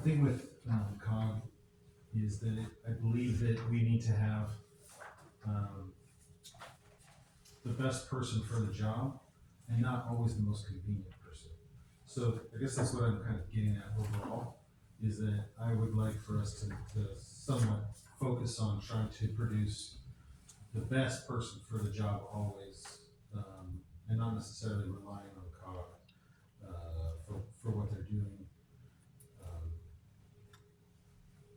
thing with COG is that I believe that we need to have the best person for the job and not always the most convenient person. So I guess that's what I'm kind of getting at overall, is that I would like for us to somewhat focus on trying to produce the best person for the job always, and not necessarily relying on COG for what they're doing.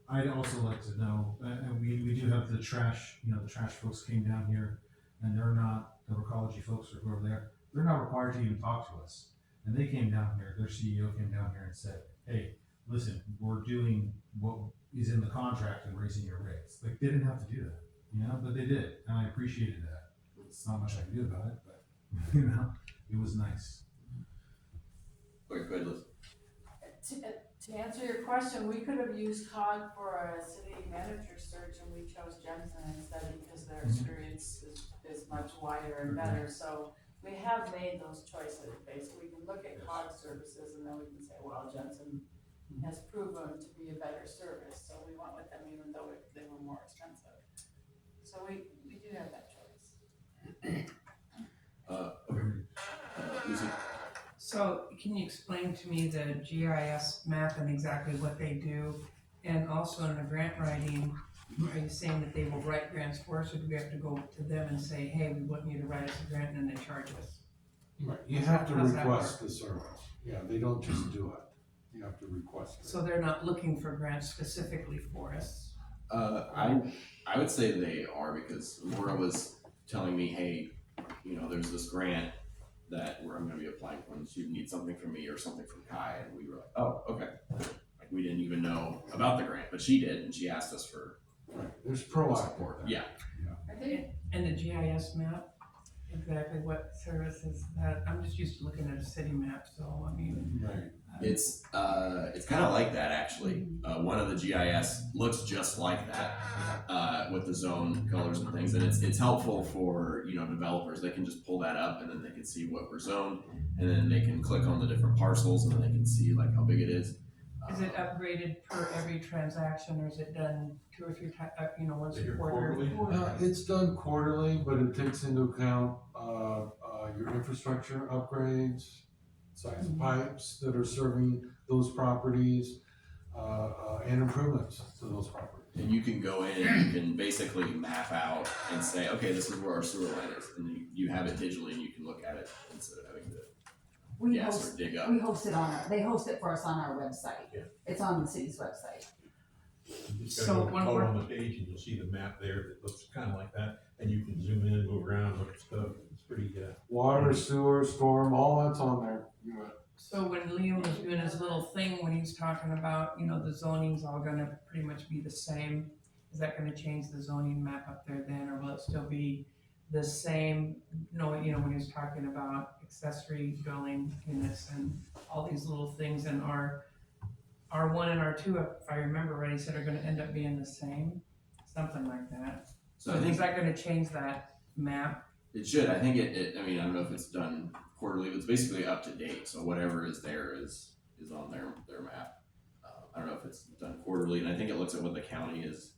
I'd also like to know, and we do have the trash, the trash folks came down here, and they're not, the Recology folks or whoever they're not required to even talk to us. And they came down here, their CEO came down here and said, hey, listen, we're doing what is in the contract and raising your rates. Like, they didn't have to do that, but they did, and I appreciated that. It's not much I can do about it, but, it was nice. Okay, go ahead, Liz. To answer your question, we could have used COG for a city manager search and we chose Jensen instead because their experience is much wider and better. So we have made those choices. Basically, we can look at COG services and then we can say, well, Jensen has proven to be a better service. So we went with them even though they were more expensive. So we do have that choice. Okay. Lucy? So can you explain to me the GIS map and exactly what they do? And also in the grant writing, are you saying that they will write grants for us, or do we have to go to them and say, hey, we want you to write us a grant, and then they charge us? Right, you have to How's that request the service, yeah, they don't just do it, you have to request it. So they're not looking for grants specifically for us? I would say they are, because Laura was telling me, hey, there's this grant that I'm gonna be applying for, and she needs something from me or something from Kai, and we were like, oh, okay. Like, we didn't even know about the grant, but she did, and she asked us for Right, there's proactive. support. Yeah. I think And the GIS map, exactly what services that, I'm just used to looking at a city map, so I mean. Right. It's kind of like that, actually. One of the GIS looks just like that, with the zone colors and things, and it's helpful for developers. They can just pull that up, and then they can see what we're zoned, and then they can click on the different parcels, and then they can see like how big it is. Is it upgraded per every transaction, or is it done 2 or 3 times, once a Is it quarter? quarterly? It's done quarterly, but it takes into account, your infrastructure upgrades, size of pipes that are serving those properties, and improvements to those properties. And you can go in and you can basically map out and say, okay, this is where our sewer line is, and you have it digitally and you can look at it instead of having to We guess host, or dig up. we host it they host it for us on our website. Yeah. It's on the city's website. You just So gotta go one to more- on the page and you'll see the map there that looks kind of like that, and you can zoom in, move around, look at stuff. It's pretty, Water, sewer, storm, all that's on there. So when Liam was doing his little thing, when he was talking about, the zoning's all gonna pretty much be the same, is that gonna change the zoning map up there then, or will it still be the same? No, when he was talking about accessory dwelling units and all these little things, and R1 and R2, if I remember right, he said are gonna end up being the same, something like that. So So I think is that gonna change that map? it should. I think I mean, I don't know if it's done quarterly, but it's basically up to date. So whatever is there is on their map. I don't know if it's done quarterly, and I think it looks at what the county is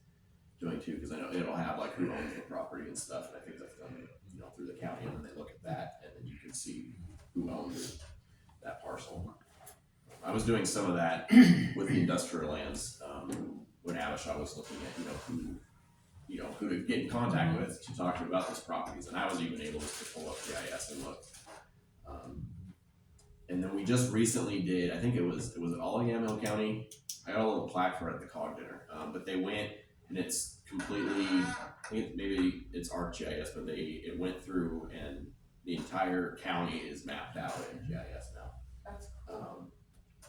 doing too, because I know it'll have like who owns the property and stuff, and I think that's done, through the county, and then they look at that, and then you can see who owns that parcel. I was doing some of that with the industrial lands, when Abishaw was looking at, who to get in contact with to talk to about those properties, and I was even able to pull up GIS and look. And then we just recently did, I think it was all in Yamhill County. I got a little plaque for it at the COG dinner, but they went and it's completely, I think maybe it's ArcGIS, but it went through and the entire county is mapped out in GIS now. That's cool.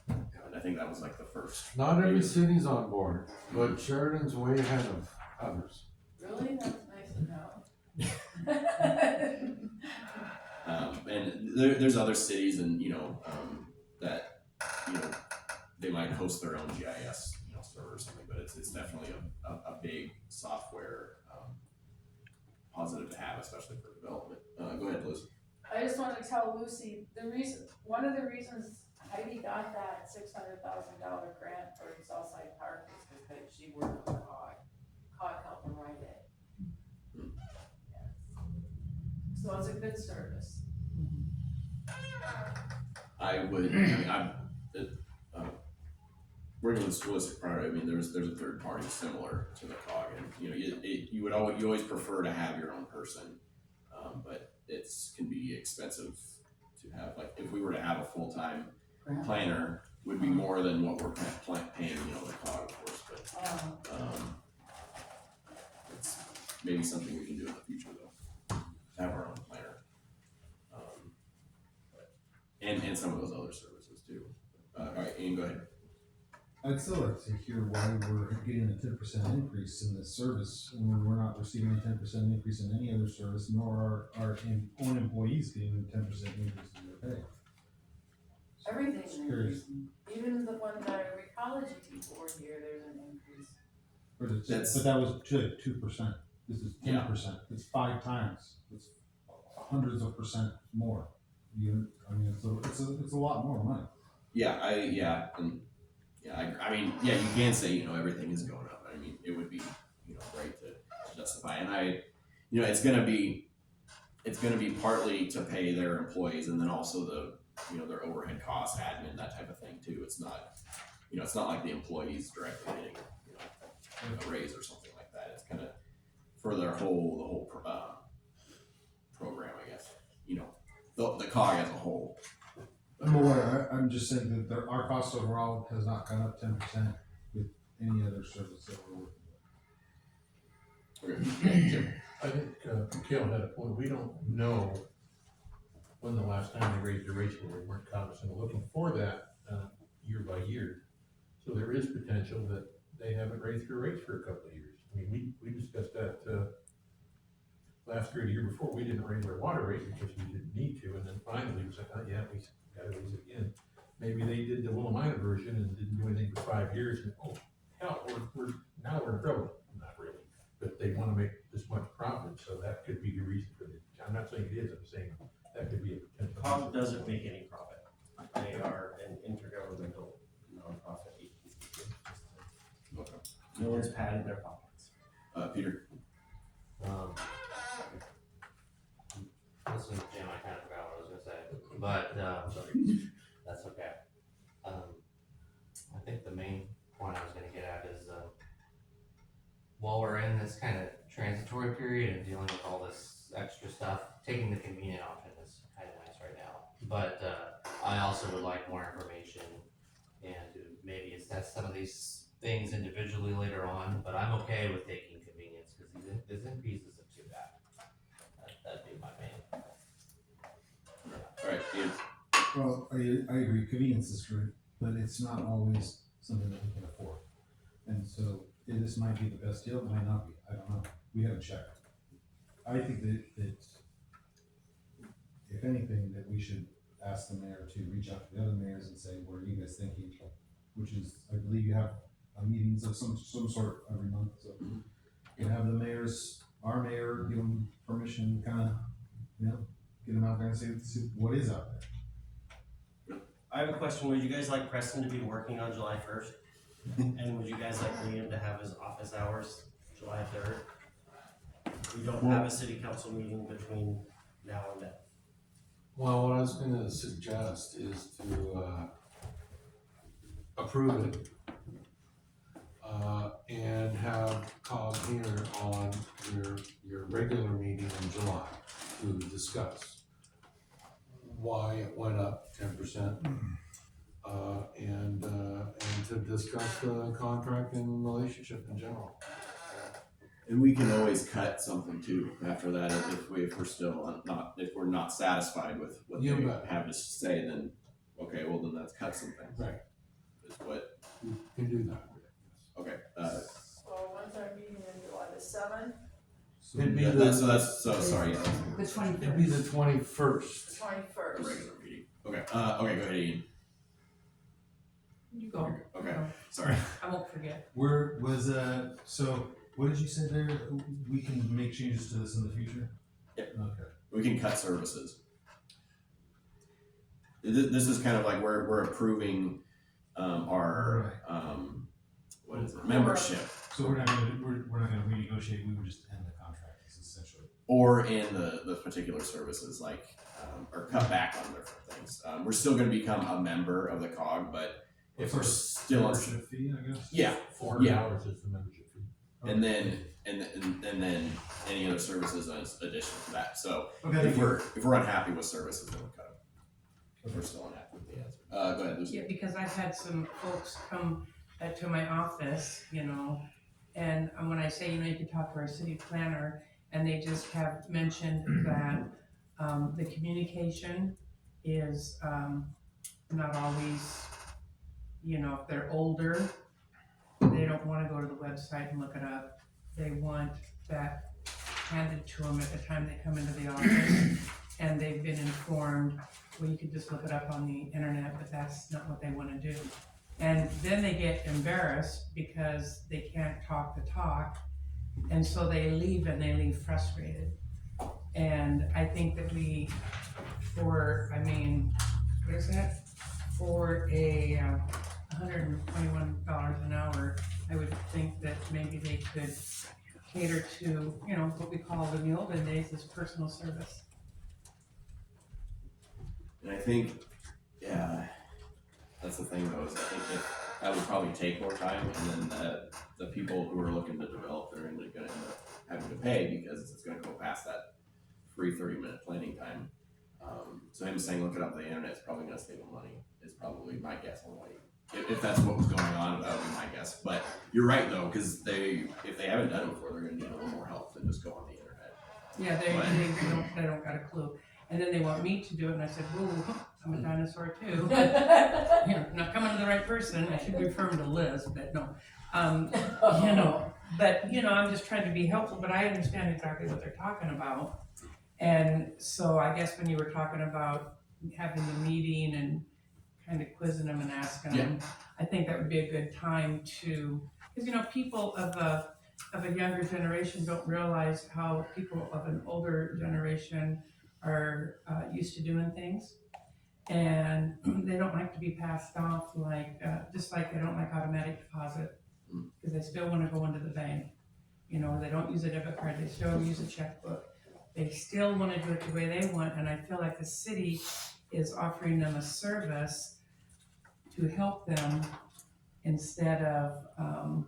And I think that was like the first. Not every city's on board, but Sheridan's way ahead of others. Really? That's nice to know. And there's other cities and, that, they might host their own GIS, server or something, but it's definitely a big software, positive to have, especially for development. Go ahead, Liz. I just wanted to tell Lucy, one of the reasons Heidi got that $600,000 grant for Southside Park is because she worked with COG. COG helped them write it. Yeah. So it's a good service. I'm working with school district prior. I mean, there's a third party similar to the COG, and you always prefer to have your own person, but can be expensive to have. Like if we were to have a full time planner, would be more than what we're paying, the COG, of course. But it's maybe something we can do in the future though. Have our own planner. And some of those other services too. All right, Ian, go ahead. I'd still like to hear why we're getting a 10% increase in this service when we're not receiving a 10% increase in any other service, nor are our own employees getting a 10% increase in their pay. Everything's Curious. increasing. Even the ones that are ecology people were here, there's an increase. But that was 2%. This is 10%. It's 5 times. It's hundreds of percent more. It's a lot more money. I mean, you can say, everything is going up. I mean, it would be, great to justify. And it's gonna be partly to pay their employees and then also their overhead costs, admin, that type of thing too. It's not, it's not like the employees directly getting, a raise or something like that. It's kind of for the whole program, I guess. The COG as a whole. I'm aware. I'm just saying that our cost overall has not gone up 10% with any other service that we're working with. Okay. Jim. I think Kale had a point. We don't know when the last time they raised the rates, but we weren't cognizant of looking for that year by year. So there is potential that they haven't raised their rates for a couple of years. I mean, we discussed that last year, the year before. We didn't raise our water rate because we didn't need to, and then finally we was like, oh yeah, we gotta raise it again. Maybe they did the Willamette version and didn't do anything for 5 years, and oh hell, we're now in trouble. Not really, but they want to make this much profit, so that could be the reason for it. I'm not saying it is. I'm saying that could be a potential. COG doesn't make any profit. They are an intergovernmental nonprofit No one's padded their pockets. Peter? Listen, Jim, I kind of forgot what I was gonna say, but, that's okay. I think the main point I was gonna get at is, while we're in this kind of transitory period and dealing with all this extra stuff, taking the convenient option is kind of nice right now. But, I also would like more information and to maybe assess some of these things individually later on, but I'm okay with taking convenience, because these increases are too bad. That'd be my main. Alright, Ian? Well, I agree, convenience is great, but it's not always something that we can afford. And so, this might be the best deal, it might not be, I don't know, we haven't checked. I think that if anything, that we should ask the mayor to reach out to the other mayors and say, what are you guys thinking? Which is, I believe you have meetings of some sort every month, so you have the mayors, our mayor, give them permission, kinda, get them out there and see what is out there. I have a question. Would you guys like Preston to be working on July 1st? And would you guys like Liam to have his office hours July 3rd? We don't have a city council meeting between now and then. Well, what I was gonna suggest is to, approve it, and have COG here on your regular meeting in July to discuss why it went up 10%, and to discuss the contract and relationship in general. And we can always cut something too after that if we're still not, if we're not satisfied with what You they bet. have to say, then, okay, well then let's cut some things. Right. Is what, We can do that. okay, So when's our meeting in July, the 7th, It'd be so sorry, yeah, The 21st. It'd be the 21st. the 21st? the regular meeting. Okay, go ahead, Ian. You go. Okay, Go. sorry. I won't forget. Where was, so, what did you say there, we can make changes to this in the future? Yep. Okay. We can cut services. This is kind of like we're approving, our, what is it, membership. So we're not gonna renegotiate, we would just end the contract, essentially. Or in the particular services, like, or cut back on different things. We're still gonna become a member of the COG, but if we're still on, Membership fee, I guess? yeah, $400 is the membership fee. and then any other services as addition to that. So Okay, if we're unhappy with services, then we cut them. If we're still unhappy with the answer. Go ahead, Lucy. Yeah, because I've had some folks come to my office, and when I say, you can talk to our city planner, and they just have mentioned that the communication is not always, if they're older, they don't wanna go to the website and look it up. They want that handed to them at the time they come into the office, and they've been informed, well, you could just look it up on the internet, but that's not what they wanna do. And then they get embarrassed because they can't talk the talk, and so they leave, and they leave frustrated. And I think that for a $121 an hour, I would think that maybe they could cater to, what we called in the olden days as personal service. And I think, yeah, that's the thing though, is I think that would probably take more time, and then the people who are looking to develop, they're gonna end up having to pay because it's gonna go past that free 30-minute planning time. So him saying look it up on the internet is probably gonna save them money, is probably my guess on why. If that's what was going on, that would be my guess. But you're right though, because if they haven't done it before, they're gonna need a little more help than just go on the internet. Yeah, they don't got a clue. And then they want me to do it, and I said, whoa, I'm a dinosaur too. Not coming to the right person, I should refer them to Liz, but no. But I'm just trying to be helpful, but I understand exactly what they're talking about. And so I guess when you were talking about having the meeting and kind of quizzing them and asking them, I think that would be a good time to, because people of a younger generation don't realize how people of an older generation are used to doing things, and they don't like to be passed off just like they don't like automatic deposit. Cause they still wanna go into the bank, you know, they don't use a debit card, they still use a checkbook. They still wanna do it the way they want, and I feel like the city is offering them a service to help them instead of,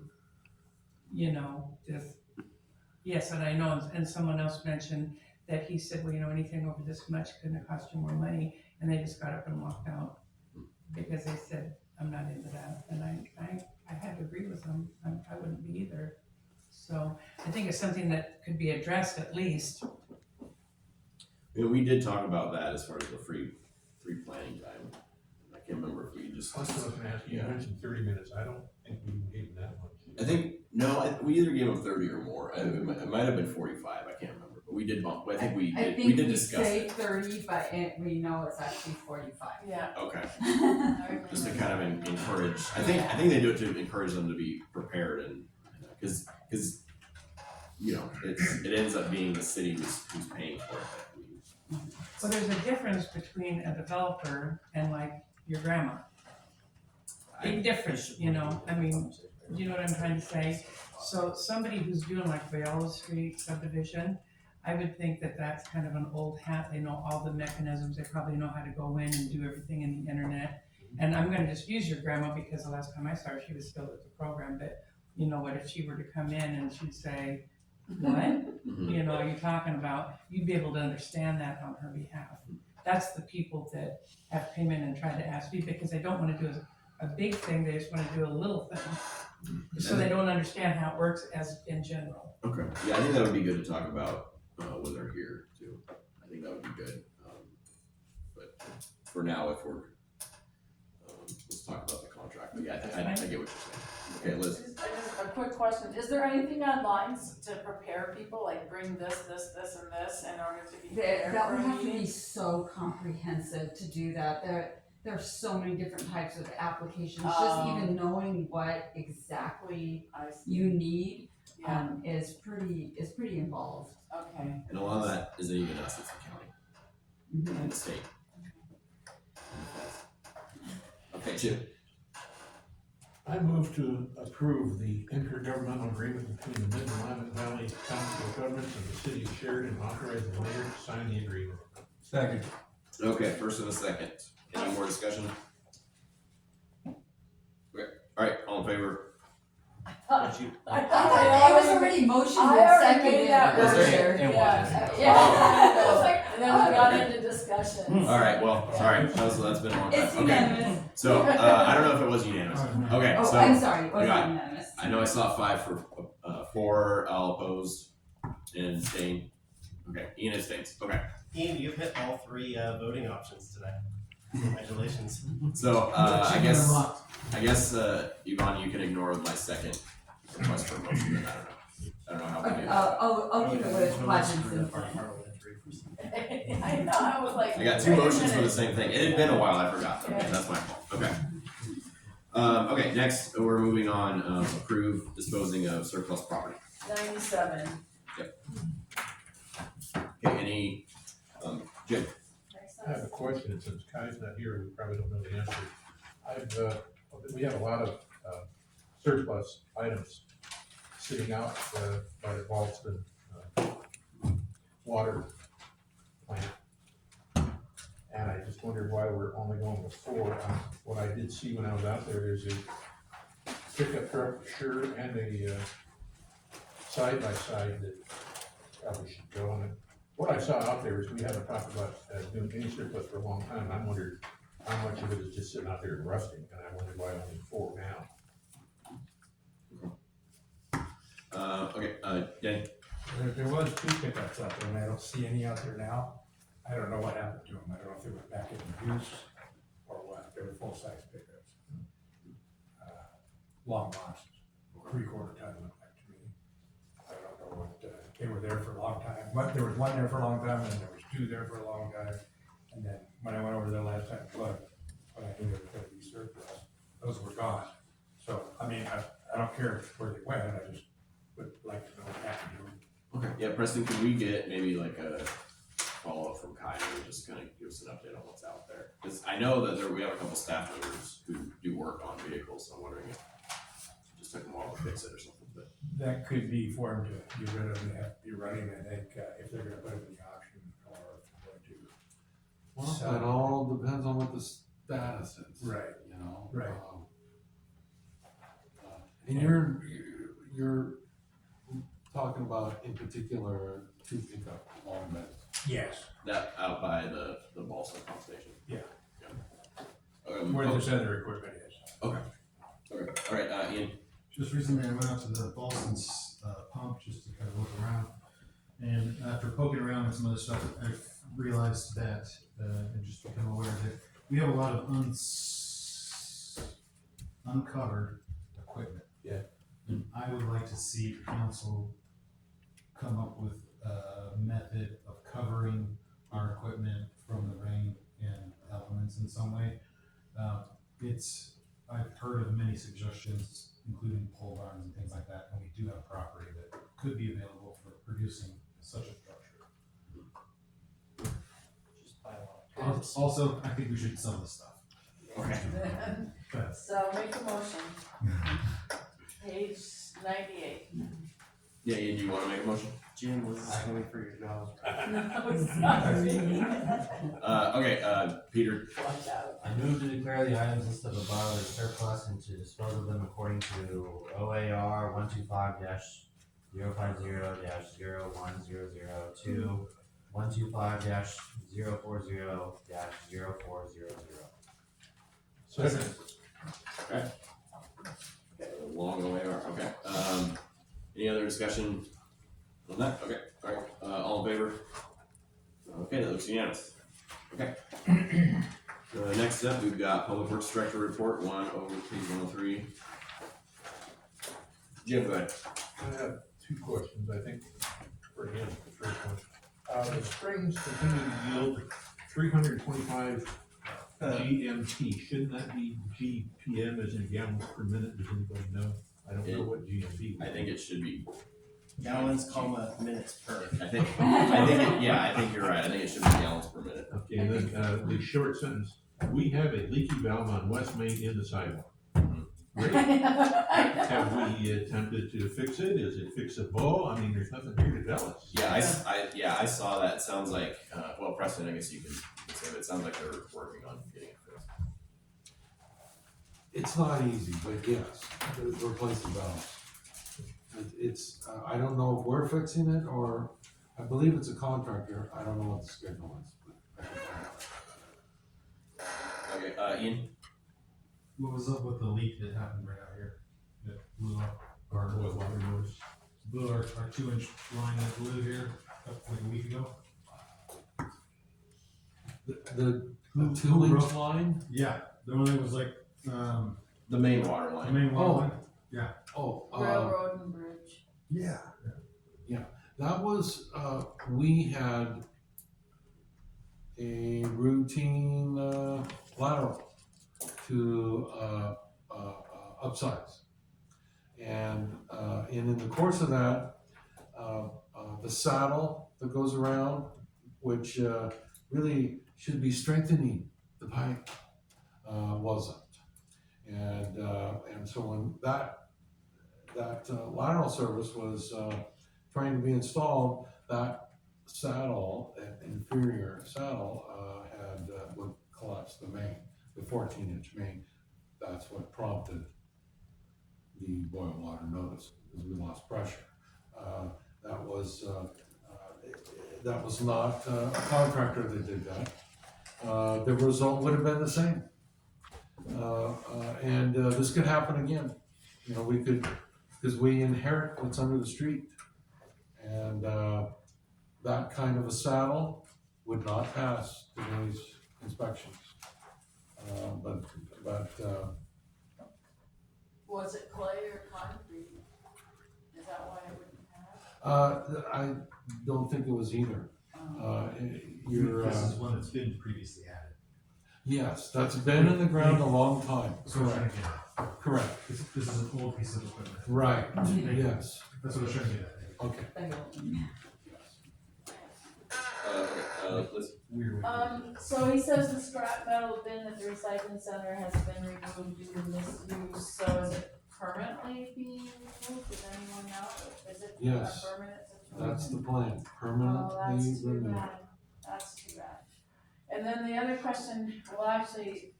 you know, just, yes, and I know, and someone else mentioned that he said, well, you know, anything over this much couldn't cost you more money, and they just got up and walked out. Because they said, I'm not into that, and I had to agree with them, I wouldn't be either. So, I think it's something that could be addressed at least. You know, we did talk about that as far as the free planning time. I can't remember if we just. I was gonna ask you, you mentioned 30 minutes, I don't think we gave them that much. I think, no, we either gave them 30 or more, it might have been 45, I can't remember, but we did bump, I think we did discuss say it. 30, but we know it's actually 45. Yeah. Okay, I remember. just to kind of encourage, I think they do it to encourage them to be prepared and, cause, you know, it ends up being the city who's paying for it. Well, there's a difference between a developer and like your grandma. Big difference, you know, I mean, you know what I'm trying to say? So somebody who's doing like Viola Street subdivision, I would think that that's kind of an old hat, they know all the mechanisms, they probably know how to go in and do everything in the internet. And I'm gonna just use your grandma because the last time I saw her, she was still at the program, but you know what, if she were to come in and she'd say, what? You know, are you talking about, you'd be able to understand that on her behalf. That's the people that have come in and tried to ask me because they don't wanna do a big thing, they just wanna do a little thing. So they don't understand how it works as in general. Okay, yeah, I think that would be good to talk about when they're here too. I think that would be good. But for now, if we're, let's talk about the contract. But yeah, I get what you're saying. Okay, Liz. Just a quick question, is there anything online to prepare people, like bring this, and this in order to be prepared That for would a have to be meeting? so comprehensive to do that. There are so many different types of applications. Just even knowing what exactly I see, you need yeah, is pretty involved. okay. And a lot of that isn't even us, it's the county and the state. Okay, Chip. I move to approve the intergovernmental agreement between the Mid-Willamette Valley Council of Governments and the city of Sheridan, authorizing the mayor to sign the agreement. Second. Okay, first and a second. Any more discussion? Okay, alright, all in favor? But you, I thought it was already motioned I and already seconded made that earlier. It Yeah, was. yeah, I was like, and then we got into discussion. Alright, well, sorry, that's been a long time. It's Okay, unanimous. so, I don't know if it was unanimous. Okay, Oh, so. I'm sorry, it was we got- not unanimous. I know I saw 5 for, 4, all opposed, and abstain. Okay, Ian abstains, okay. Ian, you've hit all 3 voting options today. Congratulations. So, I guess, Yvonne, you can ignore my second request for a motion, then I don't know how we Okay, do. I'll keep it with Hodgins and Flynn. I know, I was like. I got 2 wait a motions for the minute. same thing, it had been a while, I forgot, okay, that's my fault, okay. Okay, next, we're moving on, approve disposing of surplus property. 97. Okay, any, Jim? I have a question, and since Kai's not here, we probably don't know the answer. We have a lot of surplus items sitting out by the Ballston water plant. And I just wondered why we're only going with 4. What I did see when I was out there's a pickup truck for sure and a side-by-side that probably should go on it. What I saw out there is we haven't talked about doing any surplus for a long time, and I wondered how much of it is just sitting out there and rusting, and I wondered why only 4 now. Okay, Danny? There was 2 pickups out there, and I don't see any out there now. I don't know what happened to them. I don't know if they went back into use or what. They were full-size pickups. Long lost, 3/4 ton looked like to me. I don't know what, they were there for a long time. But there was 1 there for a long time, and then there was 2 there for a long time. And then when I went over there last time to look, when I knew they were gonna be surplus, those were gone. So, I mean, I don't care where they went, I just would like to know what happened to them. Okay, yeah, Preston, can we get maybe like a follow-up from Kai, and just kind of give us an update on what's out there? Because I know that we have a couple staff members who do work on vehicles, so I'm wondering if it just took them a while to fix it or something, but. That could be for them to get rid of and have to be running, I think, if they're gonna put it in the auction or if they're Well, going to. that all depends on what the status is. Right. You know? Right. And you're talking about in particular two pickup long beds. Yes, That out by the Balsam pump station. Yeah. Where where this other equipment is. Okay, all right, Ian. Just recently, I went out to the Balsams pump just to kind of look around. And after poking around with some other stuff, I've realized that, and just become aware that we have a lot of uncovered equipment. Yeah. And I would like to see council come up with a method of covering our equipment from the rain and elements in some way. I've heard of many suggestions, including pole barns and things like that, and we do have property that could be available for producing such a structure. Just buy a lot. Also, I think we should sell this stuff. Okay. So make a motion. Page 98. Yeah, Ian, do you wanna make a motion? Jim was asking for your jaws. No, sorry. Okay, Peter. Watch out. I move to declare the items listed above as surplus and to dispose of them according to OAR 125-050-01002, 125-040-0400. Second. Okay. Long OAR, okay. Any other discussion on that? Okay, all right, all in favor? Okay, that looks unanimous. Okay. Next up, we've got Public Works Director Report, page 103. Jim, go ahead. I have two questions, I think, for him, the first one. The springs continue to yield 325 GMP, shouldn't that be GPM as in gallons per minute, does anybody know? I don't know what GMP. I think it should be, Gallons, minutes per. I think you're right, I think it should be gallons per minute. Okay, and then, the short sentence, we have a leaky valve on West Main in the sidewalk. Great. Have we attempted to fix it? Is it fixable? I mean, there's nothing here to tell us. I saw that, it sounds like, well, Preston, I guess you can say, it sounds like they're working on getting it fixed. It's not easy, but yes, to replace the valves. It's, I don't know if we're fixing it or, I believe it's a contractor, I don't know what the schedule is, but I can find out. Okay, Ian? What was up with the leak that happened right out here? That blew up our What water notice? blew our 2-inch line that blew here like a week ago. The Who 2-inch broke- line? Yeah, the one that was like, The main water the line. main Oh. one. Railroad and bridge. Yeah. That was, we had a routine, lateral to, upsize. And in the course of that, the saddle that goes around, which, really should be strengthening the pipe, wasn't. And so when that lateral service was, trying to be installed, that saddle, that inferior saddle, would collapse the main, the 14-inch main. That's what prompted the boil water notice, because we lost pressure. That was not a contractor that did that. The result would have been the same. And this could happen again. You know, we could, because we inherit what's under the street. And that kind of a saddle would not pass today's inspections. But Was it clay or concrete? Is that why it wouldn't pass? I don't think it was either. You're, This is one that's been previously added. yes, that's been in the ground a long time. That's what I'm trying to get at. Correct. This is an old piece of equipment. Right, yes, That's what I'm trying to get at. okay. Liz? Weird. So he says the scrap metal bin at the recycling center has been removed due to misuse, so is it permanently being moved? Does anyone know? Is it a Yes. permanent situation? That's the plan, Oh, that's permanently too renewed. bad. That's too bad. And then the other question, well, actually,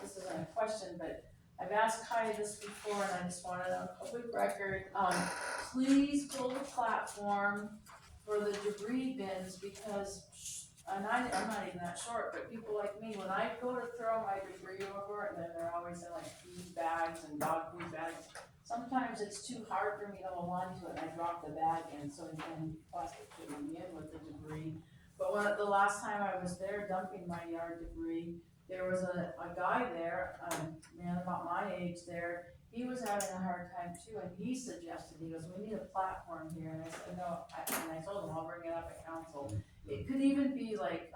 this isn't a question, but I've asked Kai this before and I just wanted it on public record. Please build a platform for the debris bins because, and I'm not even that short, but people like me, when I go to throw my debris over, and then they're always in like food bags and dog food bags, sometimes it's too hard for me to hold on to it and I drop the bag in, so then plastic shouldn't be in with the debris. But the last time I was there dumping my yard debris, there was a guy there, a man about my age there, he was having a hard time too, and he suggested, he goes, we need a platform here, and I said, no, and I told him, I'll bring it up at council. It could even be like,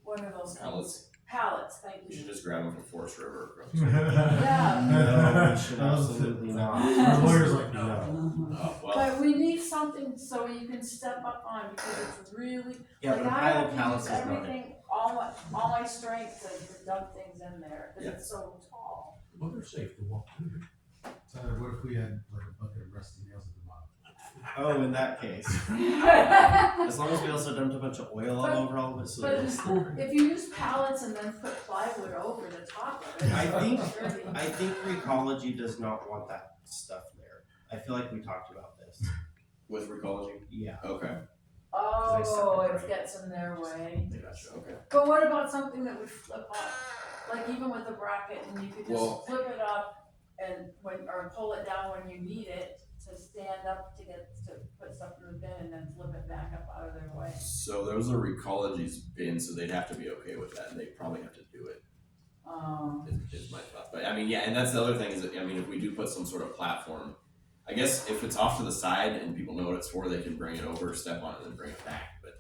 what are those things? Pallets, thank We you. should just grab them from Forest River. Yeah. No, we should absolutely not. Our lawyer's like, no. Oh, well, But we need something so you can step up on, because it's really, Yeah, like but a I pile have of to pallets use is not it. everything, all my strength to dump things in there, cause it's so tall. Well, they're safe to walk through. So what if we had like a bucket of rusty nails at the bottom? Oh, in that case. As long as we also dumped a bunch of oil all over all of it, so But it if you use pallets and then put plywood over the top of it. I think Recology does not want that stuff there. I feel like we talked about this. with Recology? Yeah. Okay, Oh, it gets in their way. gotcha, okay. But what about something that would flip up? Like even with a bracket and you could Well- just flip it up and or pull it down when you need it to stand up to put stuff in the bin and then flip it back up out of their way. So those are Recology's bins, so they'd have to be okay with that, and they'd probably have to do it, is my thought. But I mean, yeah, and that's the other thing is that, I mean, if we do put some sort of platform, I guess if it's off to the side and people know what it's for, they can bring it over, step on it, and then bring it back, but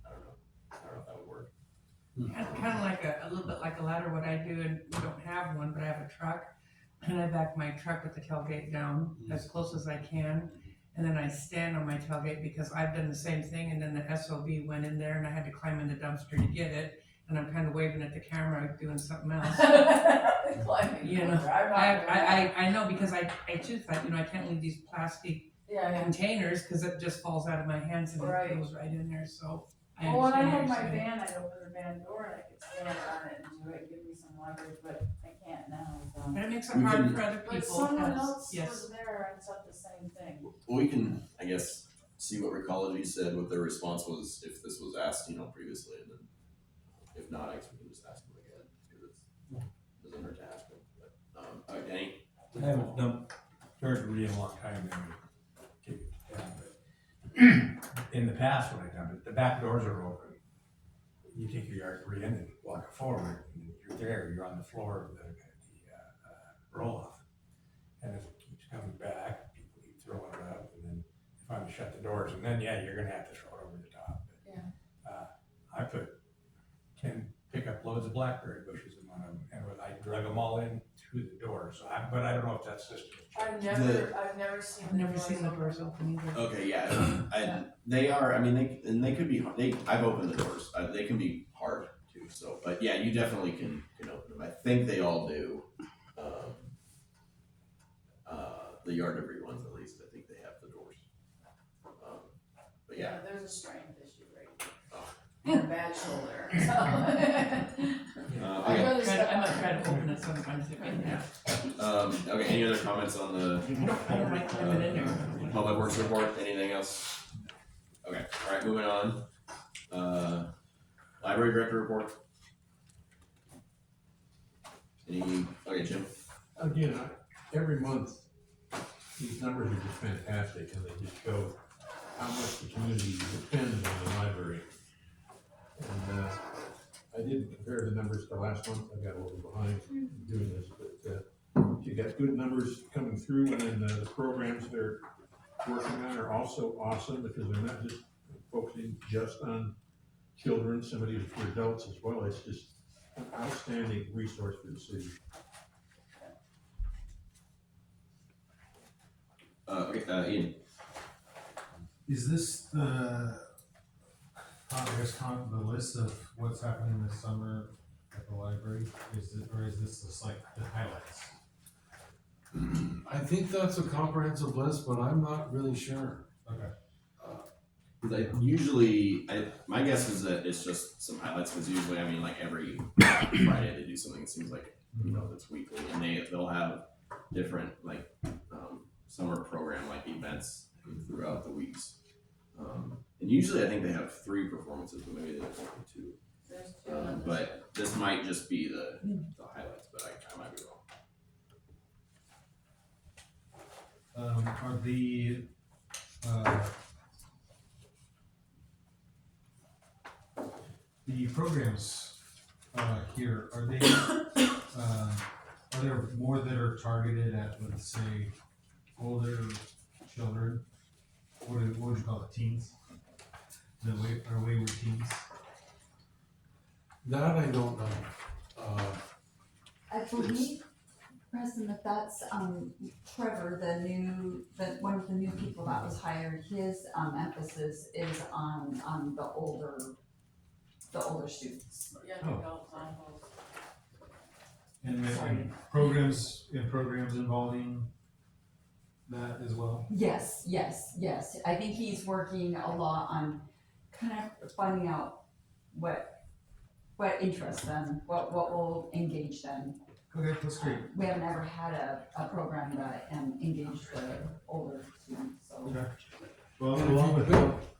I don't know if that would work. Kind of like a little bit like a ladder, what I do, and we don't have one, but I have a truck. And I back my truck with the tailgate down as close as I can. And then I stand on my tailgate because I've done the same thing. And then the SOB went in there and I had to climb in the dumpster to get it. And I'm kind of waving at the camera doing something else. You know, I know because I too thought, I can't leave these plastic containers because it just falls out of my hands and it goes right in there. So I Well, when I understand had what my you're saying. van, I'd open the van door and I could stand on it and do it, give me some leverage, but I can't now, so. But it makes it We hard can- for other people. But someone as- else yes. was there and said the same thing. Well, we can, I guess, see what Recology said, what their response was, if this was asked, previously, and then if not, I guess we can just ask them again, because it doesn't hurt to ask them, but, Danny? I haven't dumped yard debris in a long time, and we take it down, but in the past, when I dumped it, the back doors are open. You take your yard debris in and walk it forward, and you're there, you're on the floor of the roll-off. And as it keeps coming back, people keep throwing it up, and then you finally shut the doors, and then, yeah, you're gonna have to throw it over the top. But, I put 10 pickup loads of blackberry bushes in one of them, and I drug them all in through the door, but I don't know if that system has changed. I've never seen. I've never seen the doors open either. Okay, yeah, they are, I mean, they could be, I've opened the doors, they can be hard too, so, but yeah, you definitely can open them, I think they all do. The yard debris ones, at least, I think they have the doors. But yeah. There's a strength issue right Oh. there. And a bad shoulder, so. I'd Okay, rather I step might on try to it. open it sometimes if I can. okay, any other comments on the I don't like climbing in there. Public Works report, anything else? Okay, alright, moving on. Library Director report. Okay, Jim? Again, every month, these numbers are just fantastic, and they just show how much the community depends on the library. And, I didn't compare the numbers to last month, I got a little behind doing this, but, you got good numbers coming through, and then the programs they're working on are also awesome, because they're not just focusing just on children, some of these are for adults as well, it's just an outstanding resource for the city. Ian? Is this the list of what's happening this summer at the library? Or is this just like the highlights? I think that's a comprehensive list, but I'm not really sure. Okay. My guess is that it's just some highlights, because usually, I mean, like every Friday they do something, it seems like, that's weekly, and they'll have different, like, summer program, like, events throughout the weeks. And usually I think they have 3 performances, but maybe they have only 2. There's 2. But this might just be the highlights, but I might be wrong. Are the, the programs, here, are they, are there more that are targeted at, let's say, older children? What would you call it, teens? Are wayward teens? That I don't know. I believe, Preston, that's Trevor, one of the new people that was hired. His emphasis is on the older students. Yeah, Oh. adults on both. And Sorry. programs involving that as well? Yes. I think he's working a lot on kind of finding out what interests them, what will engage them. Okay, that's great. We haven't ever had a program that engaged the older students, so. Okay. Well, along with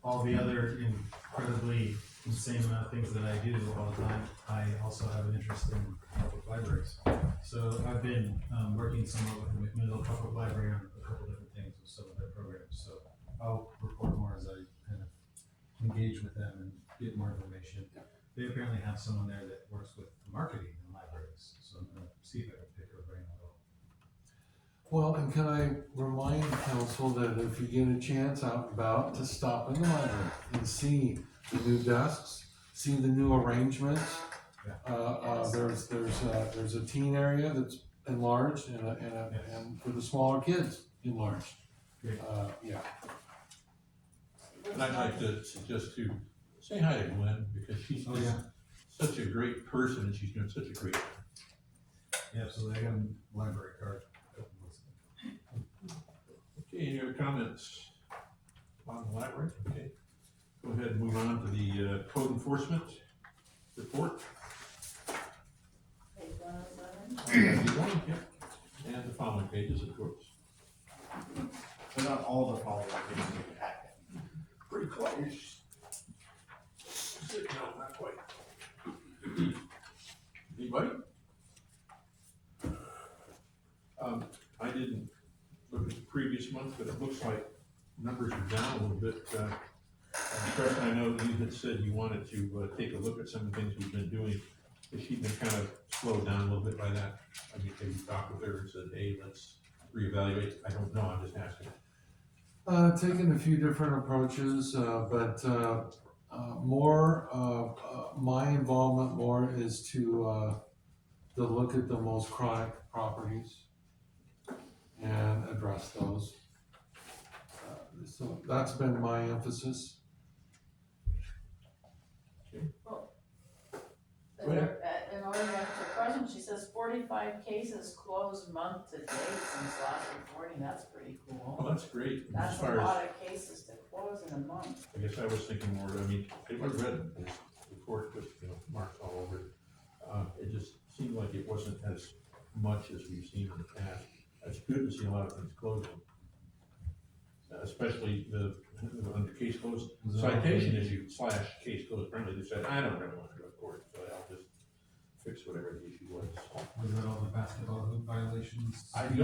all the other incredibly insane amount of things that I do all the time, I also have an interest in public libraries. So I've been working somewhat with the McMinnville Public Library on a couple different things with some of their programs. So I'll report more as I kind of engage with them and get more information. They apparently have someone there that works with marketing in libraries, so I'm gonna see if I can pick her brain a little. Well, and can I remind council that if you get a chance out and about, to stop in the library and see the new desks, see the new arrangements. There's a teen area that's enlarged and for the smaller kids enlarged. Great. Yeah. And I'd like to suggest to say hi to Gwen, because she's Oh, yeah. such a great person, and she's doing such a great job. Yeah, so I got a library card. Okay, any other comments on the library? Okay. Go ahead and move on to the code enforcement report. Page 107. And the following pages, of course. But not all the following pages in the packet. Pretty close. No, not quite. Anybody? I didn't look at the previous month, but it looks like numbers are down a little bit. Preston, I know you had said you wanted to take a look at some of the things we've been doing. Has she been kind of slowed down a little bit by that? I mean, have you talked with her and said, hey, let's reevaluate? I don't know, I'm just asking. Taking a few different approaches, but my involvement more is to look at the most chronic properties and address those. So that's been my emphasis. Go ahead. In order to answer the question, she says 45 cases closed month to date since last reporting. That's pretty Oh, cool. that's great. As That's a far as, lot of cases to close in a month. I guess I was thinking more, I mean, I read this report with, marks all over it. It just seemed like it wasn't as much as we've seen in the past. It's good to see a lot of things closing. Especially under case closed, citation issue / case closed, apparently they said, I don't really want to go to court, so I'll just fix whatever the issue was. Was that all the basketball hoop violations? I did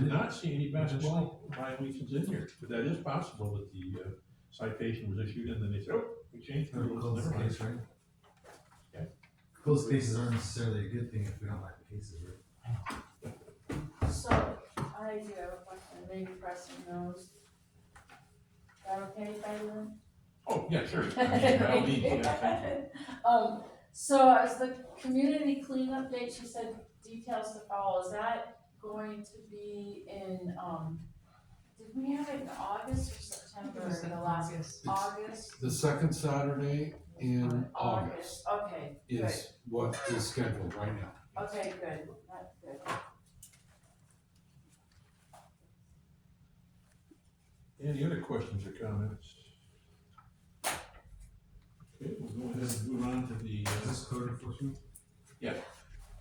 not see any basketball violations in here, but that is possible that the citation was issued and then they said, oh, we changed the rules. Closed Never mind. case, right? Yeah. Closed cases aren't necessarily a good thing if we don't like the cases, right? So, I do have a question, maybe Preston knows. Is that okay, Tyler? Oh, yeah, sure. I mean, by all means, yeah, thank you. So as the community cleanup date, she said details to follow, is that going to be in, did we have it in August or September, It was in the last, August. August? The second Saturday in August Okay, good, is what is scheduled right now. okay, good, that's good. Any other questions or comments? Okay, we'll go ahead and move on to the, Is this code enforcement? Yeah.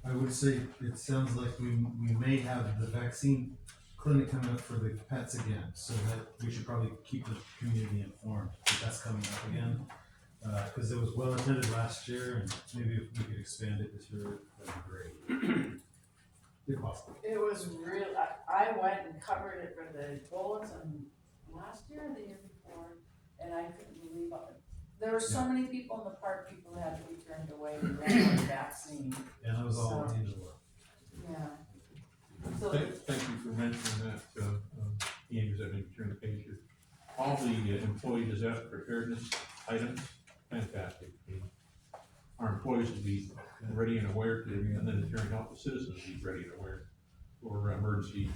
I would say it sounds like we may have the vaccine clinic coming up for the pets again, so that we should probably keep the community informed that that's coming up again. Cause it was well attended last year, and maybe if we could expand it this year, that'd be great. If possible. It was real, I went and covered it for the bulletin last year or the year before, and I couldn't believe it. There were so many people in the park, people had to be turned away to get the vaccine, And that was all So- Angela. yeah. So, thank you for mentioning that, Andrews, I think turn the page here. All the employee disaster preparedness items, fantastic. Our employees will be ready and aware to, and then in turn help the citizens be ready and aware for emergency,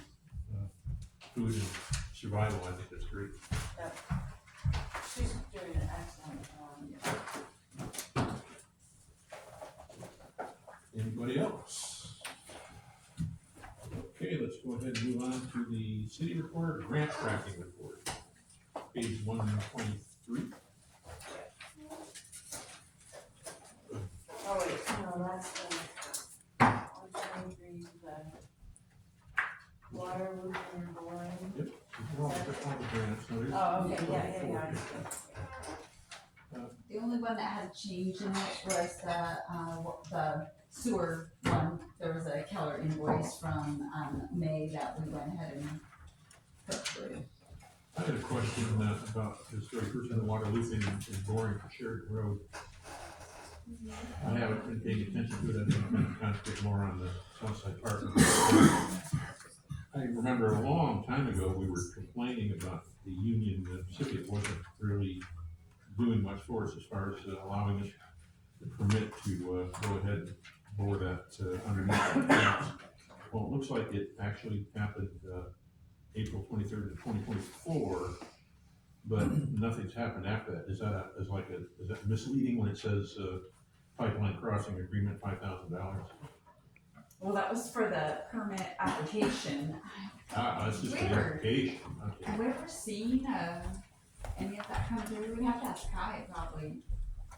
food and survival. I think that's great. she's doing an excellent job. Anybody else? Okay, let's go ahead and move on to the city reporter grant tracking report. Page 123. Oh wait, no, that's the, 123, the water loop and boring. Yep. All the grants. So there's- Oh, okay, yeah. The only one that had change in it was the sewer one. There was a Keller invoice from, May that we went ahead and put through. I had a question about the story first in the water looping and boring for Sheridan Road. I haven't been paying attention to it. I've been concentrating more on the south side part. I remember a long time ago, we were complaining about the Union Pacific wasn't really doing much for us as far as allowing us the permit to go ahead and bore that underneath the fence. Well, it looks like it actually happened April 23rd of 2024, but nothing's happened after that. Is that misleading when it says pipeline crossing agreement, $5,000? Well, that was for the permit application. That's just the Weird. application. Okay. Have we ever seen, any of that come through? We have to ask Kai probably.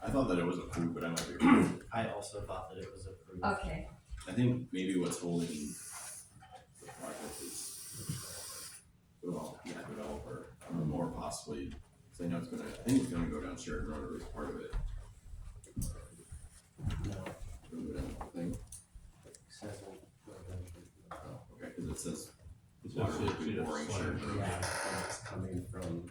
I thought that it was approved, but I might be wrong. I also thought that it was approved. Okay, I think maybe what's holding the project is, well, yeah, developer, or possibly, because I know it's gonna, I think it's gonna go down Sheridan Road, or at least part of it. No, Go down the thing. accessible. Oh, okay, because it says It's water just- will be it's boring just- Sheridan Road. Yeah, and it's coming from,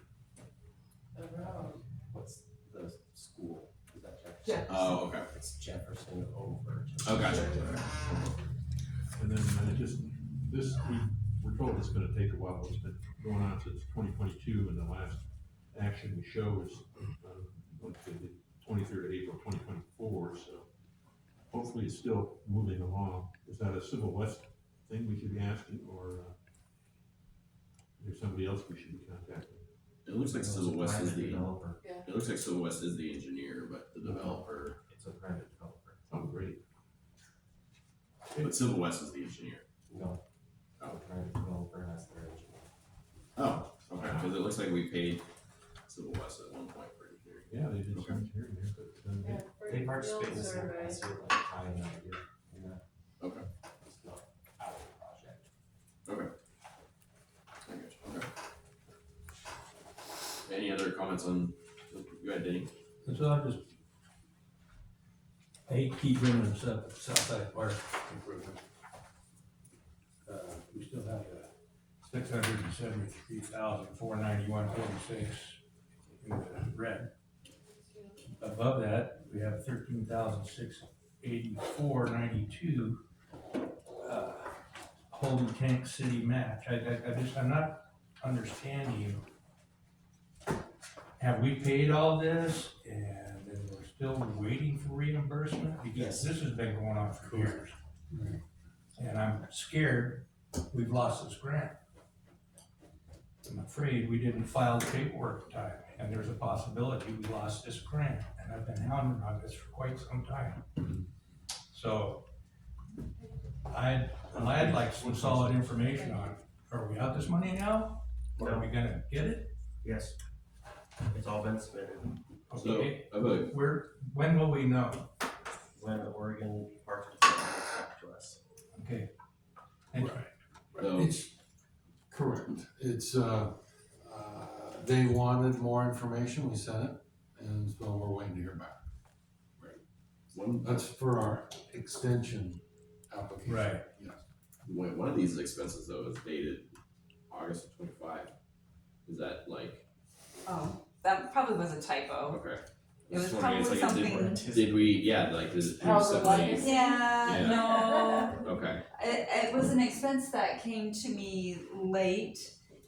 The road. what's the school? Is that Jefferson? Jefferson. Oh, okay. It's Jefferson over. Oh, gotcha. And then we're told it's gonna take a while. It's been going on since 2022, and the last action we show is, the 23rd of April, 2024, so hopefully it's still moving along. Is that a Civil West thing we should be asking, or, is there somebody else we should be contacting? It looks like Civil West is the, developer. it looks like Civil West is the engineer, but the developer, It's a private developer. Oh, great. but Civil West is the engineer. No. A private developer has their engineer. Oh, okay, because it looks like we paid Civil West at one point for engineering. Yeah, they did some here, but, Yeah, They for participate in field the same survey. capacity like tying out here, you know, Okay, it's not our project. okay. I got you, okay. Any other comments on, go ahead, Denny. So I just, I hate to keep bringing this up, Southside Park improvement. We still have $673,491.46 in the red. Above that, we have $13,684.92 Holden Tank City match. I'm not understanding. Have we paid all this and then we're still waiting for reimbursement? Because this has been going on for years. And I'm scared we've lost this grant. I'm afraid we didn't file the paperwork in time, and there's a possibility we lost this grant, and I've been hounding on this for quite some time. So I'd like some solid information on, are we out this money now? Or are we gonna get it? Yes. It's all been submitted. So, Okay, I have a, when will we know? When the Oregon Parks Department gets back to us. Okay. And so, It's correct. It's, they wanted more information, we sent it, and so we're waiting to hear back. That's for our extension application. Right. Yes. one of these expenses though is dated August of 25. Is that like, Oh, that probably was a typo. okay. It was Just wondering, it's probably like, something. Did we, yeah, like, is it Oh, the something? legacy? Yeah, Yeah. no, Okay, it was an expense that came to me late,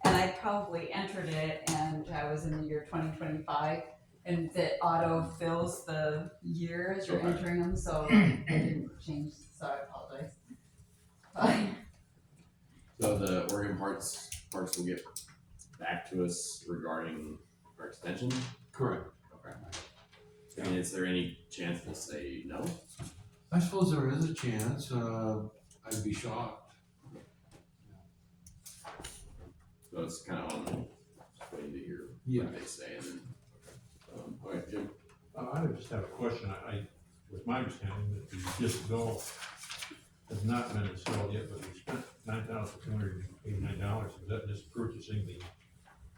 and I probably entered it, and I was in the year 2025, and it auto fills the year as you're Okay. entering them, so I didn't change, so I apologize. But, so the Oregon Parks will get back to us regarding our extension? Correct. Okay. I mean, is there any chance to say no? I suppose there is a chance, I'd be shocked. So it's kind of on, just waiting to hear Yeah. what they say and then, okay, Jim? I just have a question. I with my understanding that the disc golf has not been installed yet, but we spent $9,289. Is that just purchasing the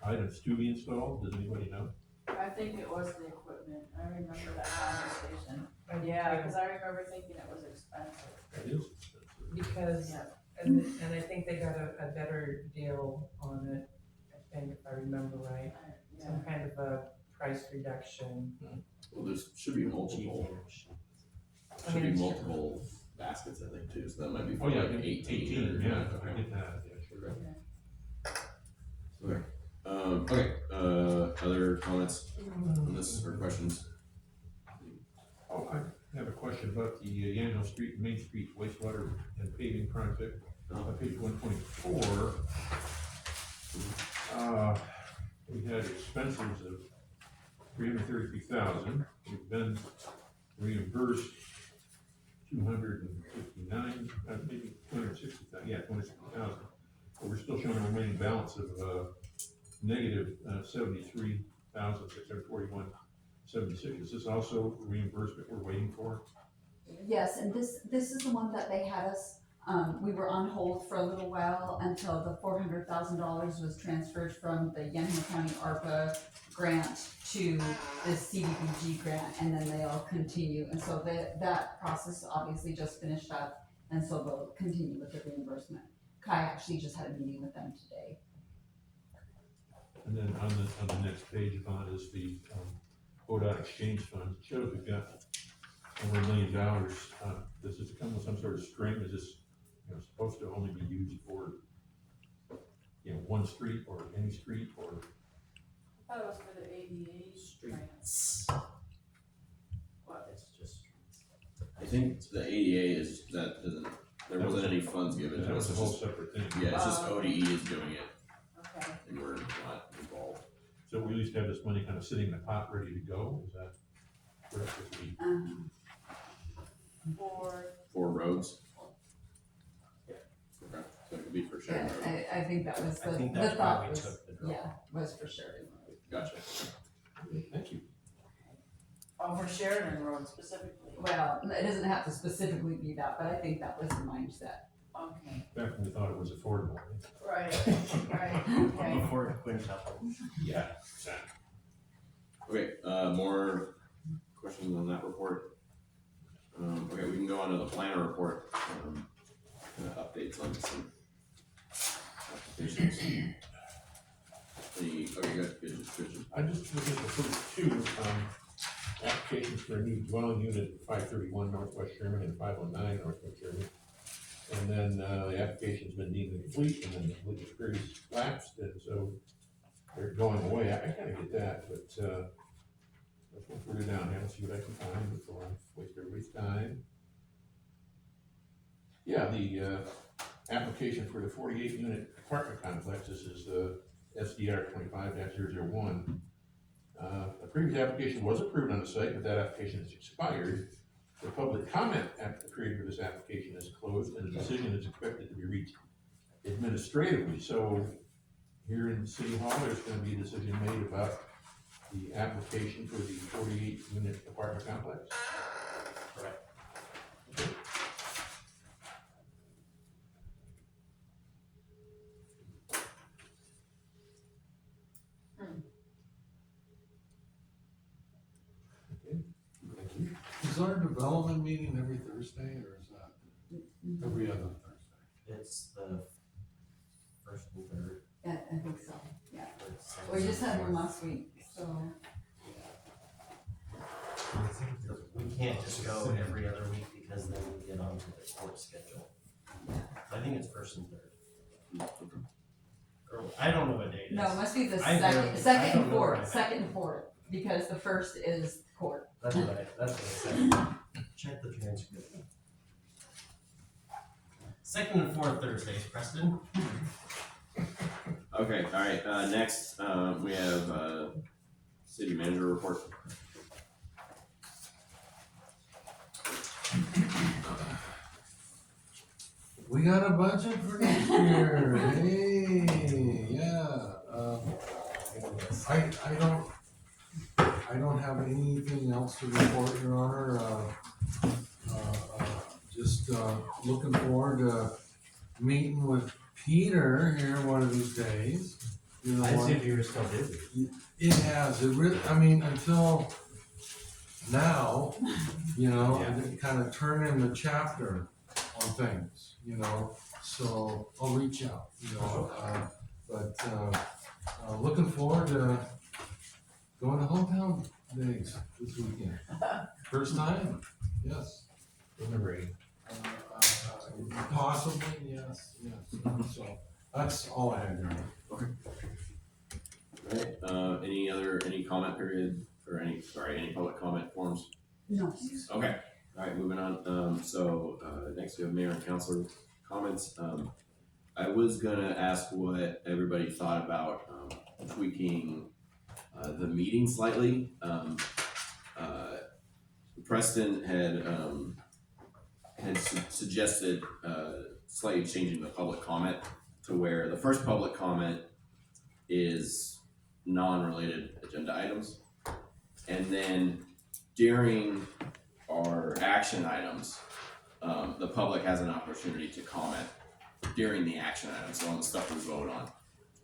items to be installed? Does anybody know? I think it was the equipment, I remember that conversation. Yeah, cause I remember thinking it was expensive. It is expensive. Because, Yeah. and I think they got a better deal on it, I think, if I remember right. Yeah. Some kind of a price reduction. Well, there's, should be multiple baskets, I think, too, so that might be Oh, for yeah, like 18. yeah, Okay. I get that, yeah, sure. Okay. Other comments on this or questions? Oh, I have a question about the Yandell Street, Main Street wastewater and paving project. On page 124, we had expenses of $333,000. We've been reimbursed 259, maybe 260,000. Yeah, 260,000. But we're still showing a remaining balance of negative 73,641.76. Is this also reimbursement we're waiting for? yes, and this is the one that they had us, we were on hold for a little while until the $400,000 was transferred from the Yennington County ARPA grant to the CDBG grant, and then they'll continue, and so that process obviously just finished up, and so they'll continue with the reimbursement. Kai actually just had a meeting with them today. And then on the next page, Yvonne, is the ODOT exchange funds. It shows we've got over $1 million. Does this come with some sort of string? Is this, supposed to only be used for, one street or any street or? I thought it was for the ADA Streets. What? It's just streets. I think the ADA is, that doesn't, there wasn't any funds given to That us. was a whole separate thing. Yeah, it's just ODE is doing it, Okay. and we're not involved. So we at least have this money kind of sitting in the pot, ready to go. Is that correct? As we- For roads? Yeah. Okay, so it could be for Sheridan Yeah, Road. I think that was I the think the that's why thought we was, took the draw. yeah, was for Sheridan Road. Gotcha. Thank you. Oh, for Sheridan Road specifically. Well, it doesn't have to specifically be that, but I think that was the mindset. Okay. Back when we thought it was affordable. Right, right, okay. Before it quintupled. Yeah. Okay, more questions on that report? Okay, we can go on to the planner report, updates on some applications. Okay, good. I just looked at the first two, applications for a new dwelling unit at 531 Northwest Sherman and 509 Northwest Sherman. And then, the application's been deemed complete and then the completion period's lapsed, and so they're going away. I kinda get that, but, let's go further down here and see what I can find before I waste everybody's time. Yeah, the, application for the 48 unit apartment complex, this is the SDR 25-001. A previous application was approved on the site, but that application has expired. The public comment period for this application is closed, and a decision is expected to be reached administratively. So here in City Hall, there's gonna be a decision made about the application for the 48-unit apartment complex. Correct. Is our development meeting every Thursday, or is that every other Thursday? It's the first and third. Yeah, I think so, yeah. or second We just and had one fourth. last week, so. We can't just go every other week because then we get onto the court schedule. I think it's first and third. Or, I don't know what day it is. No, it must be the I second, don't- second I and don't know fourth, right. second and fourth, because the first is court. That's what I said. Check the transcript. Second and fourth Thursdays, Preston. Okay, all right, next, we have, city manager report. We got a budget for next year, hey, yeah, I don't have anything else to report, Your Honor, just, looking forward to meeting with Peter here one of these days. You know, if you were still busy. it has, it really, I mean, until now, you know, and kind of turning the chapter on things, you know, so I'll reach out, you know, looking forward to going to hometown days this weekend. First time, yes. Deliberating. Possibly, yes, so that's all I have, Your Honor. Alright, any comment period, or any public comment forms? No. Okay, alright, moving on, next we have mayor and councilor comments. I was gonna ask what everybody thought about, tweaking, the meeting slightly. Preston had suggested, slightly changing the public comment to where the first public comment is non-related agenda items. And then during our action items, the public has an opportunity to comment during the action items, so on the stuff we vote on.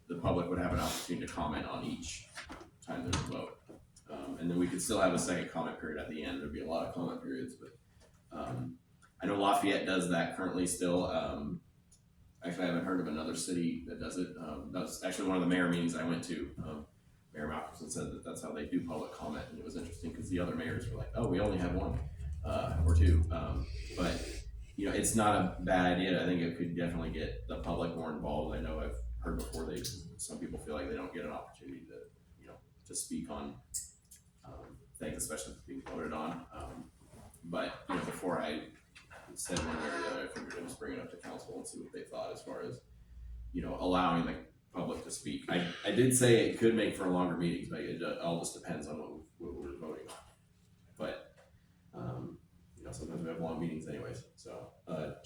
The public would have an opportunity to comment on each time there's a vote. And then we could still have a second comment period at the end. There'd be a lot of comment periods, but I know Lafayette does that currently still. Actually, I haven't heard of another city that does it. That was actually one of the mayor meetings I went to. Mayor Malcolmson said that that's how they do public comment, and it was interesting because the other mayors were like, "Oh, we only have one or two." But you know, it's not a bad idea. I think it could definitely get the public more involved. I know I've heard before some people feel like they don't get an opportunity to, you know, to speak on things, especially if it's being voted on. But you know, before I said one way or the other, I figured I'd just bring it up to council and see what they thought as far as, you know, allowing the public to speak. I did say it could make for longer meetings, but it all just depends on what we're voting on. But you know, sometimes we have long meetings anyways. So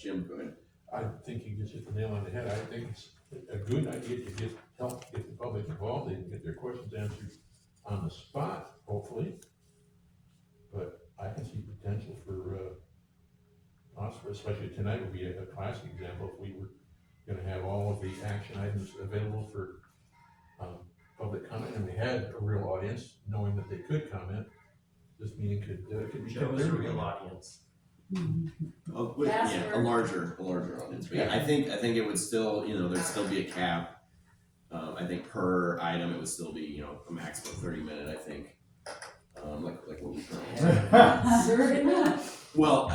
Jim, go ahead. I think you just hit the nail on the head. I think it's a good idea to help get the public involved. They can get their questions answered on the spot, hopefully. But I can see potential for us, especially tonight would be a classic example. If we were gonna have all of the action items available for public comment, and we had a real audience, knowing that they could comment, this meeting could be. Show us a real audience. Oh, yeah, a larger audience. But yeah, I think it would still, you know, there'd still be a cap. I think per item it would still be, you know, a maximum 30-minute. I think, like what we currently have. Well,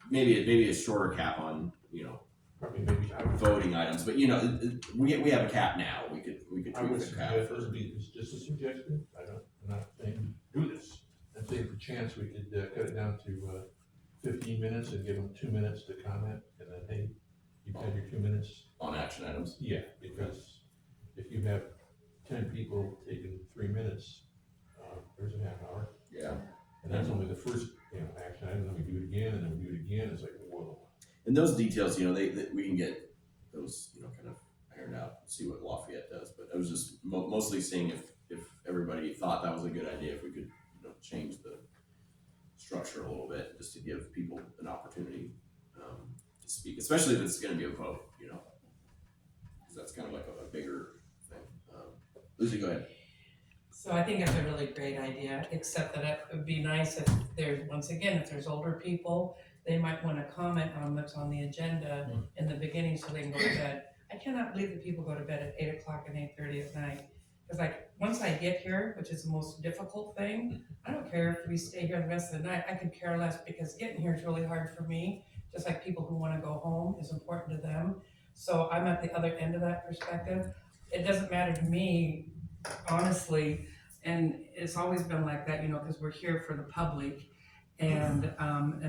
maybe a shorter cap on, you know, Probably maybe voting items. But you know, we have a cap now. We could I would tweak the cap. suggest, it's just a suggestion, I'm not saying do this. I'm saying for chance, we could cut it down to 15 minutes and give them 2 minutes to comment, and then, hey, you've had your 2 minutes. On action items. Yeah, because if you have 10 people taking 3 minutes, there's a half hour, Yeah. and that's only the first, you know, action item, then we do it again, and then we do it again, it's like, whoa. And those details, you know, we can get those, you know, kind of ironed figuring out, see what Lafayette does, but I was just mostly seeing if everybody thought that was a good idea, if we could, change the structure a little bit, just to give people an opportunity, to speak, especially if it's gonna be a vote, because that's kind of like a bigger thing. Lucy, go ahead. So I think it's a really great idea, except that it would be nice if there's, once again, if there's older people, they might wanna comment on what's on the agenda in the beginning so they can go to bed. I cannot believe that people go to bed at 8 o'clock and 8:30 at night. Cause like, once I get here, which is the most difficult thing, I don't care if we stay here the rest of the night, I could care less, because getting here is really hard for me. Just like people who wanna go home is important to them. So I'm at the other end of that perspective. It doesn't matter to me, honestly, and it's always been like that, cause we're here for the public. And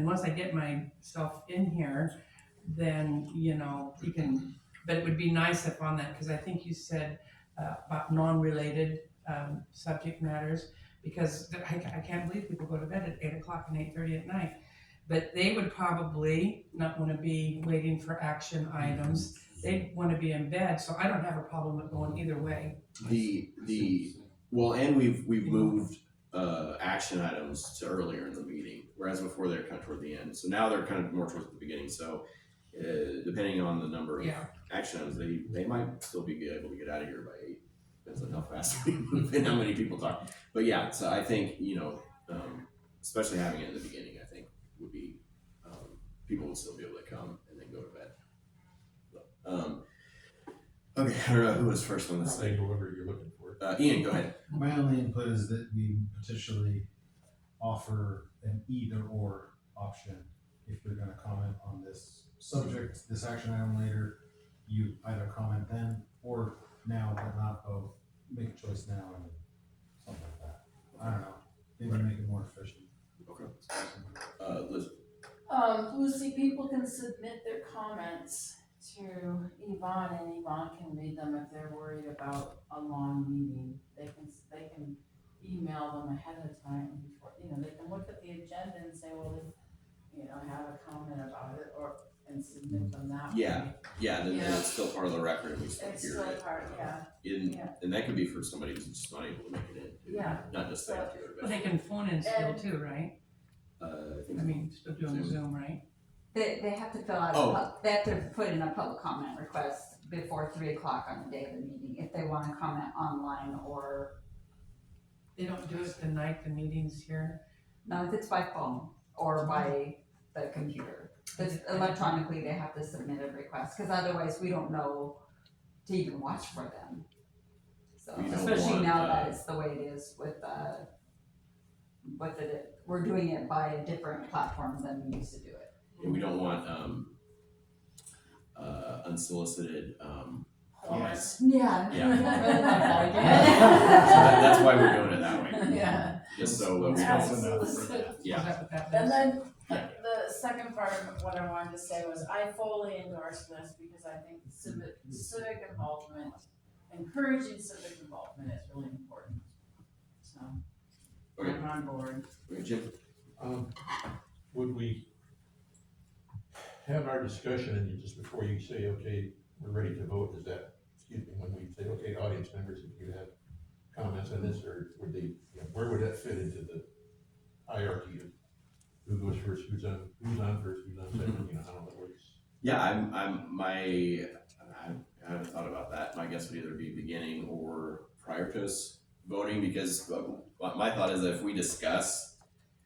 once I get myself in here, then, you can, but it would be nice if on that, cause I think you said about non-related subject matters, because I can't believe people go to bed at 8 o'clock and 8:30 at night. But they would probably not wanna be waiting for action items. They wanna be in bed, so I don't have a problem with going either way. Well, and we've moved action items to earlier in the meeting, whereas before they're kind of toward the end. So now they're kind of more towards the beginning. So depending on the number of action items, they might still be able to get out of here by 8. Depends on how fast we move and how many people talk. But yeah, so I think, especially having it in the beginning, I think would be, people would still be able to come and then go to bed. Okay, I don't know who was first on this Say thing. whoever you're looking for. Ian, go ahead. My only input is that we potentially offer an either or option. If you're gonna comment on this subject, this action item later, you either comment then or now, but not both. Make a choice now and something like that. I don't know, maybe make it more efficient. Okay. Liz. Lucy, people can submit their comments to Yvonne, and Yvonne can read them if they're worried about a long meeting. They can email them ahead of time before, they can look at the agenda and say, well, have a comment about it, and submit them that way. Yeah, then it's still part of the record and we still It's hear still it. part, And that could be for somebody who's just not able to make it in. Yeah. Not just they have to go to But they bed. can phone in still too, right? I think I mean, still doing Zoom, right? They have to fill out, they have to put in a public comment request before 3 o'clock on the day of the meeting, if they wanna comment online or, They don't do it the night the meeting's here. no, if it's by phone or by the computer. Because electronically, they have to submit a request, cause otherwise we don't know to even watch for them. So, We don't especially want, now that it's the way it is with, we're doing it by a different platform than we used to do it. And we don't want, unsolicited, comments. Yeah. So that's why we're doing it that way. Yeah. Just so that we don't, Absolutely. yeah. And then Yeah. the second part of what I wanted to say was I fully endorse this because I think civic involvement, encouraging civic involvement is really important. So Okay. I'm on board. Okay, Jim. Would we have our discussion and just before you say, okay, we're ready to vote, is that, when we say, okay, audience members, if you have comments on this, or would they, where would that fit into the hierarchy of who goes first, who's on first, who's on second, how it works? Yeah, I haven't thought about that. My guess would either be beginning or prior to us voting, because my thought is that if we discuss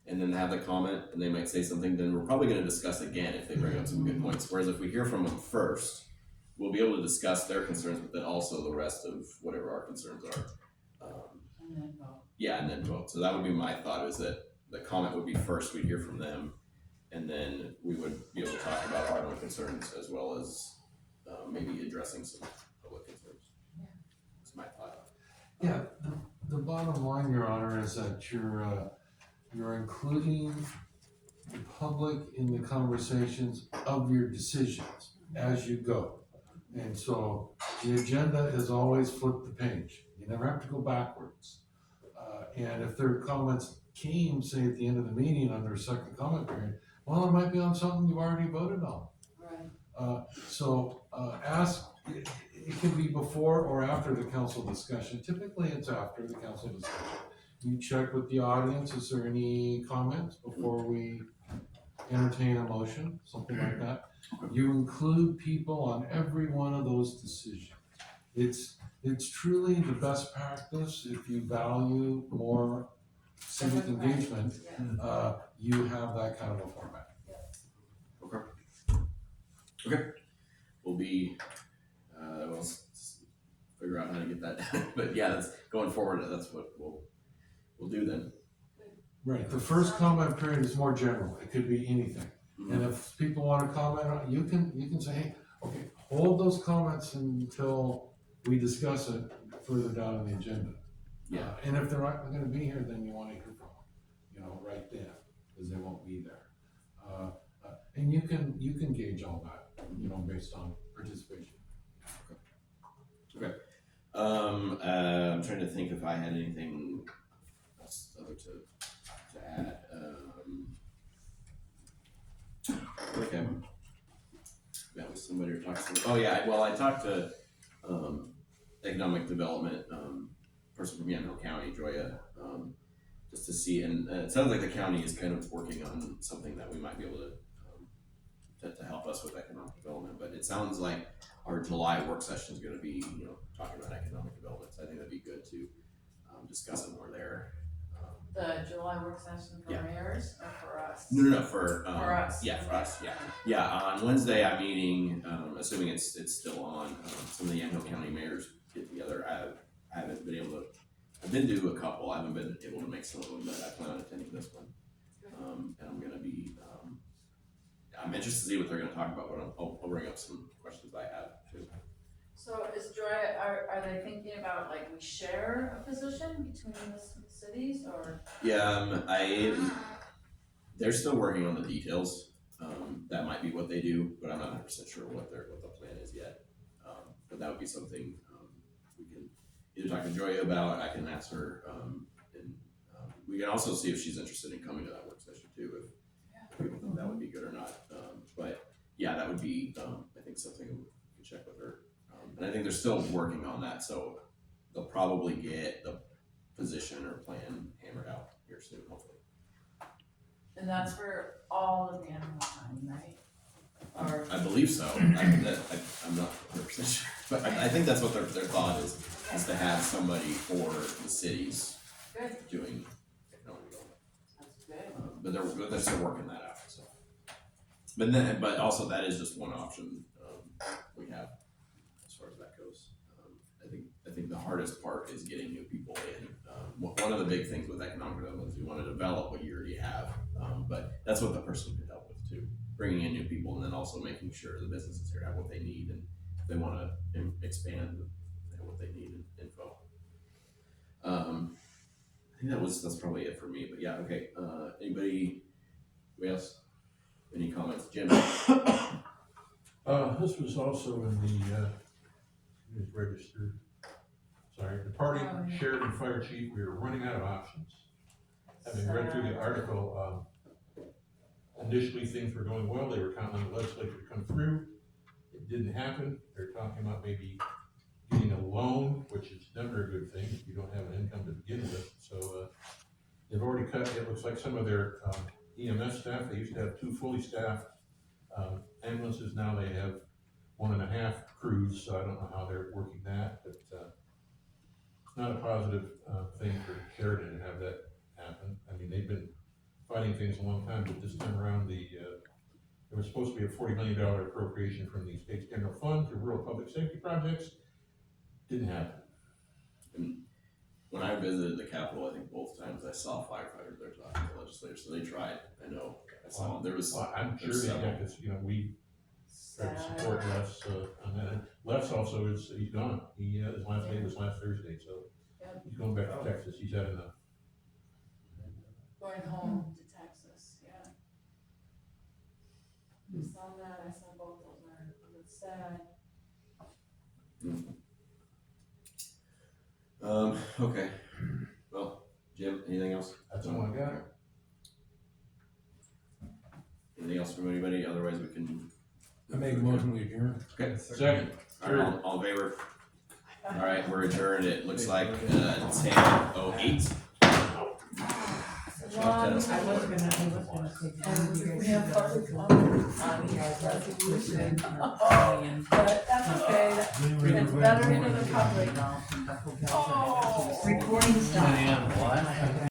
and then have the comment and they might say something, then we're probably gonna discuss again if they bring up some good points. Whereas if we hear from them first, we'll be able to discuss their concerns, but then also the rest of whatever our concerns are. And then vote. Yeah, and then vote. So that would be my thought, is that the comment would be first, we'd hear from them, and then we would be able to talk about our own concerns as well as maybe addressing some public concerns. That's my thought. Yeah, the bottom line, Your Honor, is that you're including the public in the conversations of your decisions as you go. And so the agenda is always flip the page. You never have to go backwards. And if their comments came, say, at the end of the meeting on their second comment period, well, it might be on something you've already voted on. Right. So ask, it can be before or after the council discussion. Typically, it's after the council discussion. You check with the audience, is there any comments before we entertain a motion, something like that? You include people on every one of those decisions. It's truly the best practice if you value more civic engagement, you have that kind of a format. Okay. We'll be, we'll figure out how to get that done. But yeah, that's going forward. That's what we'll do then. Right. The first comment period is more general. It could be anything. And if people want to comment on it, you can say, hey, okay, hold those comments until we discuss it further down on the agenda. Yeah. And if they're not going to be here, then you want to hear from them, right then, because they won't be there. And you can gauge all that, based on participation. Okay. I'm trying to think if I had anything else other to add. Okay. That was somebody who talked to. Oh yeah. Well, I talked to economic development person from Yamhill County, Joya, just to see, and it sounds like the county is kind of working on something that we might be able to help us with economic development. But it sounds like our July work session is going to be, talking about economic development. So I think that'd be good to discuss it more there. The July work session for mayors or for us? No, for us. Yeah, for us. Yeah. On Wednesday, I'm meeting. Assuming it's still on. Some of the Yamhill County mayors get together. I haven't been able to. I've been to a couple. I haven't been able to make some of them, but I plan on attending this one. And I'm gonna be. I'm interested to see what they're gonna talk about, but I'll bring up some questions I have too. So is Joy, are they thinking about like we share a position between the cities or? Yeah, they're still working on the details. That might be what they do, but I'm not 100% sure what the plan is yet. But that would be something we can either talk to Joy about. I can ask her, and we can also see if she's interested in coming to that work session too. If people think that would be good or not. But yeah, that would be I think something we can check with her. And I think they're still working on that, so they'll probably get the position or plan hammered out here soon, hopefully. And that's for all of the animal time, right? Or I believe so. I'm not 100% sure, but I think that's what their thought is to have somebody for the cities good, doing economic development. that's good. But they're still working that out. So, but also that is just one option we have as far as that goes. I think the hardest part is getting new people in. One of the big things with economic development is you want to develop what you already have, but that's what the person could help with too. Bringing in new people and then also making sure the businesses here have what they need and if they want to expand, they have what they need and info. I think that's probably it for me. But yeah, okay. Anybody else? Any comments, Jim? This was also in the registered. Sorry, departing Sheridan Fire Chief. We were running out of options. Having read through the article, initially things were going well. They were counting on the legislature to come through. It didn't happen. They're talking about maybe getting a loan, which is never a good thing if you don't have an income to begin with. So they've already cut, it looks like some of their EMS staff. They used to have 2 fully staffed ambulances. Now they have 1.5 crews. So I don't know how they're working that, but it's not a positive thing for Sheridan to have that happen. I mean, they've been fighting things a long time, but this time around, there was supposed to be a $40 million appropriation from the state's general fund for rural public safety projects. Didn't happen. And when I visited the Capitol, I think both times I saw firefighters there talking to the legislators, so they tried. I know. I saw them. There was. Well, I'm sure they got this. We try to support Les on that. And Les also he's gone. His last day was last Thursday, so he's going back to Texas. He's had enough. Going home to Texas, yeah. I saw that, I saw both those articles, it's sad. Okay. Well, Jim, anything else? That's all I got. Anything else from anybody? Otherwise, we can I make a motion we adjourn. Okay. Second. All right, all in favor? All right, we're adjourned. It looks like 10:08. Long. I was gonna say. And we have public comment on the resolution. But that's okay, it's better for the public. Recording stopped. What?